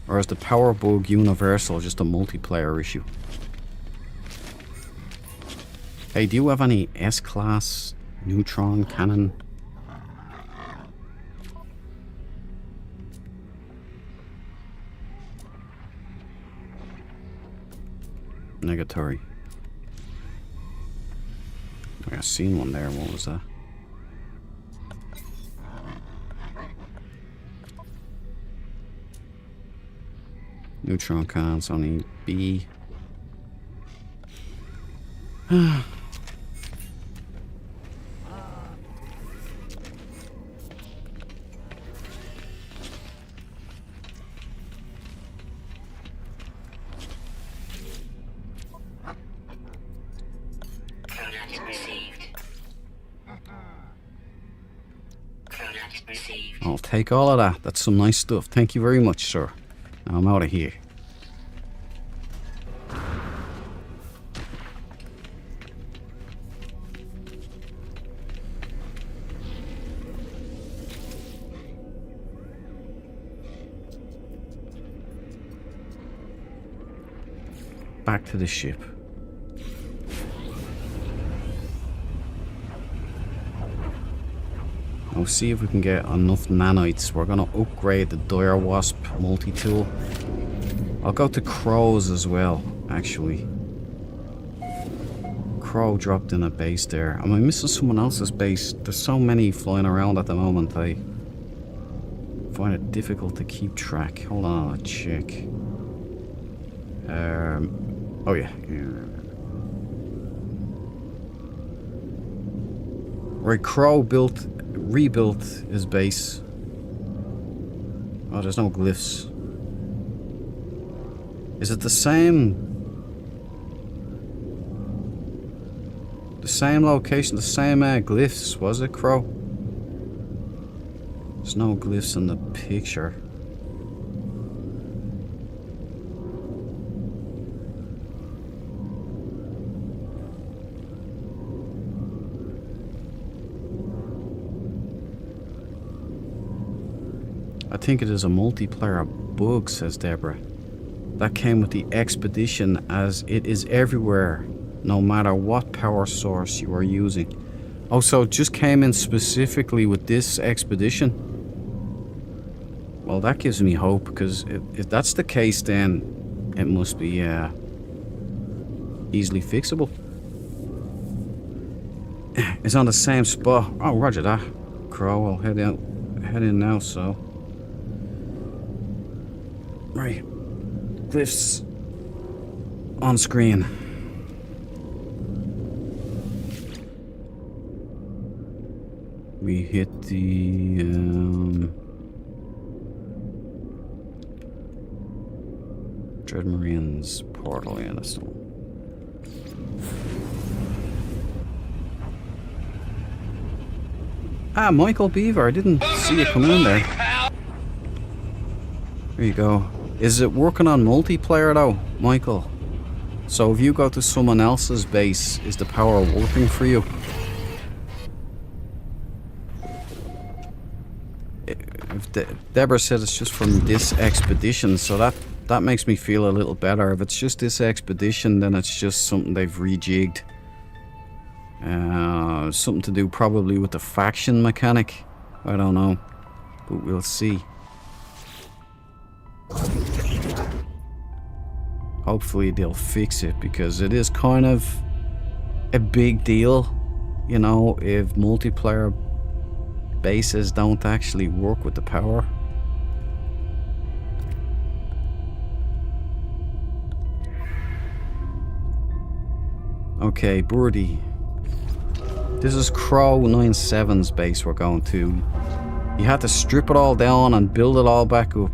Or is the power bug universal, just a multiplayer issue? Hey, do you have any S-class neutron cannon? Negatory. I seen one there. What was that? Neutron cannons only B. Product received. take all of that. That's some nice stuff. Thank you very much, sir. Now I'm out of here. Back to the ship. I'll see if we can get enough nanites. We're gonna upgrade the Dire Wasp multi-tool. I'll go to Crows as well, actually. Crow dropped in a base there. Am I missing someone else's base? There's so many flying around at the moment, I find it difficult to keep track. Hold on, I'll check. Oh yeah. Right, Crow rebuilt his base. Oh, there's no glyphs. Is it the same location, the same glyphs, was it, Crow? There's no glyphs in the picture. I think it is a multiplayer bug, says Deborah. That came with the expedition, as it is everywhere, no matter what power source you are using. Oh, so it just came in specifically with this expedition? Well, that gives me hope, because if that's the case, then it must be easily fixable. It's on the same spot. Oh, roger that. Crow, I'll head in now, so. Right. Glyphs on screen. We hit the Dread Marine's portal. Yeah, that's the one. Ah, Michael Beaver. I didn't see you come in there. There you go. Is it working on multiplayer though, Michael? So if you go to someone else's base, is the power working for you? Deborah said it's just from this expedition, so that makes me feel a little better. If it's just this expedition, then it's just something they've rejigged. Something to do probably with the faction mechanic. I don't know, but we'll see. Hopefully they'll fix it, because it is kind of a big deal, you know, if multiplayer bases don't actually work with the power. Okay, Birdie. This is Crow 97's base we're going to. He had to strip it all down and build it all back up,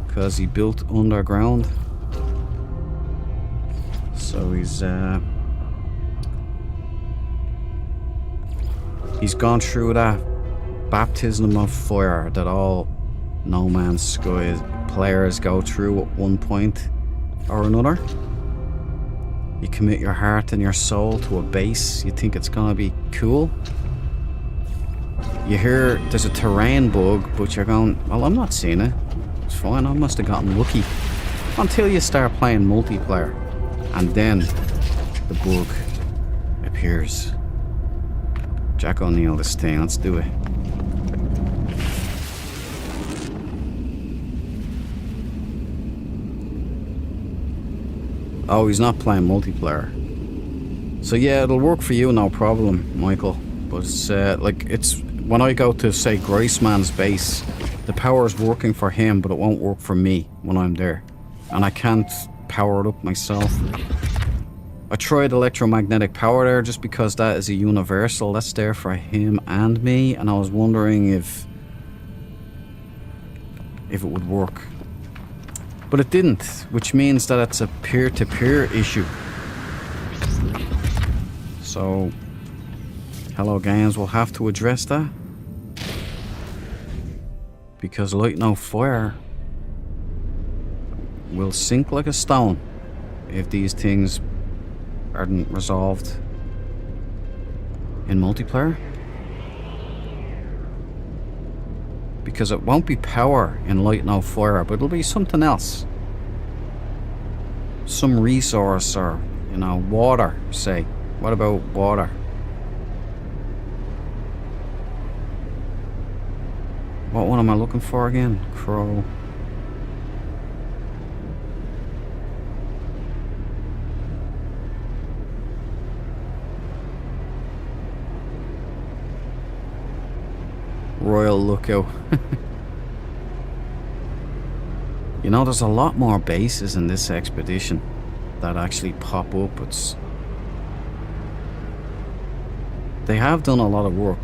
because he built underground. So he's gone through that baptism of fire that all No Man's Sky players go through at one point or another. You commit your heart and your soul to a base, you think it's gonna be cool. You hear there's a terrain bug, but you're going, well, I'm not seeing it. It's fine, I must have gotten lucky. Until you start playing multiplayer, and then the bug appears. Jack O'Neill, this thing, let's do it. Oh, he's not playing multiplayer. So yeah, it'll work for you, no problem, Michael. But it's it's when I go to, say, Graceman's base, the power's working for him, but it won't work for me when I'm there. And I can't power it up myself. I tried electromagnetic power there just because that is a universal. That's there for him and me, and I was wondering if it would work. But it didn't, which means that it's a peer-to-peer issue. So, Hello Games will have to address that. Because light no fire will sink like a stone if these things aren't resolved in multiplayer. Because it won't be power in light no fire, but it'll be something else. Some resource, or, you know, water, say. What about water? What one am I looking for again? Crow. Royal Lookout. You know, there's a lot more bases in this expedition that actually pop up. They have done a lot of work.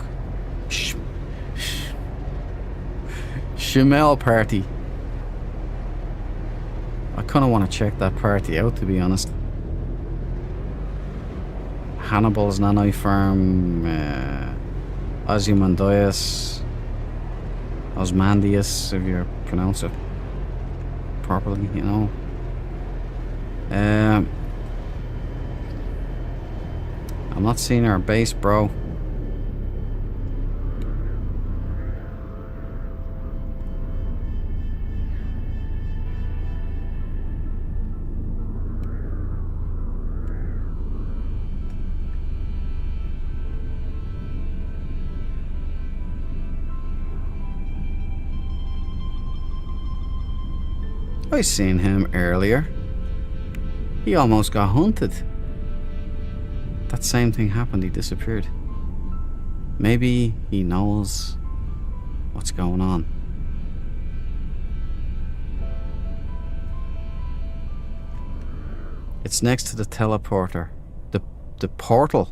Shamel party. I kind of want to check that party out, to be honest. Hannibal's Nanai Farm, Ozymandias, Osmandius, if you pronounce it properly, you know. I'm not seeing our base, bro. I seen him earlier. He almost got hunted. That same thing happened, he disappeared. Maybe he knows what's going on. It's next to the teleporter. The portal.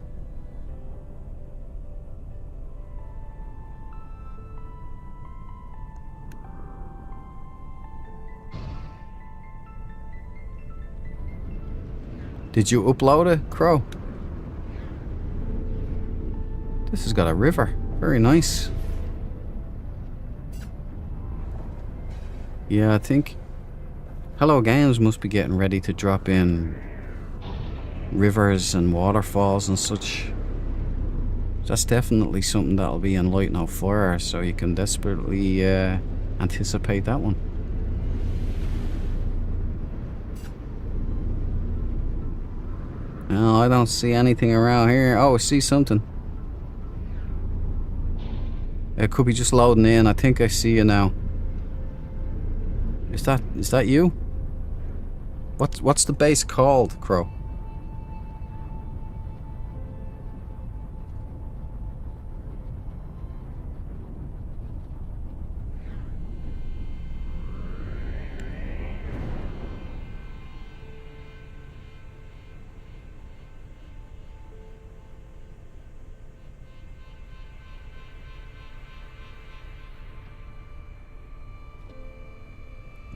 Did you upload it, Crow? This has got a river. Very nice. Yeah, I think Hello Games must be getting ready to drop in rivers and waterfalls and such. That's definitely something that'll be in Light No Fire, so you can desperately anticipate that one. No, I don't see anything around here. Oh, I see something. It could be just loading in. I think I see you now. Is that you? What's the base called, Crow?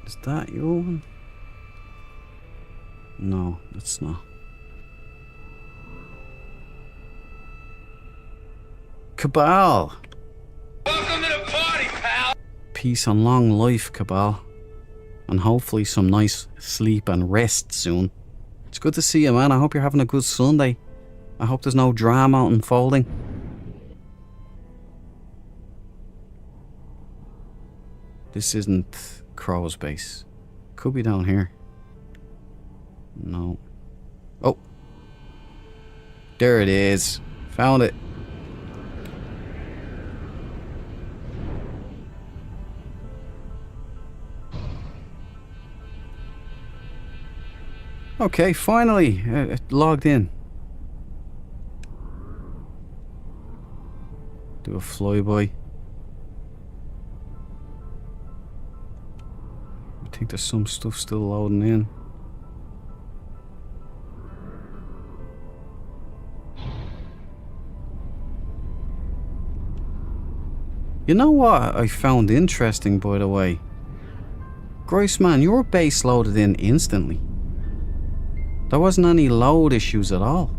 Is that your one? No, it's not. Cabal! Welcome to the party, pal! Peace and long life, Cabal. And hopefully some nice sleep and rest soon. It's good to see you, man. I hope you're having a good Sunday. I hope there's no drama unfolding. This isn't Crow's base. Could be down here. No. Oh. There it is. Found it. Okay, finally. It logged in. Do a flyby. I think there's some stuff still loading in. You know what I found interesting, by the way? Grace, man, your base loaded in instantly. There wasn't any load issues at all.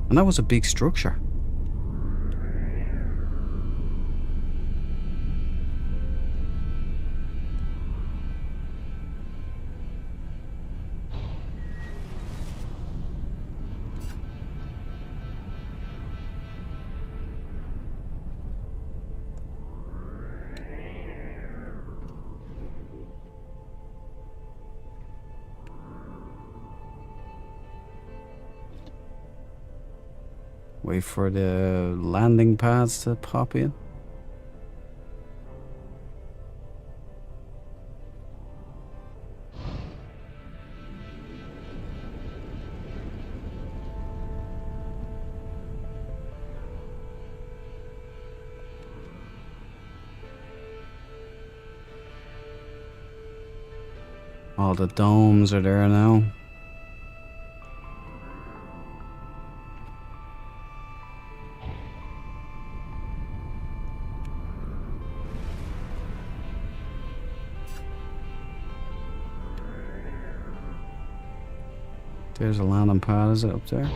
And that was a big structure. Wait for the landing pads to pop in. All the domes are there now. There's a landing pad, is it up there?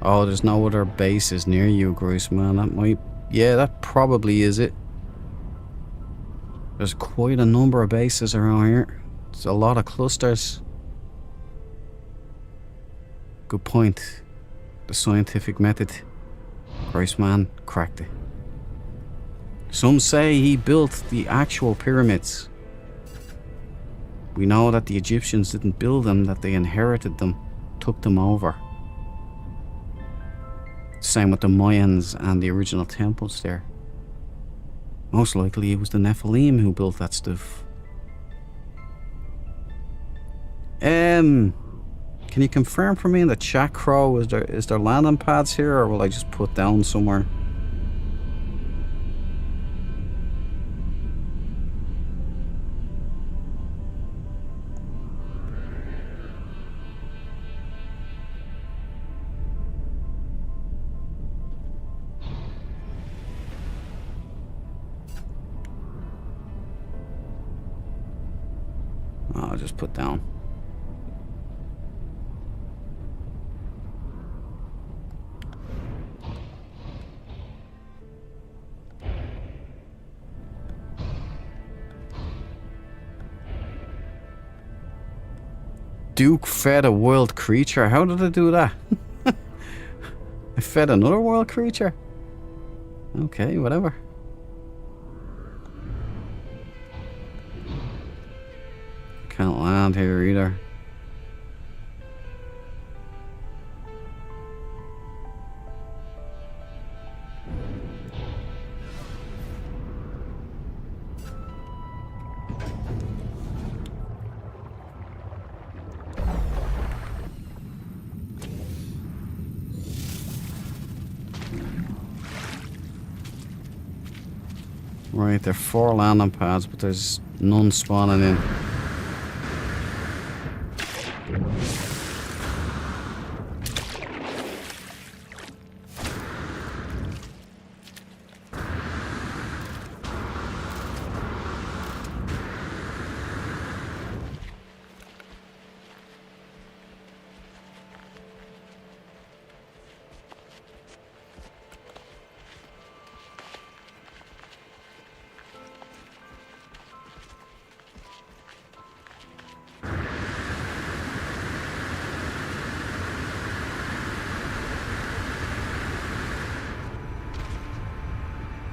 Oh, there's no other bases near you, Grace, man. That might... Yeah, that probably is it. There's quite a number of bases around here. It's a lot of clusters. Good point. The scientific method. Grace, man, cracked it. Some say he built the actual pyramids. We know that the Egyptians didn't build them, that they inherited them, took them over. Same with the Mayans and the original temples there. Most likely it was the Nephilim who built that stuff. Can you confirm for me in the chat, Crow, is there landing pads here, or will I just put down somewhere? I'll just put down. Duke fed a wild creature. How did I do that? I fed another wild creature? Okay, whatever. Can't land here either. Right, there are 4 landing pads, but there's none spawning in.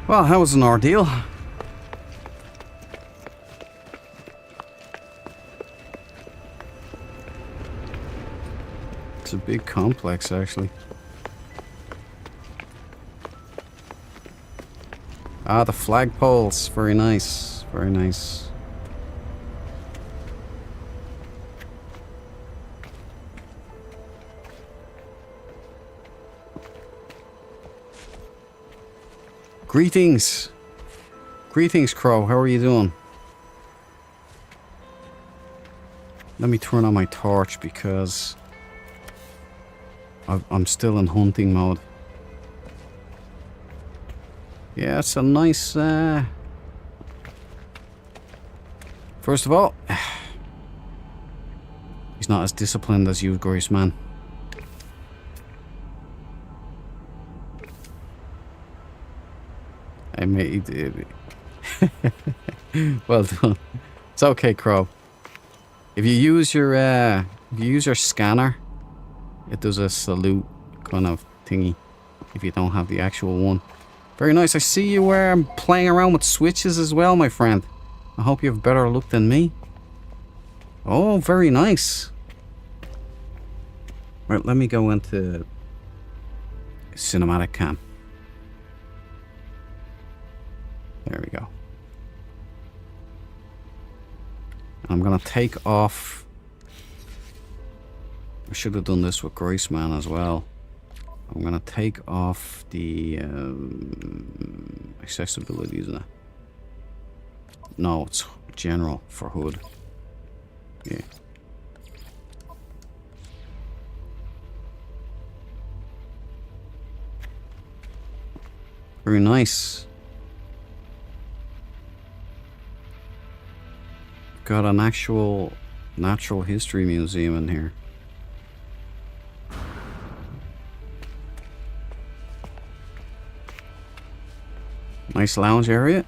Well, that was an ordeal. It's a big complex, actually. Ah, the flagpoles. Very nice. Very nice. Greetings. Greetings, Crow. How are you doing? Let me turn on my torch because I'm still in hunting mode. Yeah, it's a nice... First of all, he's not as disciplined as you, Grace, man. I made it. Well done. It's okay, Crow. If you use your If you use your scanner, it does a salute kind of thingy if you don't have the actual one. Very nice. I see you playing around with switches as well, my friend. I hope you have better luck than me. Oh, very nice. Right, let me go into cinematic cam. There we go. I'm gonna take off. I should have done this with Graceman as well. I'm gonna take off the accessibility, isn't it? No, it's general for HUD. Yeah. Very nice. Got an actual natural history museum in here. Nice lounge area.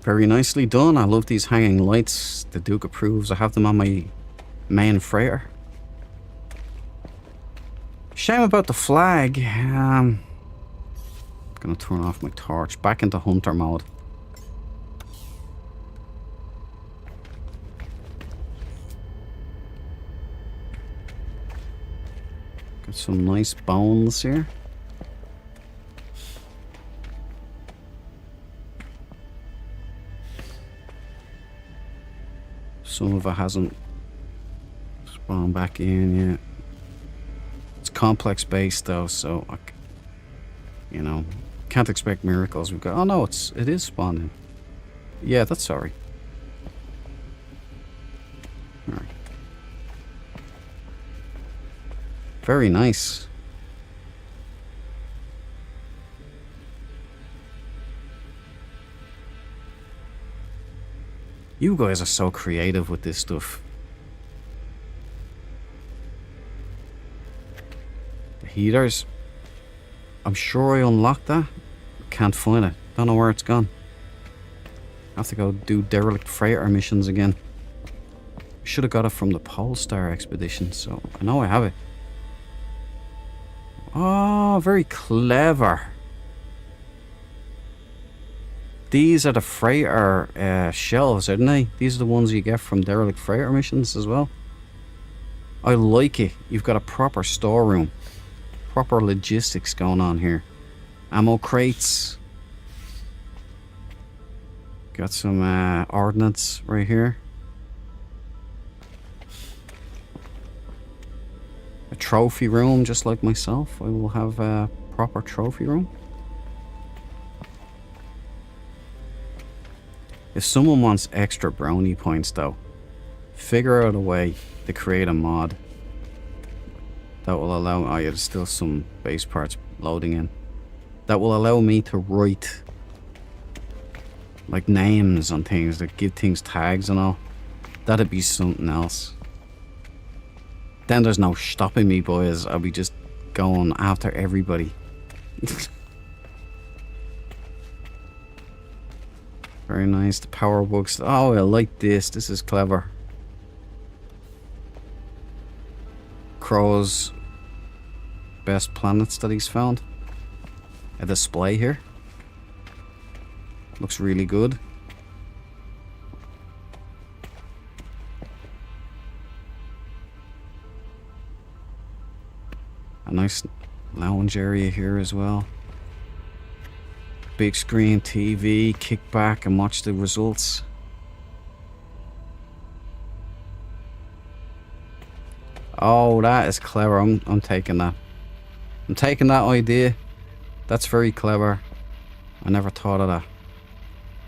Very nicely done. I love these hanging lights. The Duke approves. I have them on my main freighter. Shame about the flag. Gonna turn off my torch. Back into hunter mode. Got some nice bones here. Some of it hasn't spawned back in yet. It's complex based though, so you know, can't expect miracles. We've got. Oh no, it is spawning. Yeah, that's sorry. All right. Very nice. You guys are so creative with this stuff. The heaters. I'm sure I unlocked that. Can't find it. Don't know where it's gone. I have to go do derelict freighter missions again. Should have got it from the Polestar expedition, so I know I have it. Oh, very clever. These are the freighter shelves, aren't they? These are the ones you get from derelict freighter missions as well. I like it. You've got a proper storeroom. Proper logistics going on here. Ammo crates. Got some ordnance right here. A trophy room, just like myself. I will have a proper trophy room. If someone wants extra brownie points though, figure out a way to create a mod that will allow... Oh yeah, there's still some base parts loading in. That will allow me to write like names on things, that give things tags and all. That'd be something else. Then there's no stopping me, boys. I'll be just going after everybody. Very nice. The power books. Oh, I like this. This is clever. Crow's best planets that he's found. A display here. Looks really good. A nice lounge area here as well. Big screen TV, kick back and watch the results. Oh, that is clever. I'm taking that. I'm taking that idea. That's very clever. I never thought of that.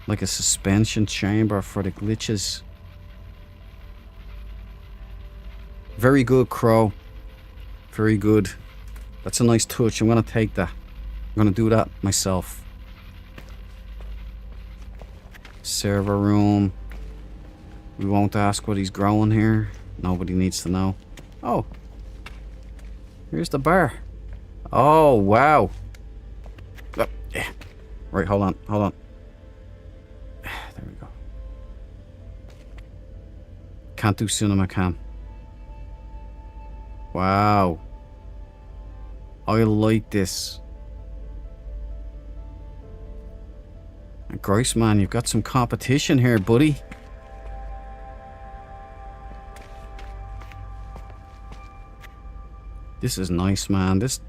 Like a suspension chamber for the glitches. Very good, Crow. Very good. That's a nice touch. I'm gonna take that. I'm gonna do that myself. Server room. We won't ask what he's growing here. Nobody needs to know. Oh. Here's the bar. Oh, wow. Yeah. Right, hold on. There we go. Can't do cinema cam. Wow. I like this. And Grace, man, you've got some competition here, buddy. This is nice, man. This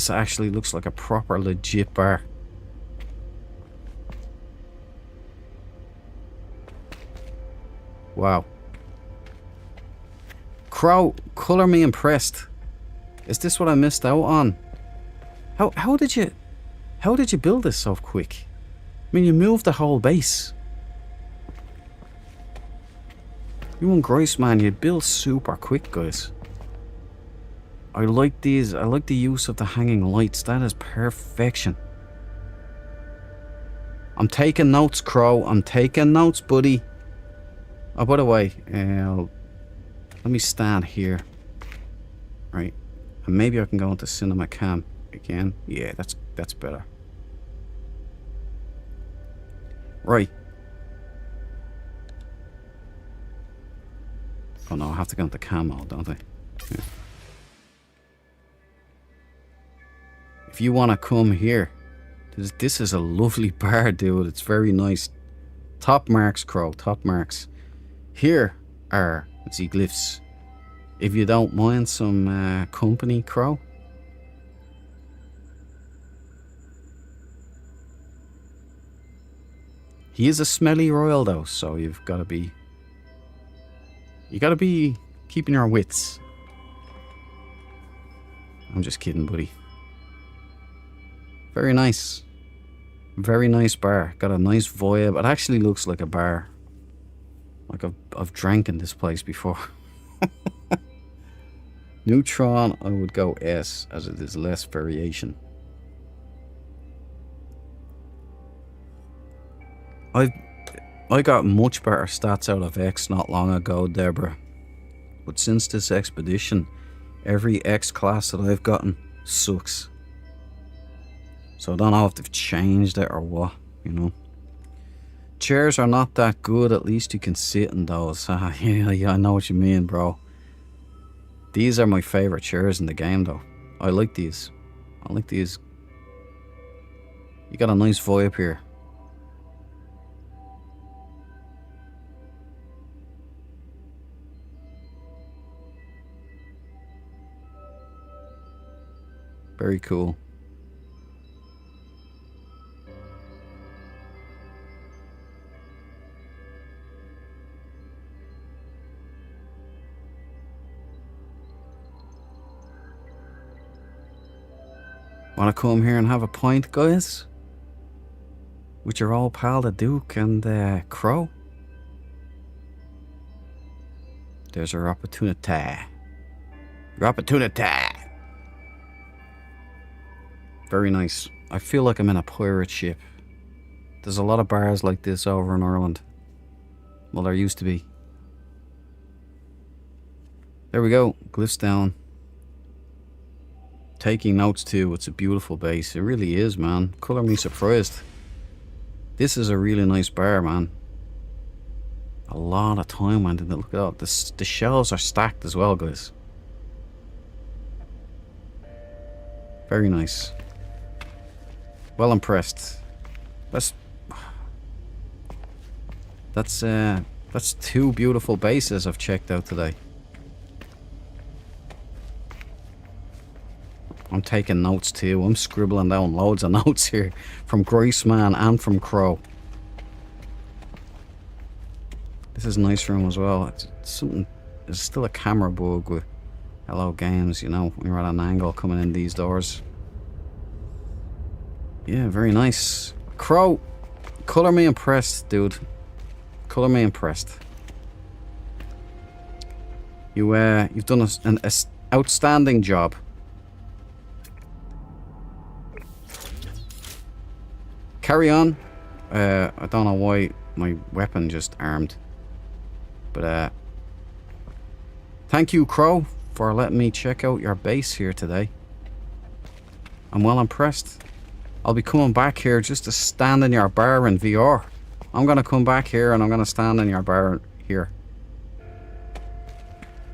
actually looks like a proper legit bar. Wow. Crow, colour me impressed. Is this what I missed out on? How did you build this so quick? I mean, you moved the whole base. You and Grace, man, you build super quick, guys. I like these. I like the use of the hanging lights. That is perfection. I'm taking notes, Crow. I'm taking notes, buddy. Oh, by the way, let me stand here. Right. And maybe I can go into cinema cam again. Yeah, that's better. Right. Oh no, I have to go into camo, don't I? Yeah. If you want to come here, this is a lovely bar, dude. It's very nice. Top marks, Crow. Top marks. Here are the glyphs. If you don't mind some company, Crow. He is a smelly royal, though, so you've got to be... You got to be keeping your wits. I'm just kidding, buddy. Very nice. Very nice bar. Got a nice vibe. It actually looks like a bar. Like I've drank in this place before. Neutron, I would go S, as it is less variation. I got much better stats out of X not long ago, Deborah. But since this expedition, every X class that I've gotten sucks. So I don't know if they've changed it or what, you know. Chairs are not that good, at least you can sit in those. Yeah, I know what you mean, bro. These are my favourite chairs in the game, though. I like these. I like these. You got a nice vibe here. Very cool. Want to come here and have a pint, guys? With your old pal, the Duke and Crow? There's our opportunity. Your opportunity! Very nice. I feel like I'm in a pirate ship. There's a lot of bars like this over in Ireland. Well, there used to be. There we go. Glyphs down. Taking notes too. It's a beautiful base. It really is, man. Colour me surprised. This is a really nice bar, man. A lot of time went into it. Look at that. The shelves are stacked as well, guys. Very nice. Well impressed. That's two beautiful bases I've checked out today. I'm taking notes too. I'm scribbling down loads of notes here from Graceman and from Crow. This is a nice room as well. It's something. There's still a camera bug with Hello Games, you know, when you're at an angle coming in these doors. Yeah, very nice. Crow, colour me impressed, dude. Colour me impressed. You've done an outstanding job. Carry on. I don't know why my weapon just armed. But thank you, Crow, for letting me check out your base here today. I'm well impressed. I'll be coming back here just to stand in your bar in VR. I'm gonna come back here and I'm gonna stand in your bar here.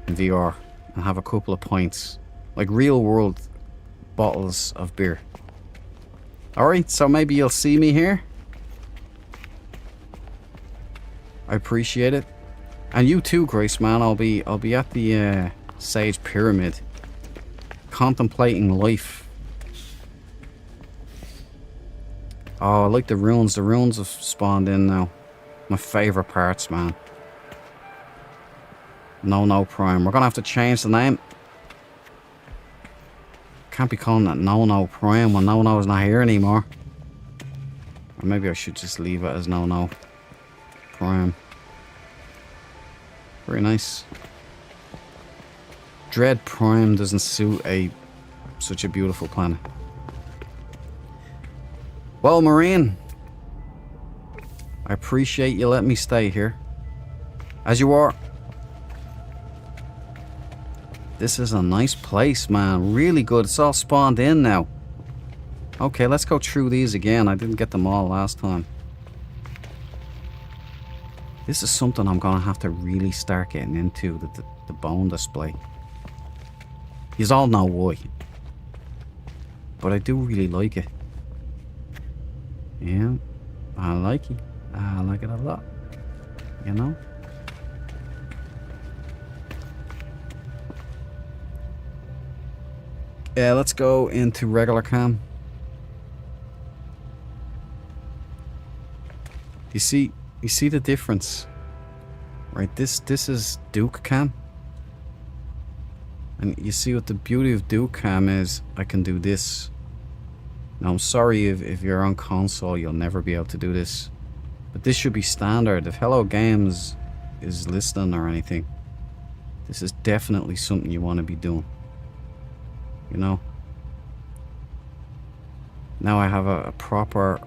in VR and have a couple of pints. Like real world bottles of beer. Alright, so maybe you'll see me here. I appreciate it. And you too, Grace, man. I'll be at the Sage Pyramid. Contemplating life. Oh, I like the ruins. The ruins have spawned in now. My favourite parts, man. No Prime. We're gonna have to change the name. Can't be calling that No Prime when No is not here anymore. Or maybe I should just leave it as No Prime. Very nice. Dread Prime doesn't suit such a beautiful planet. Well, Marine, I appreciate you letting me stay here. As you are. This is a nice place, man. Really good. It's all spawned in now. Okay, let's go through these again. I didn't get them all last time. This is something I'm gonna have to really start getting into, the bone display. Yous all know why. But I do really like it. Yeah, I like it. I like it a lot. You know? Yeah, let's go into regular cam. You see the difference? Right, this is Duke cam. And you see what the beauty of Duke cam is, I can do this. Now I'm sorry if you're on console, you'll never be able to do this. But this should be standard. If Hello Games is listening or anything, this is definitely something you want to be doing. You know? Now I have a proper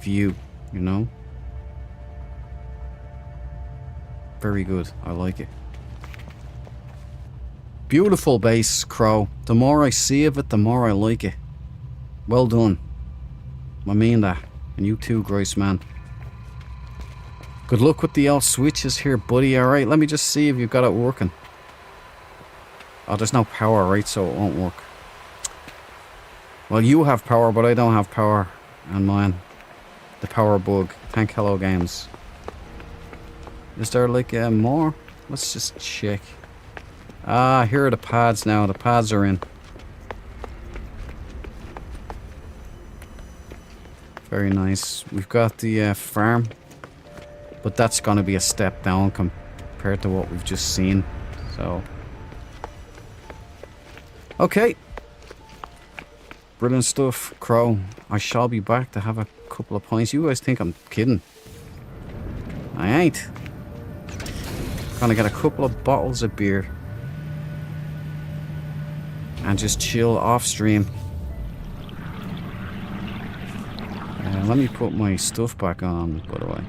view, you know? Very good. I like it. Beautiful base, Crow. The more I see of it, the more I like it. Well done. I mean that. And you too, Grace, man. Good luck with the old switches here, buddy. Alright, let me just see if you've got it working. Oh, there's no power, right? So it won't work. Well, you have power, but I don't have power on mine. The power bug. Thank Hello Games. Is there like more? Let's just check. Ah, here are the pads now. The pads are in. Very nice. We've got the farm. But that's going to be a step down compared to what we've just seen. So. Okay. Brilliant stuff, Crow. I shall be back to have a couple of pints. You guys think I'm kidding. I ain't. Gonna get a couple of bottles of beer. And just chill off stream. Let me put my stuff back on, by the way.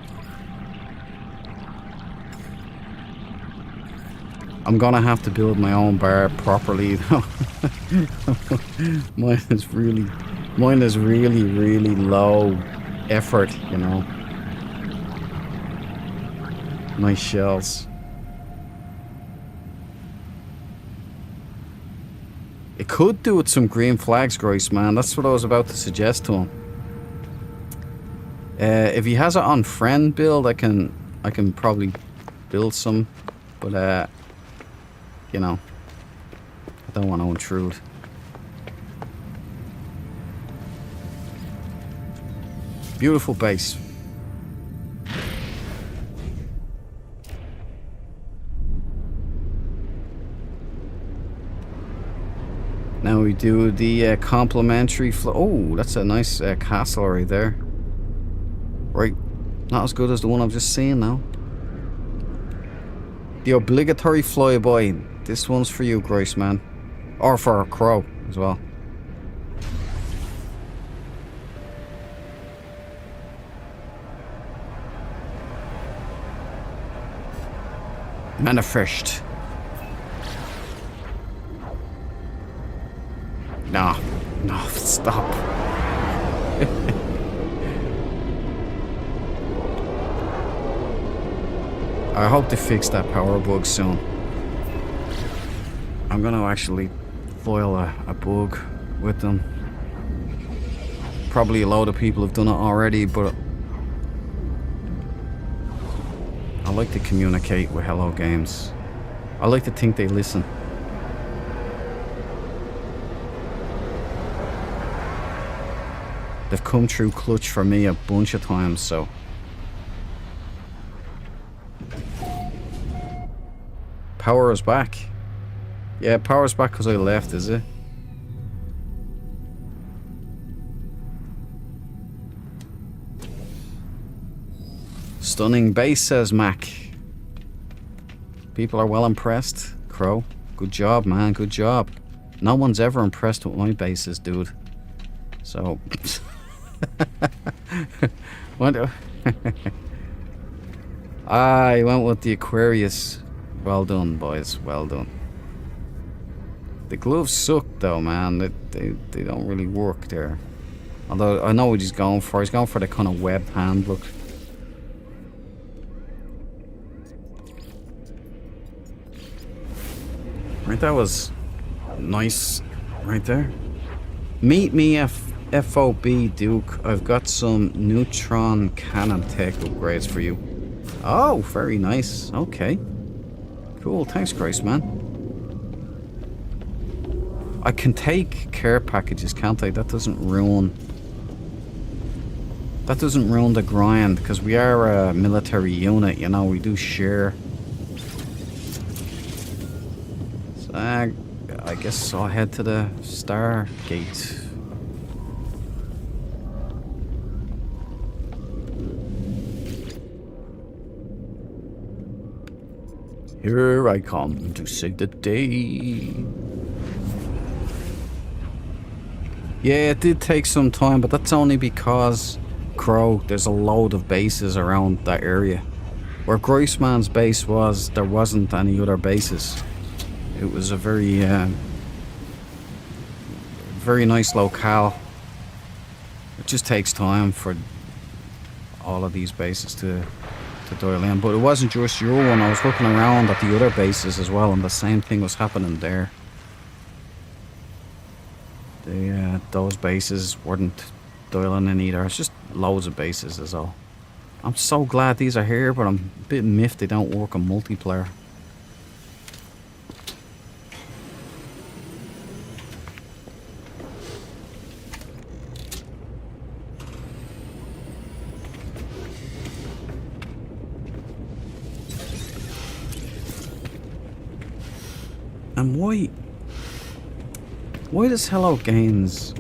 I'm gonna have to build my own bar properly though. Mine is really low effort, you know. Nice shells. It could do with some green flags, Grace, man. That's what I was about to suggest to him. If he has it on friend build, I can probably build some, but you know, I don't want to intrude. Beautiful base. Now we do the complimentary oh, that's a nice castle right there. Right, not as good as the one I've just seen now. The obligatory flyby. This one's for you, Grace, man. Or for a Crow as well. Manifest. No, stop. I hope they fix that power bug soon. I'm gonna actually foil a bug with them. Probably a load of people have done it already, but I like to communicate with Hello Games. I like to think they listen. They've come through clutch for me a bunch of times, so. Power is back. Yeah, power's back because I left, is it? Stunning base, says Mac. People are well impressed. Crow, good job, man, good job. No one's ever impressed with my bases, dude. So... what? I went with the Aquarius. Well done, boys. Well done. The gloves suck, though, man. They don't really work there. Although I know what he's going for. He's going for the kind of webbed hand look. Right, that was nice. Right there. Meet me, FOB Duke. I've got some neutron cannon tech upgrades for you. Oh, very nice. Okay. Cool. Thanks, Grace, man. I can take care packages, can't I? That doesn't ruin the grind, because we are a military unit, you know, we do share. So, I guess I'll head to the Stargate. Here I come to save the day. Yeah, it did take some time, but that's only because, Crow, there's a load of bases around that area. Where Groisman's base was, there wasn't any other bases. It was a very nice locale. It just takes time for all of these bases to dial in. But it wasn't just your one. I was looking around at the other bases as well, and the same thing was happening there. Those bases weren't dialing in either. It's just loads of bases is all. I'm so glad these are here, but I'm a bit miffed they don't work on multiplayer. And why does Hello Games,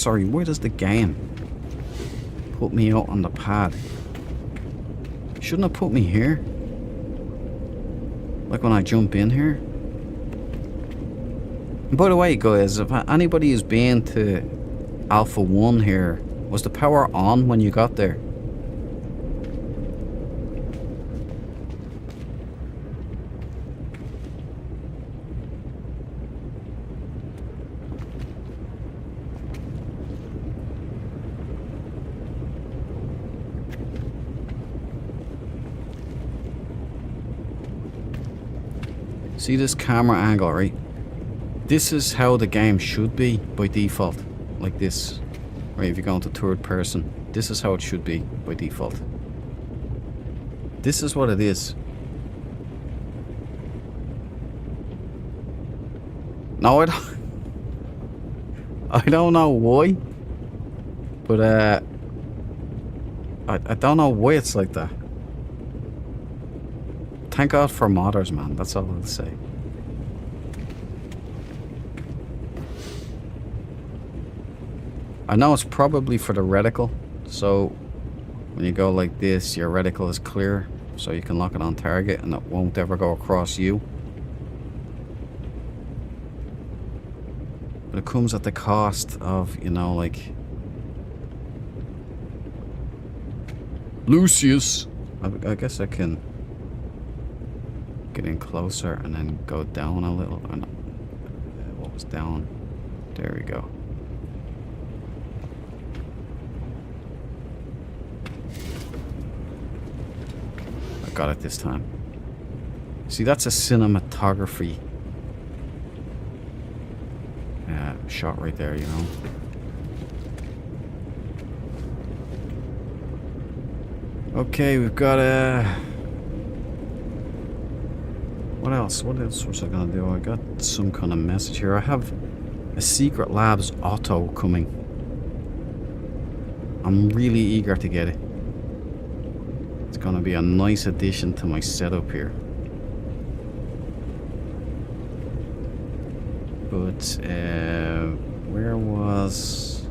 why does the game put me out on the pad? Shouldn't have put me here? Like when I jump in here? And by the way, guys, if anybody has been to Alpha 1 here, was the power on when you got there? See this camera angle, right? This is how the game should be by default. Like this. Right, if you're going to third person. This is how it should be by default. This is what it is. No, I don't know why. But I don't know why it's like that. Thank God for modders, man. That's all I'll say. I know it's probably for the reticle. So when you go like this, your reticle is clear. So you can lock it on target and it won't ever go across you. But it comes at the cost of, you know, like... Lucius! I guess I can... get in closer and then go down a little. Or not. What was down? There we go. I got it this time. See, that's a cinematography shot right there, you know. Okay, we've got what else? What else was I gonna do? I got some kind of message here. I have a Secret Labs Auto coming. I'm really eager to get it. It's gonna be a nice addition to my setup here. But where was...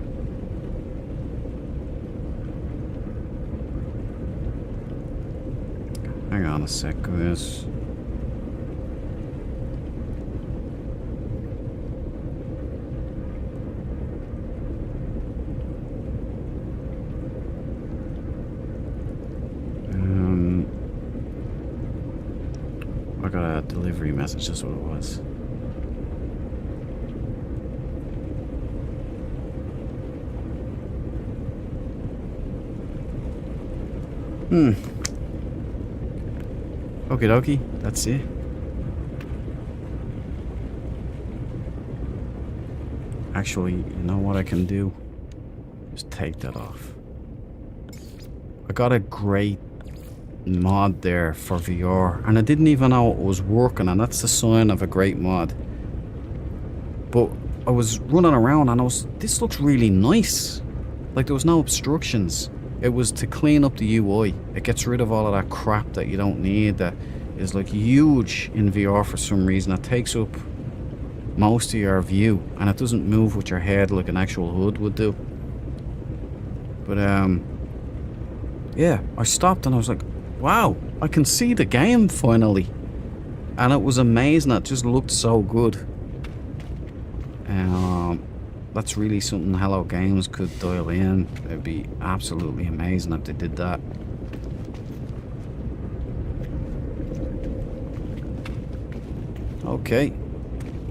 Hang on a sec, guys. I got a delivery message, that's what it was. Okie dokie, that's it. Actually, you know what I can do? Just take that off. I got a great mod there for VR, and I didn't even know it was working, and that's the sign of a great mod. But I was running around and this looks really nice. Like, there was no obstructions. It was to clean up the UI. It gets rid of all of that crap that you don't need, that is like huge in VR for some reason. It takes up most of your view, and it doesn't move with your head like an actual HUD would do. But yeah, I stopped and I was like, wow, I can see the game finally. And it was amazing. It just looked so good. That's really something Hello Games could dial in. It'd be absolutely amazing if they did that. Okay.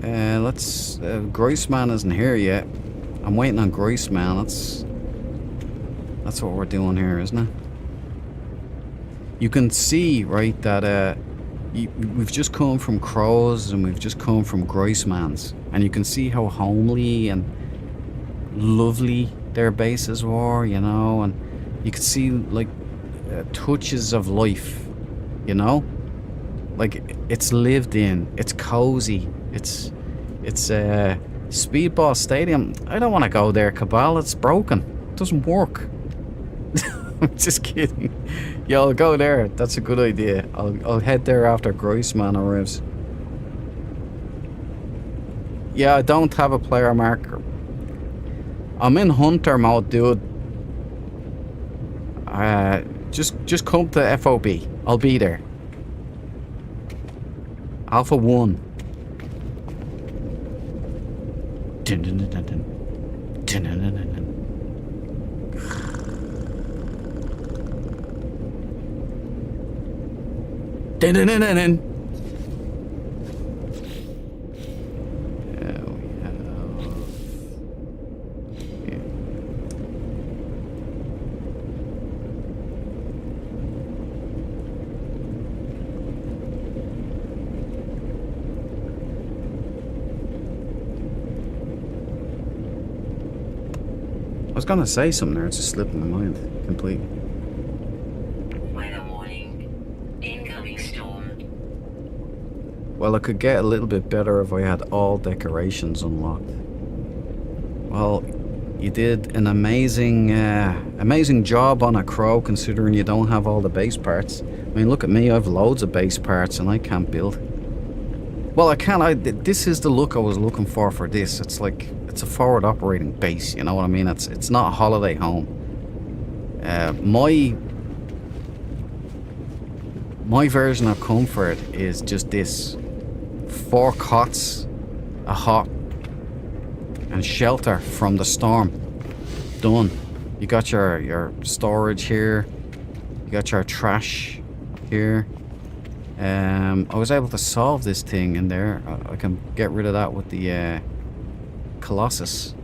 Let's... Groisman isn't here yet. I'm waiting on Groisman. That's what we're doing here, isn't it? You can see, right, that we've just come from Crow's and we've just come from Groisman's, and you can see how homely and lovely their bases were, you know, and you could see like touches of life, you know, like it's lived in, it's cozy, it's Speedball Stadium. I don't want to go there, Cabal. It's broken. It doesn't work. I'm just kidding. Yeah, I'll go there. That's a good idea. I'll head there after Groisman arrives. Yeah, I don't have a player marker. I'm in hunter mode, dude. Just come to FOB. I'll be there. Alpha 1. Dun, dun, dun, dun, dun. Dun, dun, dun, dun, dun. Dun, dun, dun, dun, dun. I was gonna say something there, it just slipped my mind completely. Weather warning. Incoming storm. Well, it could get a little bit better if I had all decorations unlocked. Well, you did an amazing job on a Crow, considering you don't have all the base parts. I mean, look at me, I have loads of base parts and I can't build. Well, I can't. This is the look I was looking for this. It's like, it's a forward operating base, you know what I mean? It's not a holiday home. My version of comfort is just this: 4 cots, a hot, and shelter from the storm. Done. You got your storage here. You got your trash here. I was able to solve this thing in there. I can get rid of that with the Colossus.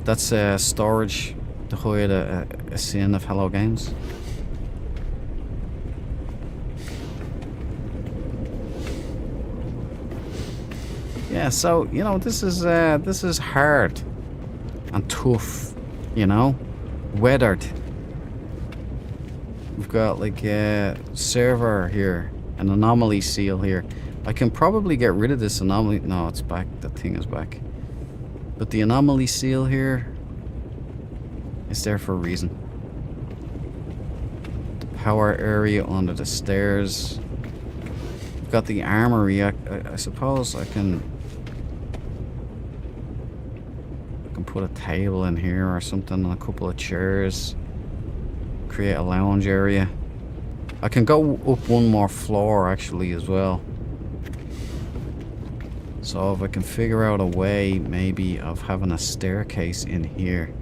That's storage to hide a sin of Hello Games. Yeah, so, you know, this is hard and tough, you know, weathered. We've got like a server here, an anomaly seal here. I can probably get rid of this anomaly. No, it's back. That thing is back. But the anomaly seal here is there for a reason. The power area under the stairs. We've got the armory. I suppose I can put a table in here or something and a couple of chairs. Create a lounge area. I can go up one more floor actually as well. So if I can figure out a way maybe of having a staircase in here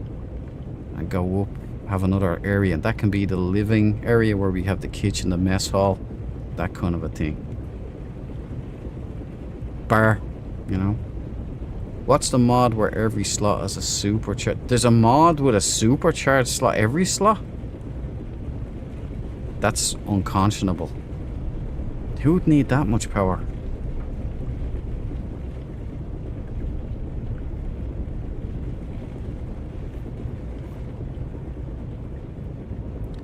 and go up, have another area. That can be the living area where we have the kitchen, the mess hall, that kind of a thing. Bar, you know. What's the mod where every slot has a supercharged? There's a mod with a supercharged slot every slot? That's unconscionable. Who'd need that much power?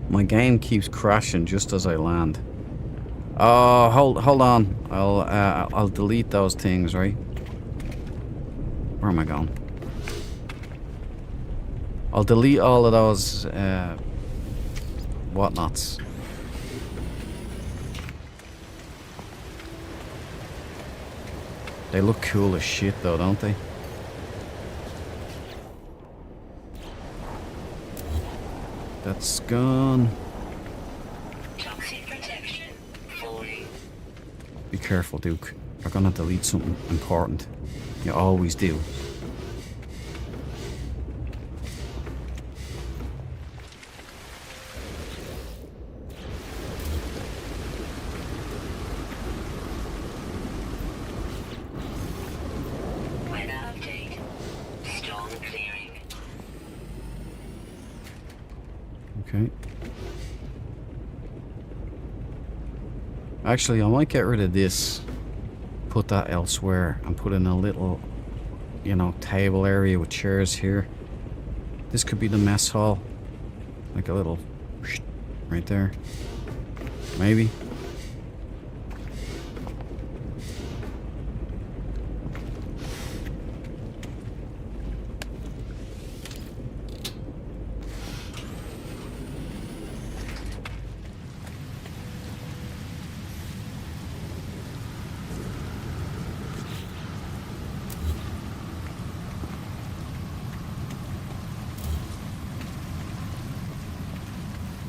My game keeps crashing just as I land. Oh, hold on. I'll delete those things, right? Where am I going? I'll delete all of those whatnots. They look cool as shit though, don't they? That's gone. Toxic protection falling. Be careful, Duke. You're gonna delete something important. You always do. Weather update. Storm clearing. Okay. Actually, I might get rid of this. Put that elsewhere and put in a little, you know, table area with chairs here. This could be the mess hall. Like a little right there. Maybe.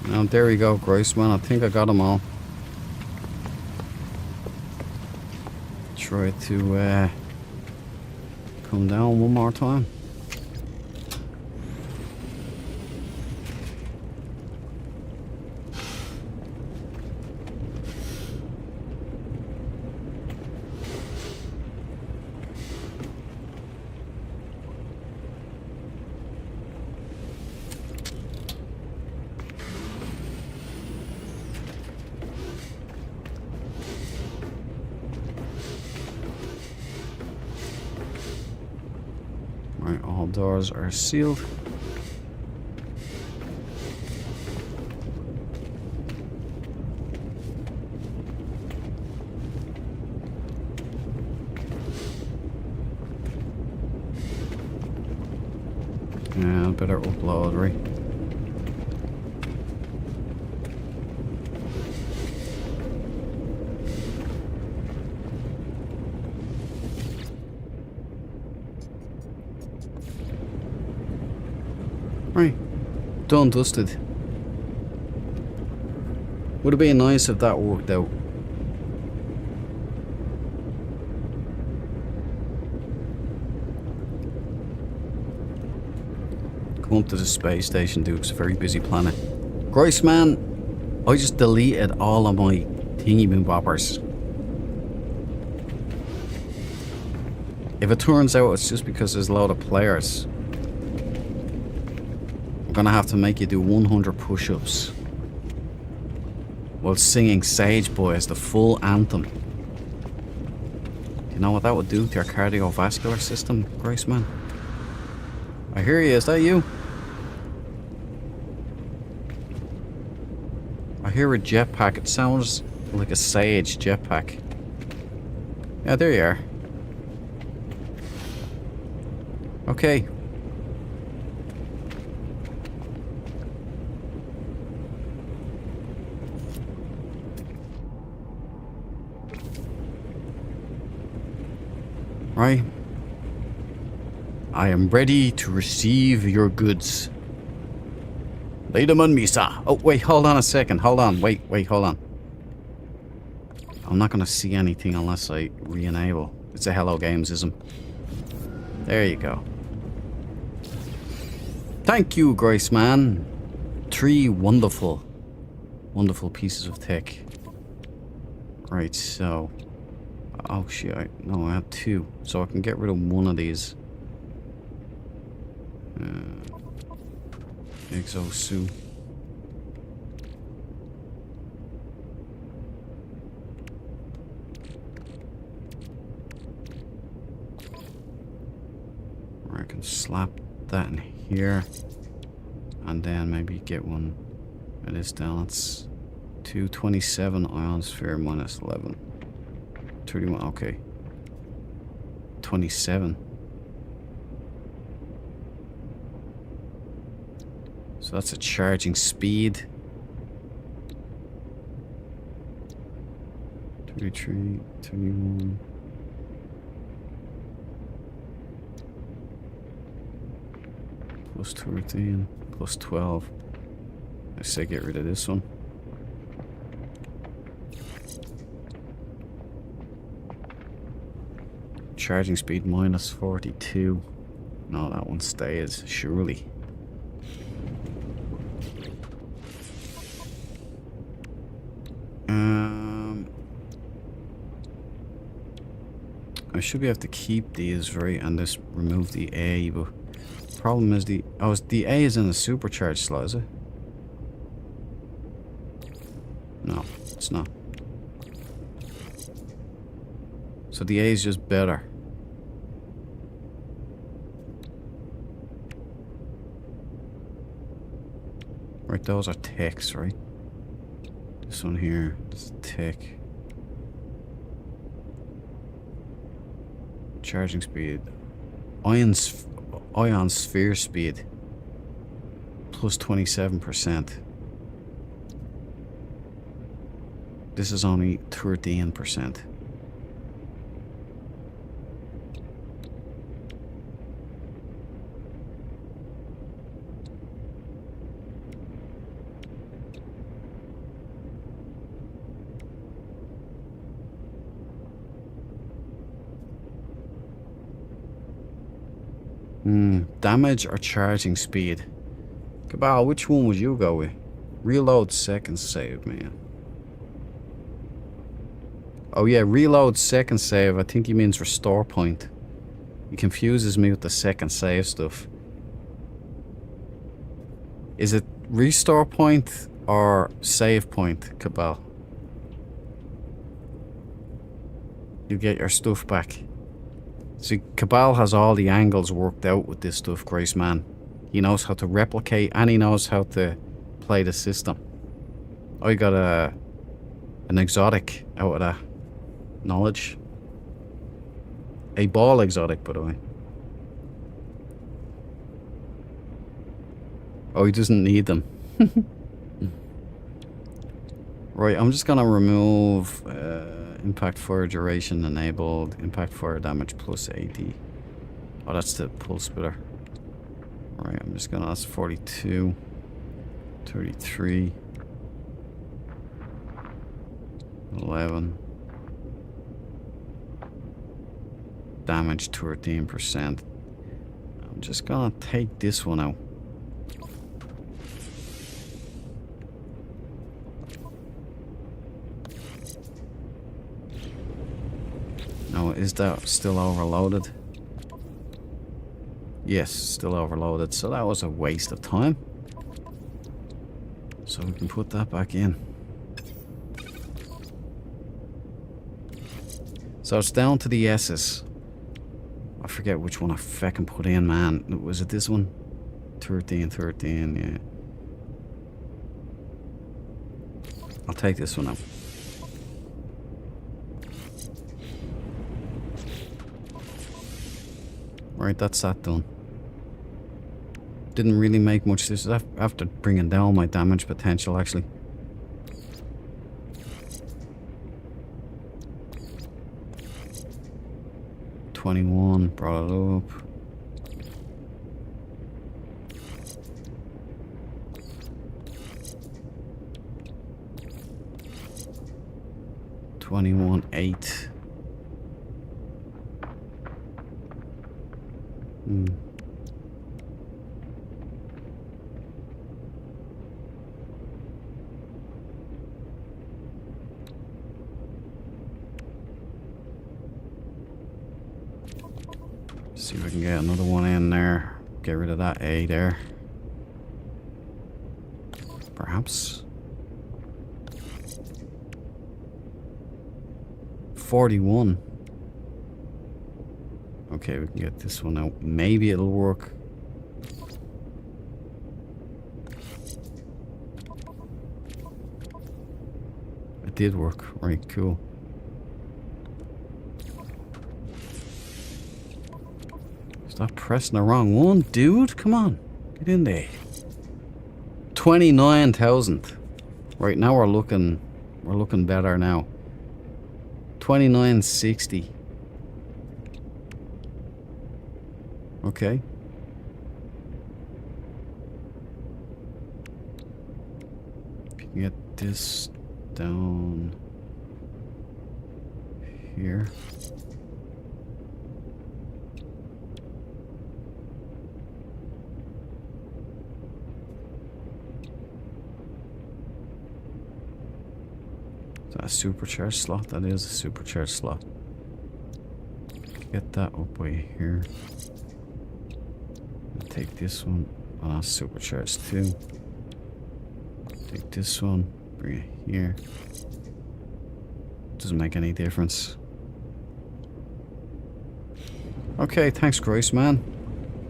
Now there we go, Groissman. I think I got them all. Try to come down one more time. Right, all doors are sealed. Yeah, I better upload, right? Right, done, dusted. Would have been nice if that worked out. Come up to the space station, dude. It's a very busy planet. Groissman, I just deleted all of my thingy-bobbers. If it turns out it's just because there's a lot of players, I'm gonna have to make you do 100 push-ups while singing Sage Boy as the full anthem. You You know what that would do to your cardiovascular system, Graceman? I hear you. Is that you? I hear a jetpack. It sounds like a Sage jetpack. Yeah, there you are. Okay. Right. I am ready to receive your goods. Lay them on me, sir. Oh, wait, hold on a second. Hold on. Wait, hold on. I'm not going to see anything unless I re-enable. It's a Hello Gamesism. There you go. Thank you, Graceman. 3 wonderful, wonderful pieces of tech. Right, so... Oh, shit. No, I have 2. So I can get rid of one of these. Exosuit. I can slap that in here. And then maybe get one. It is down. It's 227 ionosphere minus 11. 31, okay. 27. So that's a charging speed. 33, 21. Plus 13, plus 12. I say get rid of this one. Charging speed minus 42. No, that one stays, surely. I should be able to keep these, right, and just remove the A, but problem is the A is in the supercharged slot, is it? No, it's not. So the A is just better. Right, those are techs, right? This one here, this tech. Charging speed. Ion sphere speed. Plus 27%. This is only 13%. Damage or charging speed? Cabal, which one would you go with? Reload second save, man. Oh yeah, reload second save. I think he means restore point. He confuses me with the second save stuff. Is it restore point or save point, Cabal? You get your stuff back. See, Cabal has all the angles worked out with this stuff, Graceman. He knows how to replicate and he knows how to play the system. I got an exotic out of that knowledge. A ball exotic, by the way. Oh, he doesn't need them. Right, I'm just gonna remove impact fire duration enabled, impact fire damage plus 80. Oh, that's the pulse splitter. Right, I'm just gonna, that's 42, 33, 11. Damage 13%. I'm just gonna take this one out. Now, is that still overloaded? Yes, still overloaded. So that was a waste of time. So we can put that back in. So it's down to the S's. I forget which one I feckin' put in, man. Was it this one? 13, yeah. I'll take this one up. Right, that's that done. Didn't really make much. This is after bringing down my damage potential, actually. $21, brought it up. $21.8. See if we can get another one in there. Get rid of that A there. Perhaps. 41. Okay, we can get this one out. Maybe it'll work. It did work. Right, cool. Stop pressing the wrong one, dude. Come on. Get in there. 29,000. Right, now we're looking better now. 29.60. Okay. If you can get this down here. Is that a supercharged slot? That is a supercharged slot. Get that up way here. Take this one. Oh, that's supercharged too. Take this one. Bring it here. Doesn't make any difference. Okay, thanks, Grace, man.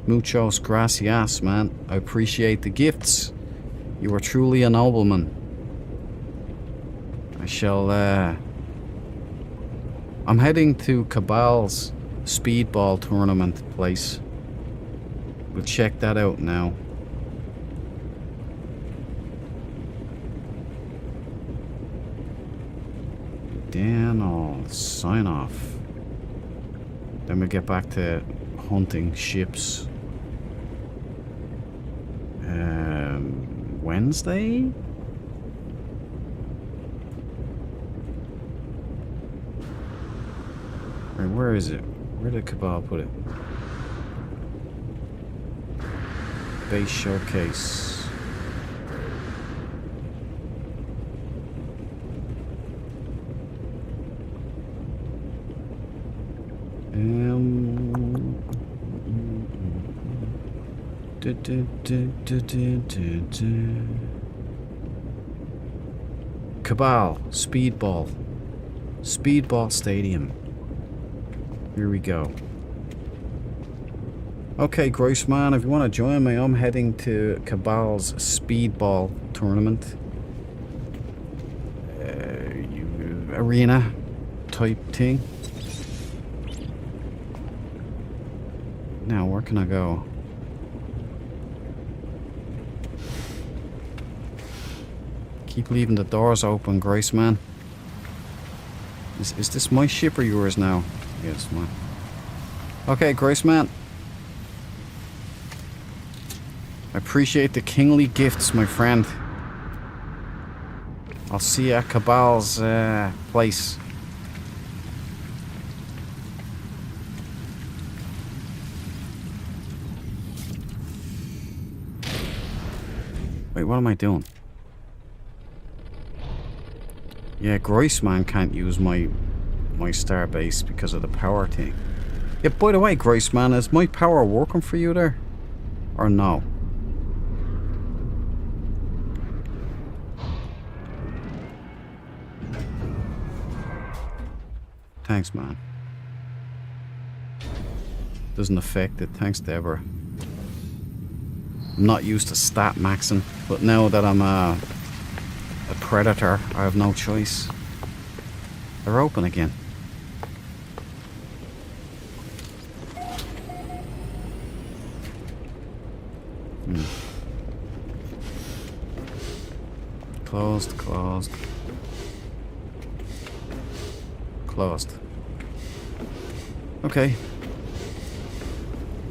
Muchos gracias, man. I appreciate the gifts. You are truly a nobleman. I shall, I'm heading to Cabal's speedball tournament place. We'll check that out now. Then I'll sign off. Then we'll get back to hunting ships. Wednesday? Right, where is it? Where did Cabal put it? Base showcase. Cabal Speedball. Speedball Stadium. Here we go. Okay, Grossman, if you want to join me, I'm heading to Cabal's speedball tournament. Arena type thing. Now, where can I go? Keep leaving the doors open, Grossman. Is this my ship or yours now? Yeah, it's mine. Okay, Grossman. I appreciate the kingly gifts, my friend. I'll see you at Cabal's place. Wait, what am I doing? Yeah, Groissman can't use my starbase because of the power thing. Yeah, by the way, Groissman, is my power working for you there? Or no? Thanks, man. doesn't affect it. Thanks, Deborah. I'm not used to stat maxing, but now that I'm a predator, I have no choice. They're open again. Closed, closed. Closed. Okay.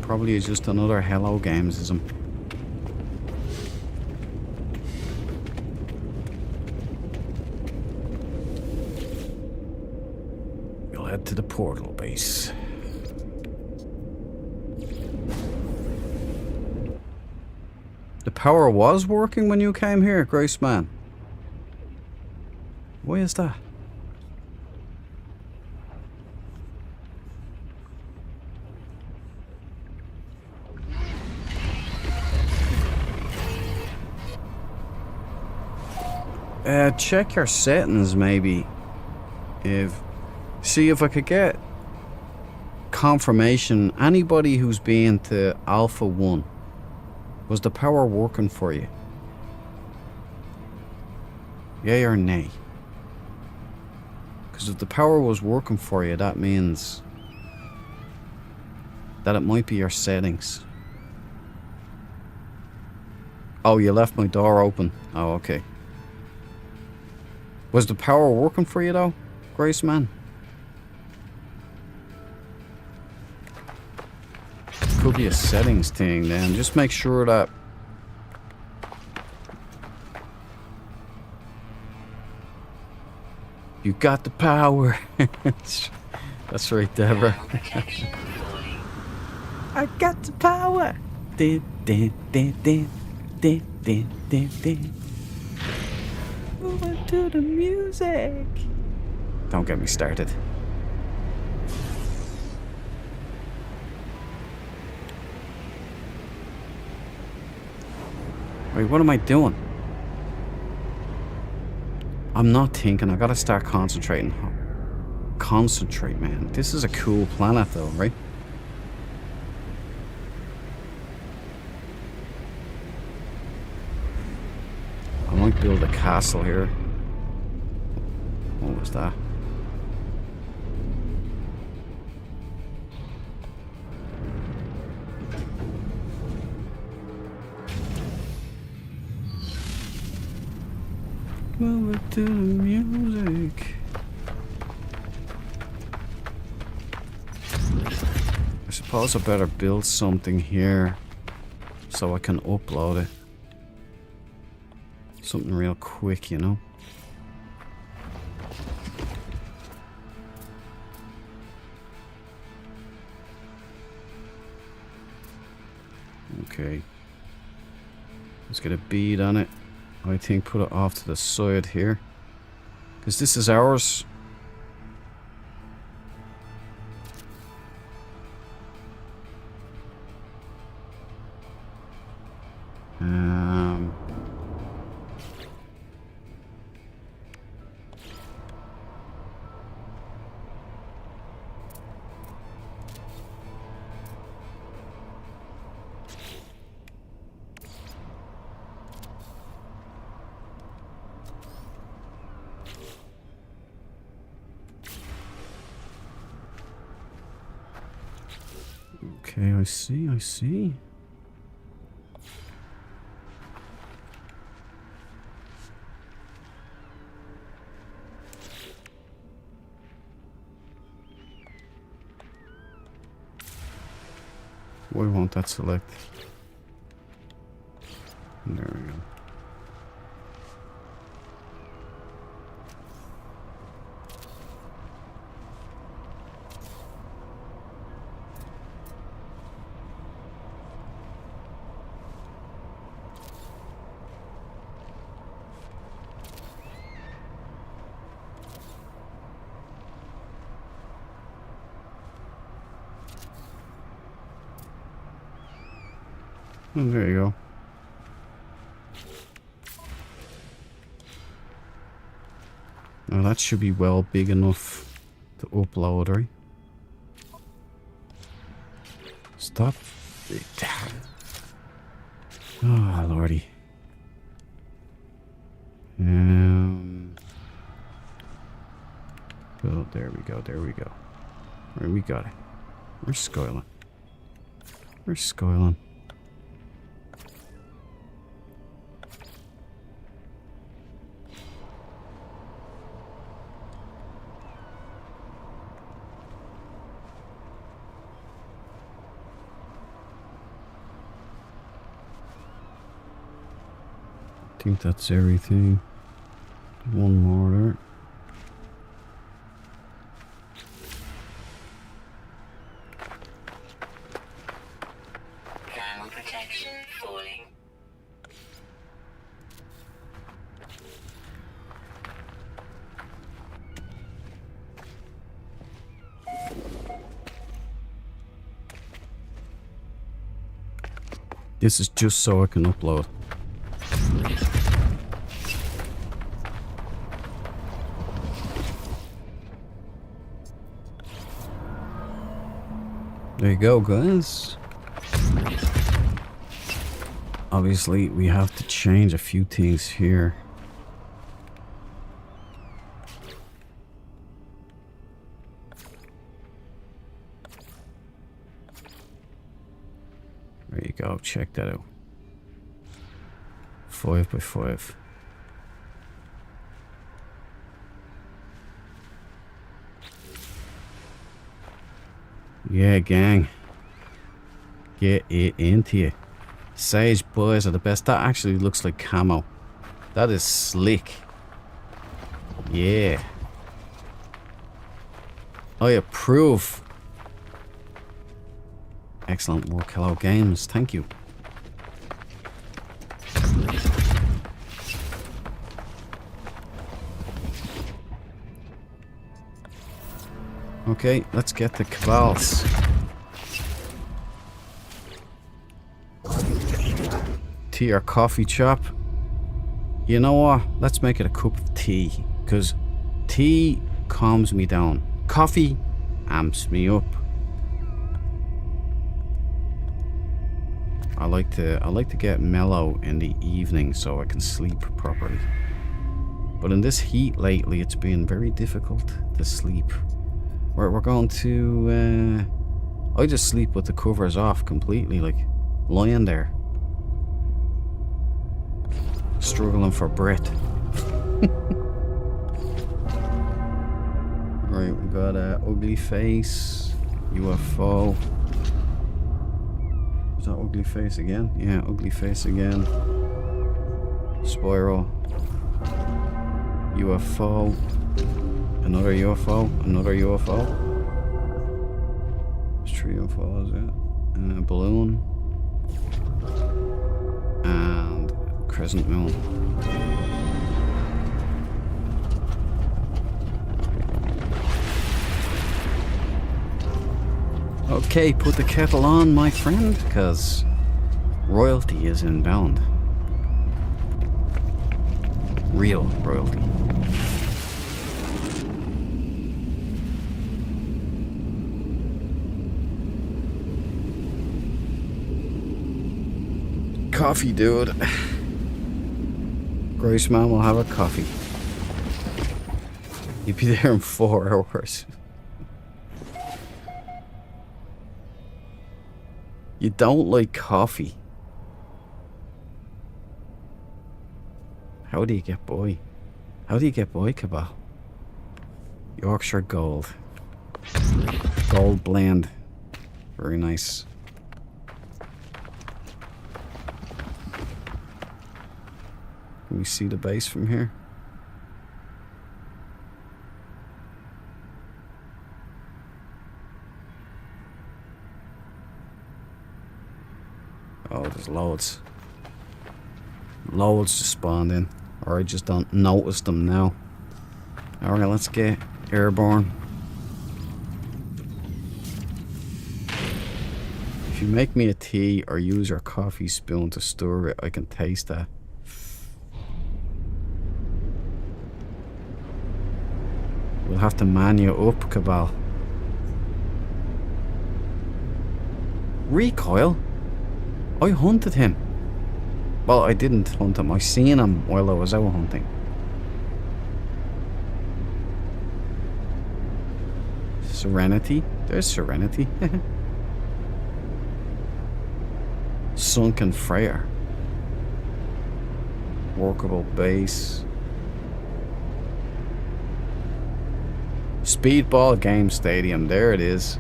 Probably just another Hello Gamesism. We'll head to the portal base. The power was working when you came here, Graceman. Why is that? Check your settings, maybe. See if I could get confirmation. Anybody who's been to Alpha 1, was the power working for you? Yay or nay? Because if the power was working for you, that means that it might be your settings. Oh, you left my door open. Oh, okay. Was the power working for you though, Graceman? Could be a settings thing then. Just make sure that you got the power. That's right, Deborah. Protection falling. I got the power. Din, din, din, din, din, din, din, din. Moving to the music. Don't get me started. Wait, what am I doing? I'm not thinking. I gotta start concentrating. Concentrate, man. This is a cool planet though, right? I might build a castle here. What was that? Move it to the music. I suppose I better build something here so I can upload it. Something real quick, you know? Okay. Let's get a bead on it. I think put it off to the side here. Because this is ours. Okay, I see, I see. Why won't that select? There we go. Oh, there you go. Now that should be well big enough to upload, right? stop it. Oh, lordy. Oh, there we go, there we go. Right, we got it. We're scoiling. We're scoiling. I think that's everything. One more there. Thermal protection falling. This is just so I can upload. There you go, guys. Obviously, we have to change a few things here. There you go, check that out. 5x5. Yeah, gang. Get it into you. Sage boys are the best. That actually looks like camo. That is slick. Yeah. I approve. Excellent work. Hello Games. Thank you. Okay, let's get the cabals. Tea or coffee chop. You know what? Let's make it a cup of tea. Because tea calms me down. Coffee amps me up. I like to get mellow in the evening so I can sleep properly. But in this heat lately, it's been very difficult to sleep. We're going to... I just sleep with the covers off completely, like lying there. Struggling for breath. Right, we got a ugly face, UFO. Is that ugly face again? Yeah, ugly face again. Spiral. UFO. Another UFO. Another UFO. There's 3 UFOs, yeah. A balloon. And crescent moon. Okay, put the kettle on, my friend, because royalty is inbound. Real royalty. Coffee, dude. Grace man will have a coffee. You'll be there in 4 hours. You don't like coffee. How do you get by? How do you get by, Cabal? Yorkshire Gold. Gold blend. Very nice. Can we see the base from here? Oh, there's loads. Loads just spawned in. Or I just don't notice them now. Alright, let's get airborne. If you make me a tea or use your coffee spoon to stir it, I can taste that. We'll have to man you up, Cabal. Recoil? I hunted him. Well, I didn't hunt him. I seen him while I was out hunting. Serenity? There's Serenity. Sunken Freya. Workable base. Speedball Game Stadium. There it is.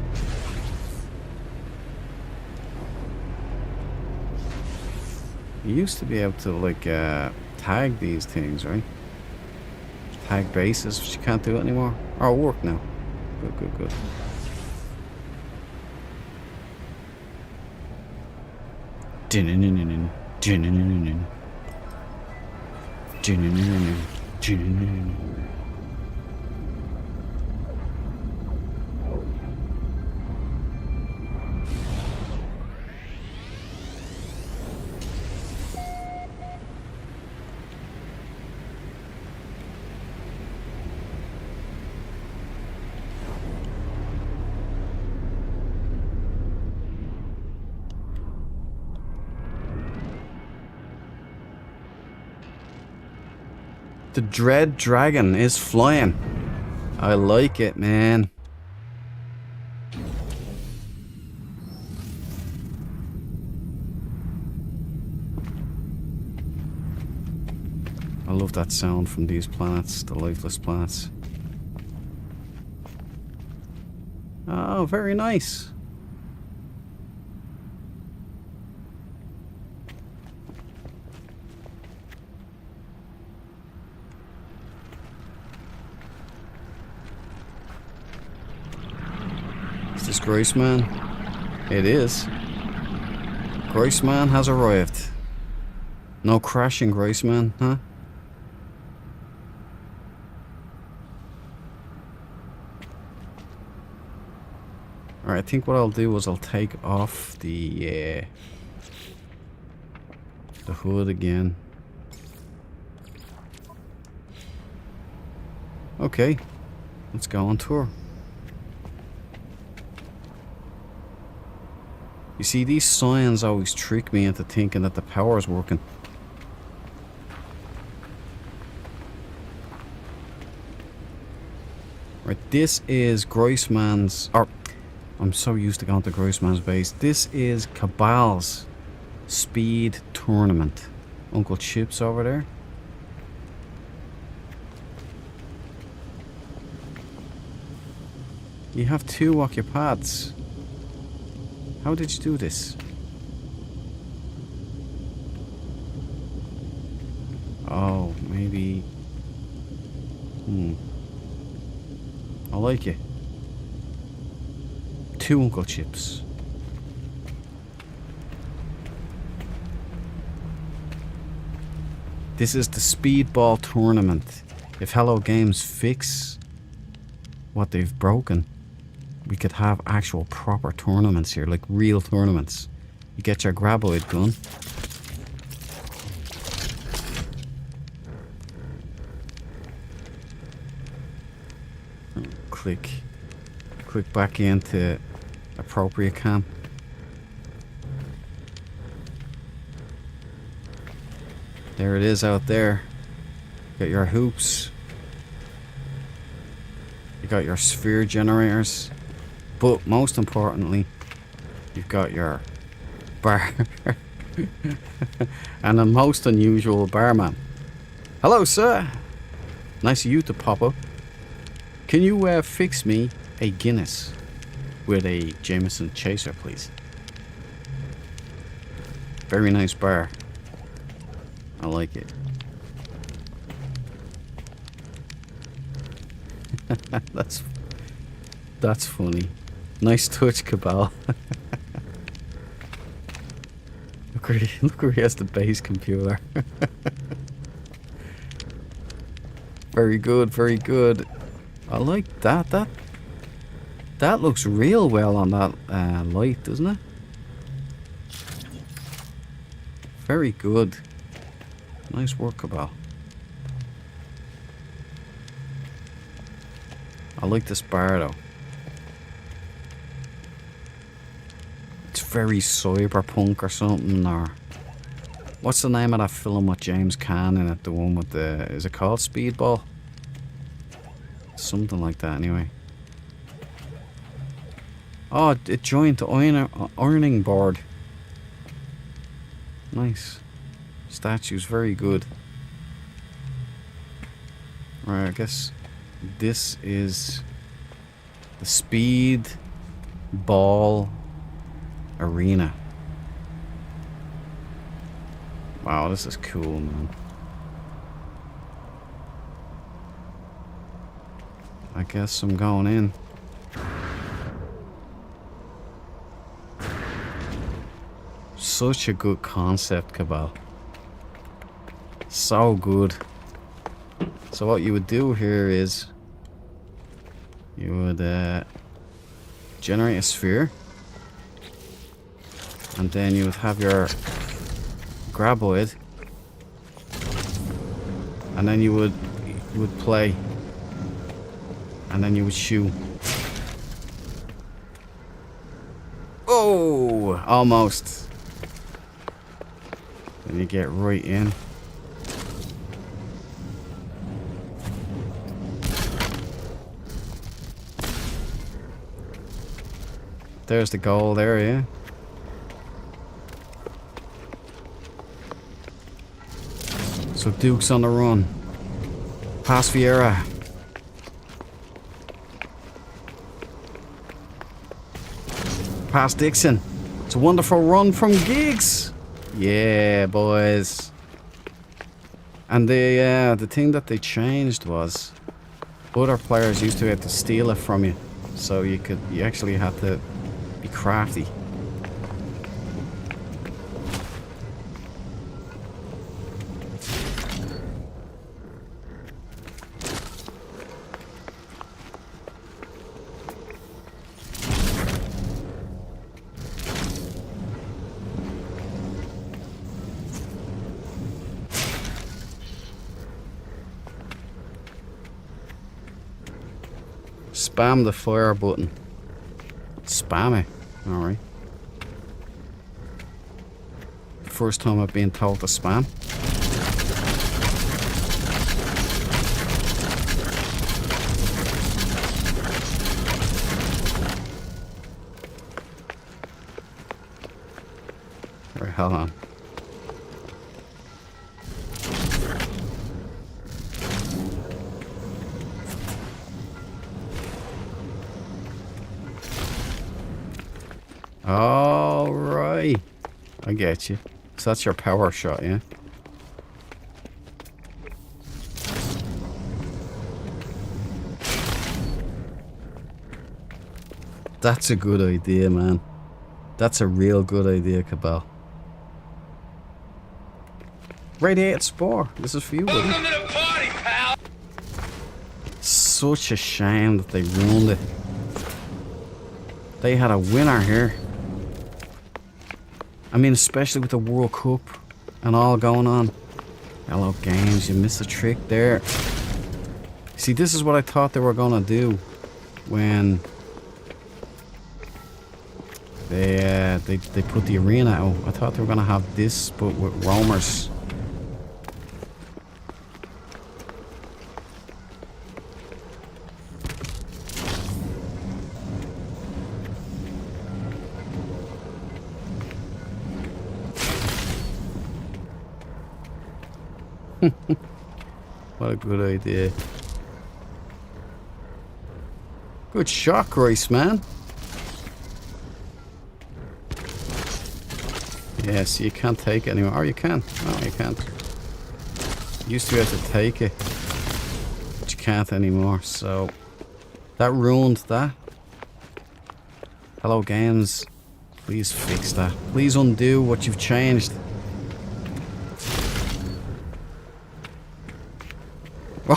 You used to be able to like tag these things, right? Tag bases, but you can't do it anymore. Oh, it worked now. Good, good, good. The Dread Dragon is flying. I like it, man. I love that sound from these planets, the lifeless planets. Oh, very nice. Is this Graceman? It is. Graceman has arrived. No crashing, Graceman, huh? Alright, I think what I'll do is I'll take off the hood again. Okay, let's go on tour. You see, these signs always trick me into thinking that the power's working. Right, this is Graceman's... Or, I'm so used to going to Graceman's base. This is Cabal's speed tournament. Uncle Chip's over there. You have 2 occupads. How did you do this? Oh, maybe... I like it. 2 Uncle Chips. This is the Speedball tournament. If Hello Games fix what they've broken, we could have actual proper tournaments here, like real tournaments. You get your graboid gun. Click back into appropriate camp. There it is out there. Got your hoops. You got your sphere generators. But most importantly, you've got your bar. And a most unusual barman. Hello, sir. Nice of you to pop up. Can you fix me a Guinness with a Jameson chaser, please? Very nice bar. I like it. That's funny. Nice touch, Cabal. Look where he has the base computer. Very good, very good. I like that. That looks real well on that light, doesn't it? Very good. Nice work, Cabal. I like this bar though. It's very cyberpunk or something, or what's the name of that film with James Caan in it? The one with the, is it called Speedball? Something like that, anyway. Oh, it joined the ironing board. Nice. Statues, very good. Right, I guess this is the Speed Ball Arena. Wow, this is cool, man. I guess I'm going in. Such a good concept, Cabal. So good. So what you would do here is you would generate a sphere, and then you would have your graboid, and then you would play, and then you would shoot. Oh, almost. Then you get right in. There's the goal there, yeah. So Duke's on the run. Past Vieira. Past Dixon. It's a wonderful run from Giggs. Yeah, boys. And the thing that they changed was other players used to have to steal it from you. So you actually had to be crafty. Spam the fire button. Spam it. Alright. First time I've been told to spam. Alright, hold on. Alright. I get you. So that's your power shot, yeah? That's a good idea, man. That's a real good idea, Cabal. Radiated Spore. This is for you, buddy. Welcome to the party, pal. Such a shame that they ruined it. They had a winner here. I mean, especially with the World Cup and all going on. Hello Games, you missed a trick there. See, this is what I thought they were gonna do when they put the arena out. I thought they were gonna have this, but with roamers. What a good idea. Good shot, Grace, man. Yeah, so you can't take it anymore. Or you can. No, you can't. You used to be able to take it, but you can't anymore. So that ruined that. Hello Games, please fix that. Please undo what you've changed.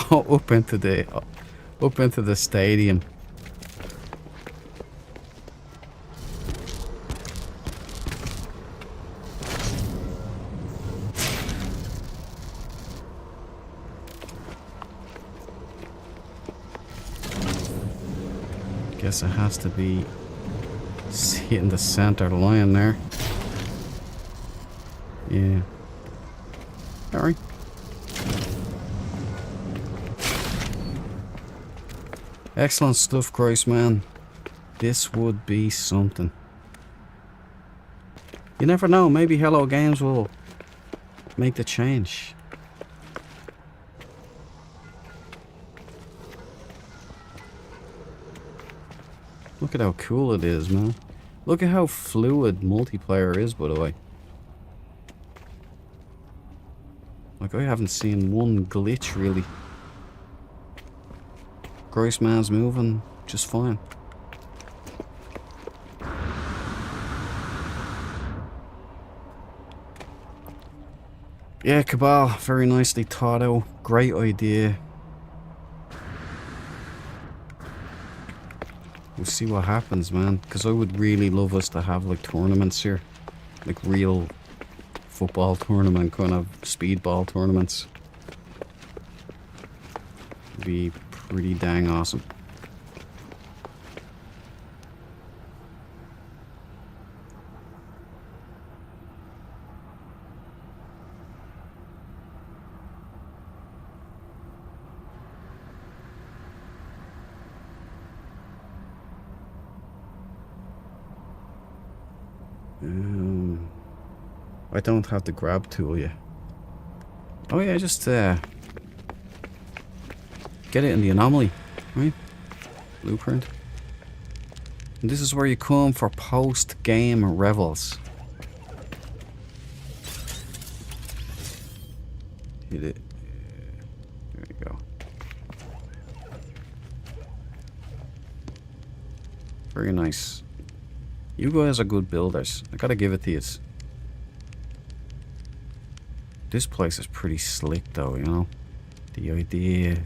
Oh, up into the stadium. Guess it has to be hitting the center line there. Yeah. Sorry. Excellent stuff, Christ, man. This would be something. You never know, maybe Hello Games will make the change. Look at how cool it is, man. Look at how fluid multiplayer is, by the way. Like, I haven't seen one glitch, really. Grace man's moving just fine. Yeah, Cabal, very nicely thought out. Great idea. We'll see what happens, man. Because I would really love us to have, like, tournaments here. Like, real football tournament, kind of speedball tournaments. It'd be pretty dang awesome. I don't have the grab tool yet. Oh yeah, just get it in the anomaly, right? Blueprint. And this is where you come for post-game revels. Hit it. There you go. Very nice. You guys are good builders. I gotta give it to you. This place is pretty slick though, you know? The idea...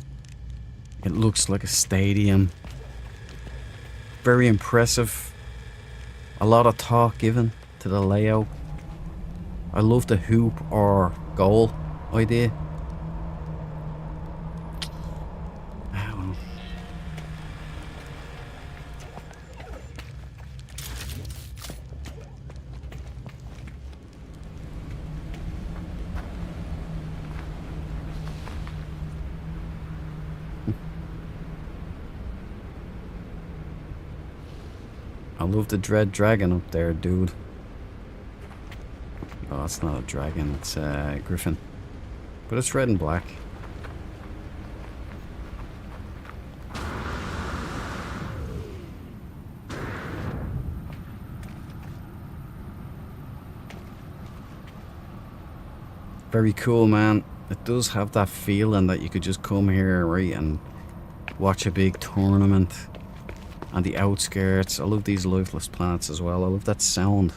It looks like a stadium. Very impressive. A lot of thought given to the layout. I love the hoop or goal idea. I love the Dread Dragon up there, dude. Oh, it's not a dragon, it's a griffin. But it's red and black. Very cool, man. It does have that feeling that you could just come here, right, and watch a big tournament. And the outskirts. I love these lifeless planets as well. I love that sound.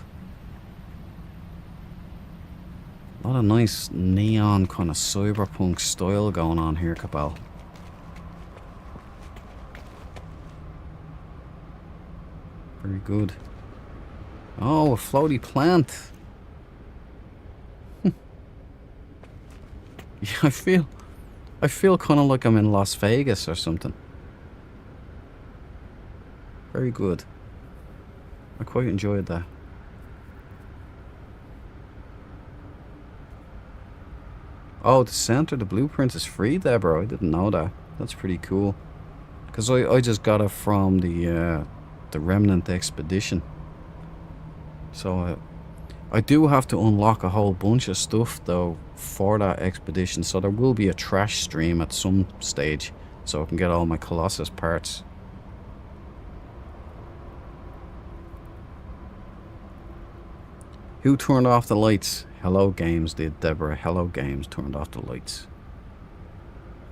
A lot of nice neon kind of cyberpunk style going on here, Cabal. Very good. Oh, a floaty plant. Yeah, I feel kind of like I'm in Las Vegas or something. Very good. I quite enjoyed that. Oh, the center, the blueprint is free there, bro. I didn't know that. That's pretty cool. Because I just got it from the Remnant Expedition. So I do have to unlock a whole bunch of stuff, though, for that expedition. So there will be a trash stream at some stage. So I can get all my Colossus parts. Who turned off the lights? Hello Games did, Deborah. Hello Games turned off the lights.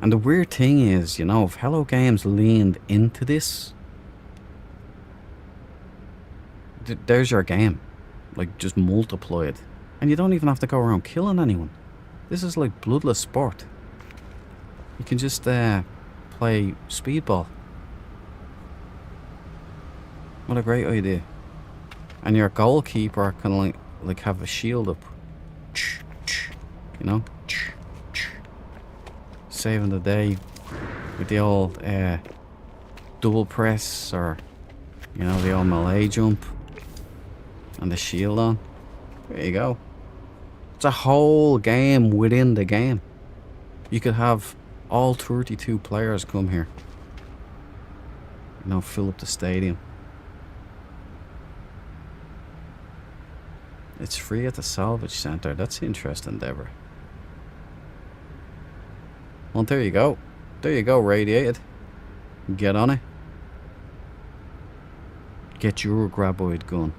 And the weird thing is, you know, if Hello Games leaned into this, there's your game. Like, just multiply it. And you don't even have to go around killing anyone. This is like bloodless sport. You can just play speedball. What a great idea. And your goalkeeper can like have a shield up, you know, saving the day with the old double press, or you know, the old melee jump. And the shield on. There you go. It's a whole game within the game. You could have all 32 players come here. You know, fill up the stadium. It's free at the salvage center. That's interesting, endeavor. Well, there you go. There you go, Radiated. Get on it. Get your graboid gun.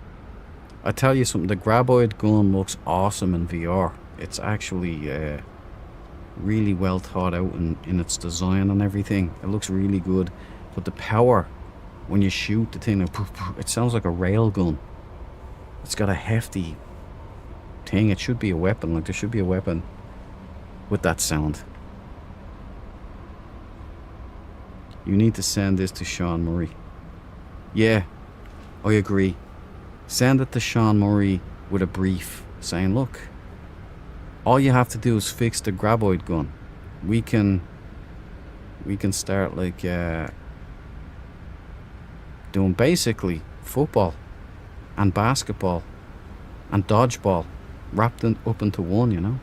I tell you something, the graboid gun looks awesome in VR. It's actually really well thought out in its design and everything. It looks really good. But the power, when you shoot the thing, it sounds like a rail gun. It's got a hefty thing. It should be a weapon. Like, there should be a weapon with that sound. You need to send this to Sean Murray. Yeah, I agree. Send it to Sean Murray with a brief saying, look, all you have to do is fix the graboid gun. We can start like doing basically football and basketball and dodgeball wrapped up into one, you know.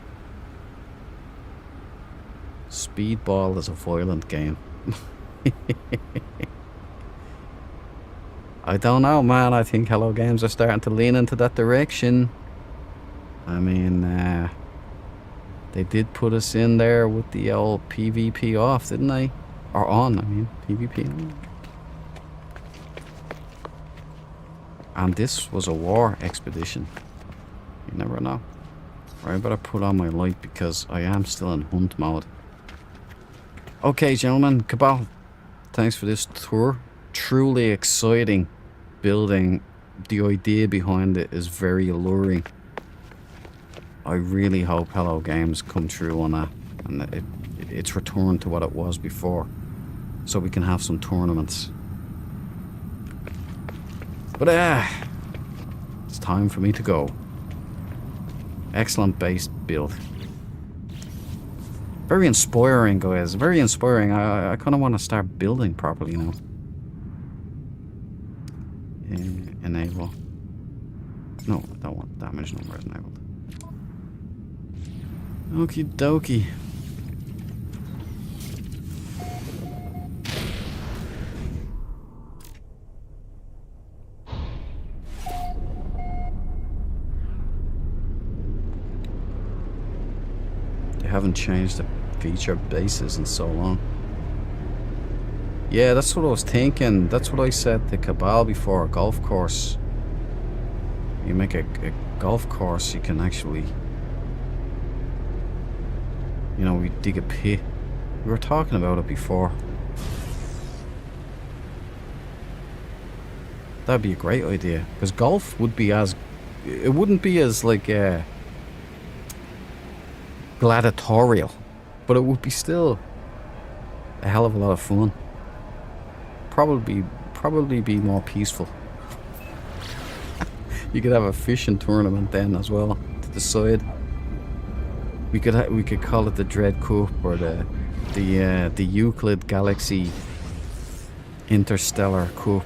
Speedball is a violent game. I don't know, man. I think Hello Games are starting to lean into that direction. I mean, they did put us in there with the old PvP off, didn't they? Or on, I mean, PvP on. And this was a war expedition. You never know. Right, I better put on my light because I am still in hunt mode. Okay, gentlemen, Cabal, thanks for this tour. Truly exciting building. The idea behind it is very alluring. I really hope Hello Games come true on that, and it's returned to what it was before, so we can have some tournaments. But it's time for me to go. Excellent base build. Very inspiring, guys. Very inspiring. I kind of want to start building properly now. Enable. No, I don't want damage numbers enabled. Okie dokie. They haven't changed the feature bases in so long. Yeah, that's what I was thinking. That's what I said to Cabal before. A golf course. You make a golf course, you can actually, you know, we dig a pit. We were talking about it before. That'd be a great idea. Because golf would be as... It wouldn't be as, like, gladiatorial. But it would be still a hell of a lot of fun. Probably be more peaceful. You could have a fishing tournament then as well to the side. We could call it the Dread Cup or the Euclid Galaxy Interstellar Cup.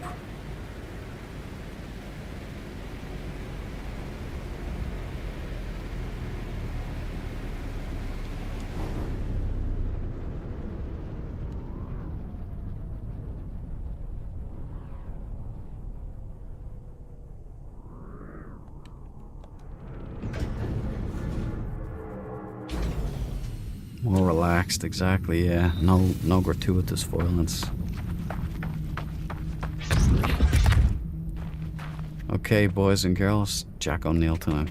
More relaxed, exactly, yeah. No gratuitous violence. Okay, boys and girls, Jack O'Neill time.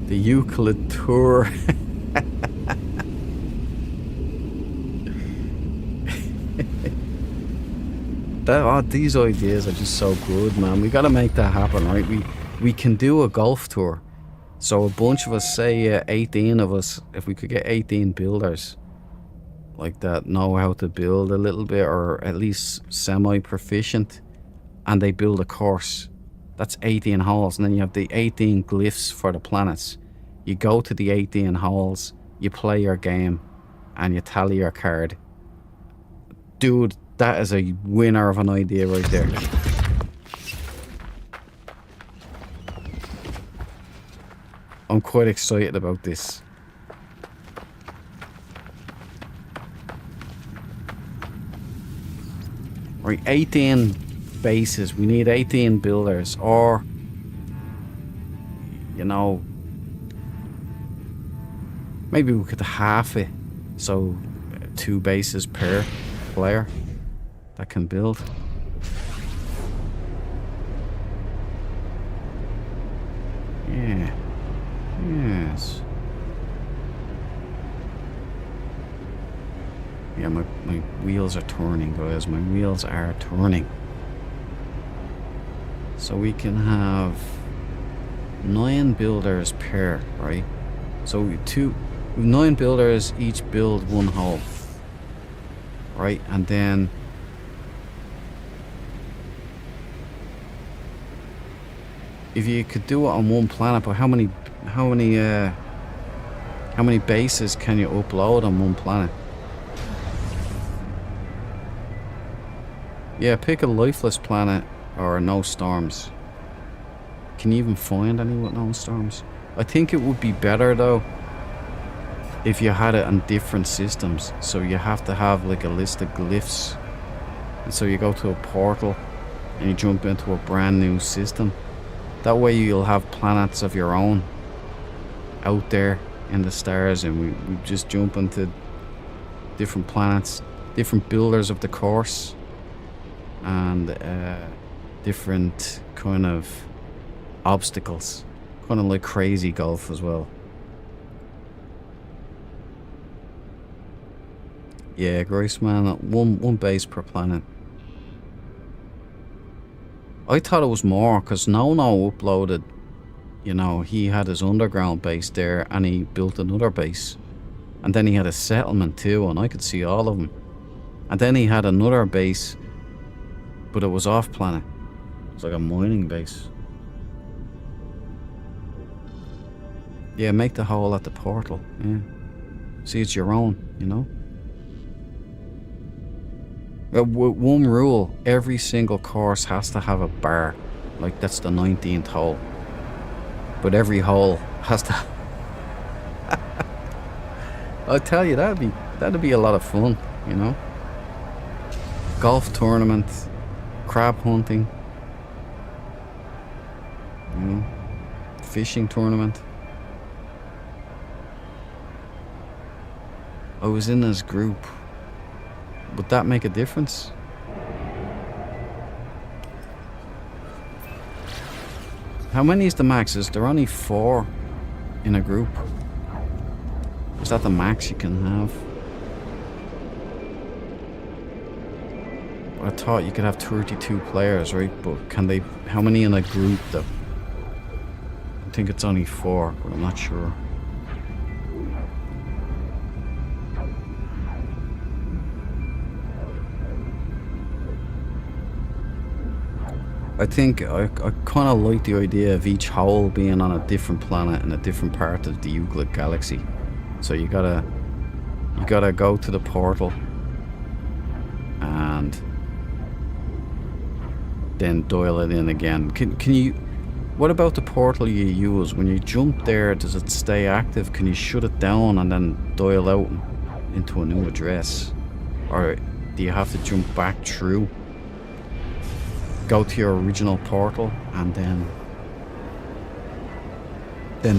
The Euclid Tour. These ideas are just so good, man. We gotta make that happen, right? We can do a golf tour. So a bunch of us, say 18 of us, if we could get 18 builders like that, know how to build a little bit, or at least semi-proficient, and they build a course. That's 18 holes, and then you have the 18 glyphs for the planets. You go to the 18 holes, you play your game, and you tally your card. Dude, That is a winner of an idea right there. I'm quite excited about this. Right, 18 bases. We need 18 builders, or, you know, maybe we could half it. So 2 bases per player that can build. Yeah. Yes. Yeah, my wheels are turning, guys. My wheels are turning. So we can have 9 builders per, right? So 9 builders each build 1 hole. Right? And then if you could do it on 1 planet, but how many bases can you upload on 1 planet? Yeah, pick a lifeless planet or no storms. Can you even find any with no storms? I think it would be better though if you had it on different systems. So you have to have like a list of glyphs. And so you go to a portal and you jump into a brand new system. That way you'll have planets of your own out there in the stars, and we just jump into different planets, different builders of the course, and different kind of obstacles, kind of like Crazy Golf as well. Yeah, Grace man, one base per planet. I thought it was more because No uploaded, you know, he had his underground base there and he built another base. And then he had a settlement too, and I could see all of them. And then he had another base, but it was off planet. It was like a mining base. Yeah, make the hole at the portal, yeah. See, it's your own, you know? One rule, every single course has to have a bar. Like, that's the 19th hole. But every hole has to... I'll tell you, that'd be a lot of fun, you know? Golf tournament, crab hunting, you know, fishing tournament. I was in this group. Would that make a difference? How many is the max? Is there only 4 in a group? Is that the max you can have? I thought you could have 32 players, right? But can they... How many in a group though? I think it's only 4, but I'm not sure. I think I kind of like the idea of each hole being on a different planet in a different part of the Euclid galaxy. So you gotta go to the portal and then dial it in again. Can you? What about the portal you use when you jump there? Does it stay active? Can you shut it down and then dial out into a new address, or do you have to jump back through? Go to your original portal and then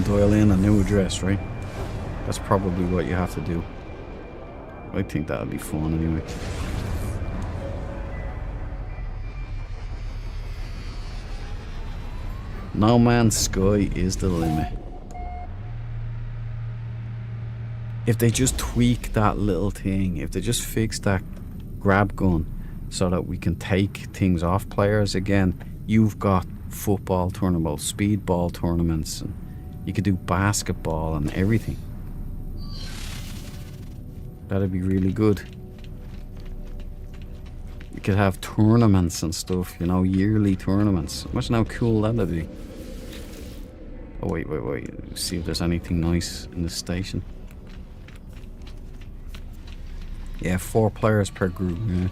dial in a new address, right? That's probably what you have to do. I think that would be fun anyway. No Man's Sky is the limit. If they just tweak that little thing, if they just fix that grab gun so that we can take things off players again. You've got football tournaments, speedball tournaments, and you could do basketball and everything. That'd be really good. You could have tournaments and stuff, you know, yearly tournaments. Imagine how cool that'd be. Oh wait, see if there's anything nice in the station. Yeah, 4 players per group, yeah.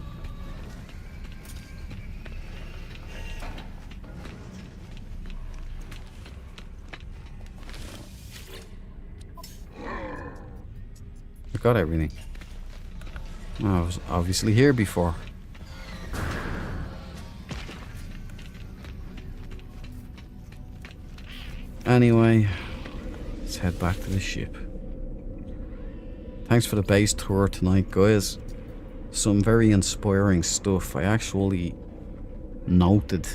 got everything. I was obviously here before. Anyway, let's head back to the ship. Thanks for the base tour tonight, guys. Some very inspiring stuff. I actually noted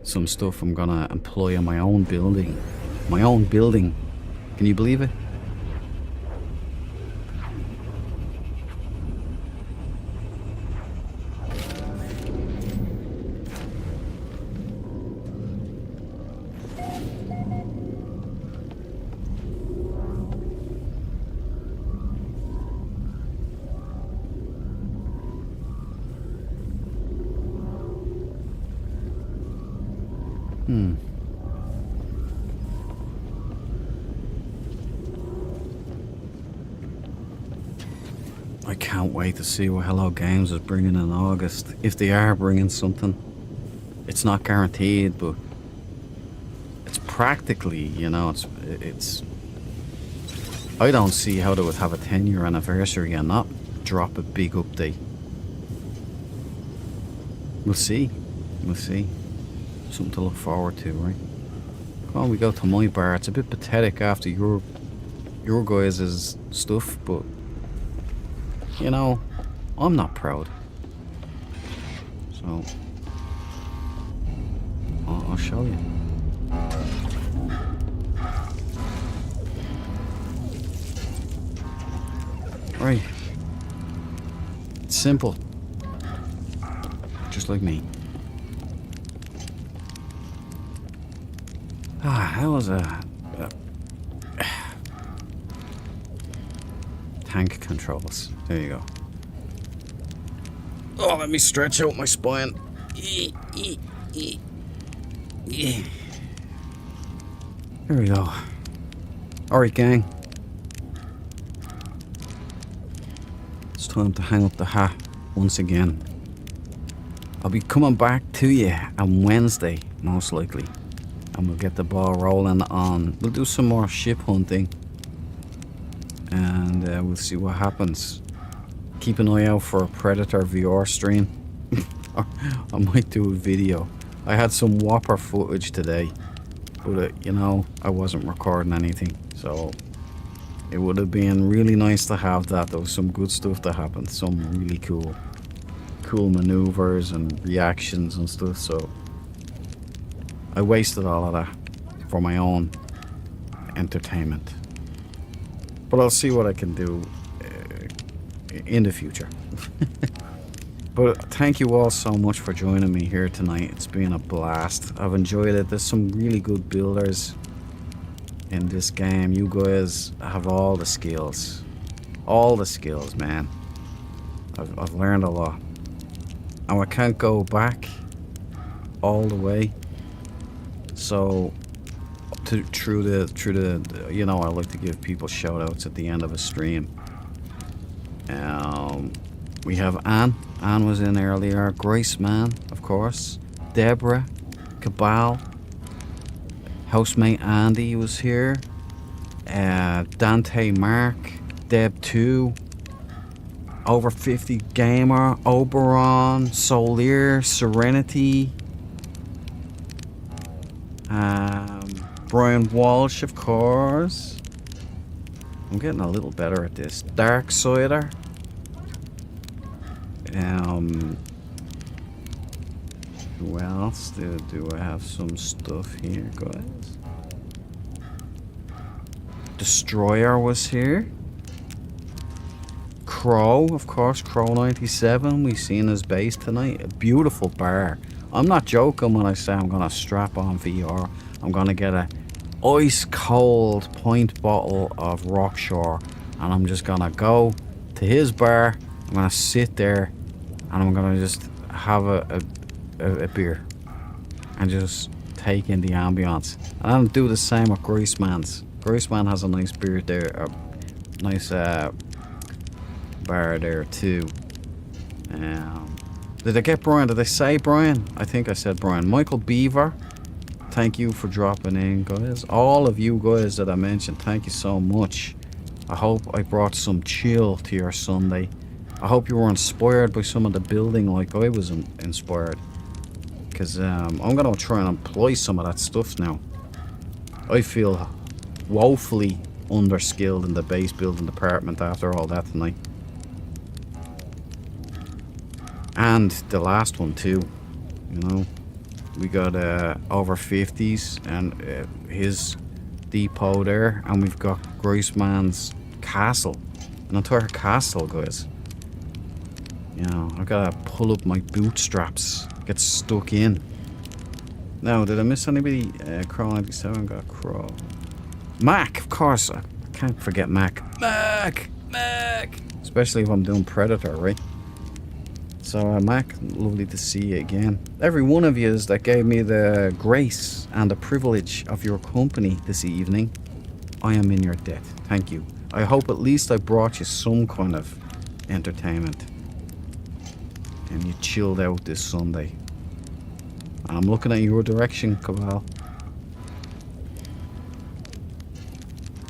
some stuff I'm gonna employ in my own building. My own building. Can you believe it? I can't wait to see what Hello Games is bringing in August. If they are bringing something. It's not guaranteed, but it's practically, you know, it's I don't see how they would have a 10-year anniversary and not drop a big update. We'll see. We'll see. Something to look forward to, right? Come on, we go to my bar. It's a bit pathetic after your guys' stuff, but you know, I'm not proud. So I'll show you. Right. It's simple. Just like me. That was a tank controls. There you go. Oh, let me stretch out my spine. Here we go. Alright, gang. It's time to hang up the hat once again. I'll be coming back to you on Wednesday, most likely. And we'll get the ball rolling on. We'll do some more ship hunting. And we'll see what happens. Keep an eye out for a Predator VR stream. I might do a video. I had some whopper footage today. But, you know, I wasn't recording anything. So, it would have been really nice to have that. There was some good stuff that happened. Some really cool maneuvers and reactions and stuff. So, I wasted all of that for my own entertainment. But I'll see what I can do in the future. But thank you all so much for joining me here tonight. It's been a blast. I've enjoyed it. There's some really good builders in this game. You guys have all the skills. All the skills, man. I've learned a lot. And I can't go back all the way. So through the you know, I like to give people shout outs at the end of a stream. We have Anne. Anne was in earlier. Grace Man, of course. Deborah, Cabal, housemate Andy was here. Dante Mark, Deb 2, Over 50 Gamer, Oberon, Solier, Serenity. Brian Walsh, of course. I'm getting a little better at this. Darksider. Who else do I have some stuff here, guys? Destroyer was here. Crow, of course, Crow 97. We've seen his base tonight. A beautiful bar. I'm not joking when I say I'm gonna strap on VR. I'm gonna get a ice cold pint bottle of Rockshore, and I'm just gonna go to his bar. I'm gonna sit there, and I'm gonna just have a beer, and just take in the ambience. And I'll do the same with Graceman's. Graceman has a nice beer there, a nice bar there too. Did I get Brian? Did I say Brian? I think I said Brian. Michael Beaver, thank you for dropping in, guys. All of you guys that I mentioned, thank you so much. I hope I brought some chill to your Sunday. I hope you were inspired by some of the building like I was inspired. Because I'm going to try and employ some of that stuff now. I feel woefully underskilled in the base building department after all that tonight. And the last one too, you know. We got over 50s and his depot there, and we've got Groisman's castle, an entire castle, guys. You know, I gotta pull up my bootstraps, get stuck in. Now, did I miss anybody? Crow 97 got Crow. Mac, of course, I can't forget Mac. Mac! Especially if I'm doing Predator, right? So, Mac, lovely to see you again. Every one of you that gave me the grace and the privilege of your company this evening, I am in your debt. Thank you. I hope at least I brought you some kind of entertainment. And you chilled out this Sunday. I'm looking at your direction, Cabal.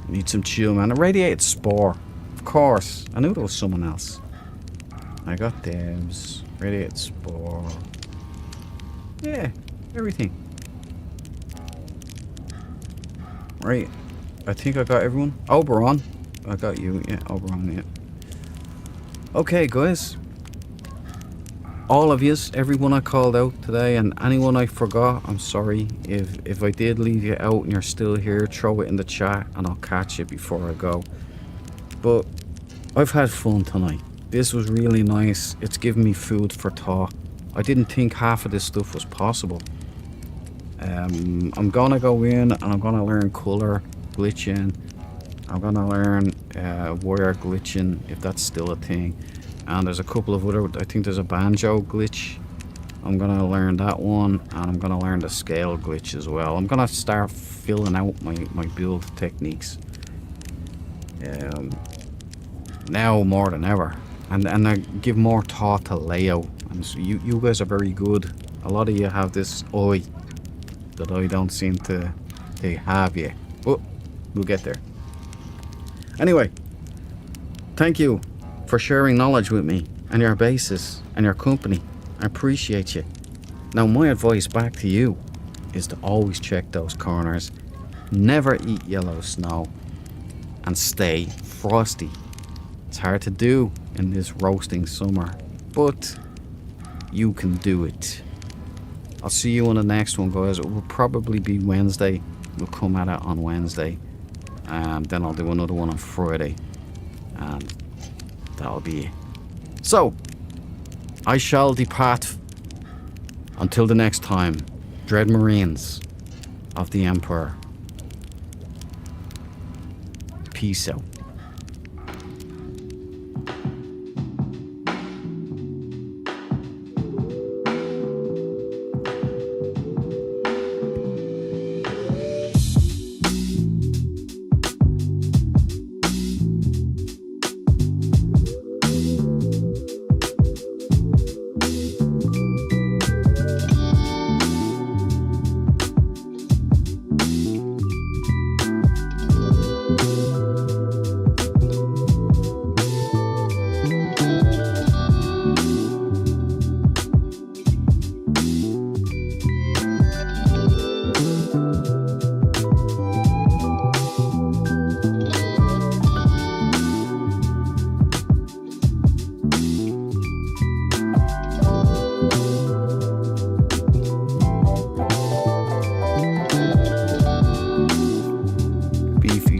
Need some chill, man. A radiated spore. Of course. I knew there was someone else. I got Devs, Radiate Spore. Yeah, everything. Right, I think I got everyone. Oberon, I got you. Yeah, Oberon, yeah. Okay, guys. All of yous, everyone I called out today, and anyone I forgot, I'm sorry. If I did leave you out and you're still here, throw it in the chat and I'll catch you before I go. But I've had fun tonight. This was really nice. It's given me food for thought. I didn't think half of this stuff was possible. I'm gonna go in and I'm gonna learn color glitching. I'm gonna learn wire glitching, if that's still a thing. And there's a couple of other, I think there's a banjo glitch. I'm gonna learn that one, and I'm gonna learn the scale glitch as well. I'm gonna start filling out my build techniques. Now more than ever. And I give more thought to layout. And so you guys are very good. A lot of you have this eye that I don't seem to have yet. But we'll get there. Anyway, thank you for sharing knowledge with me and your bases and your company. I appreciate you. Now my advice back to you is to always check those corners. Never eat yellow snow. And stay frosty. It's hard to do in this roasting summer, but you can do it. I'll see you on the next one, guys. It will probably be Wednesday. We'll come at it on Wednesday, and then I'll do another one on Friday, and that'll be it. So, I shall depart. Until the next time, Dread Marines of the Empire. Peace out.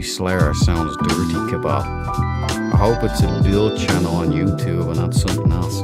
Slayer sounds dirty, Cabal. I hope it's a build channel on YouTube and not something else.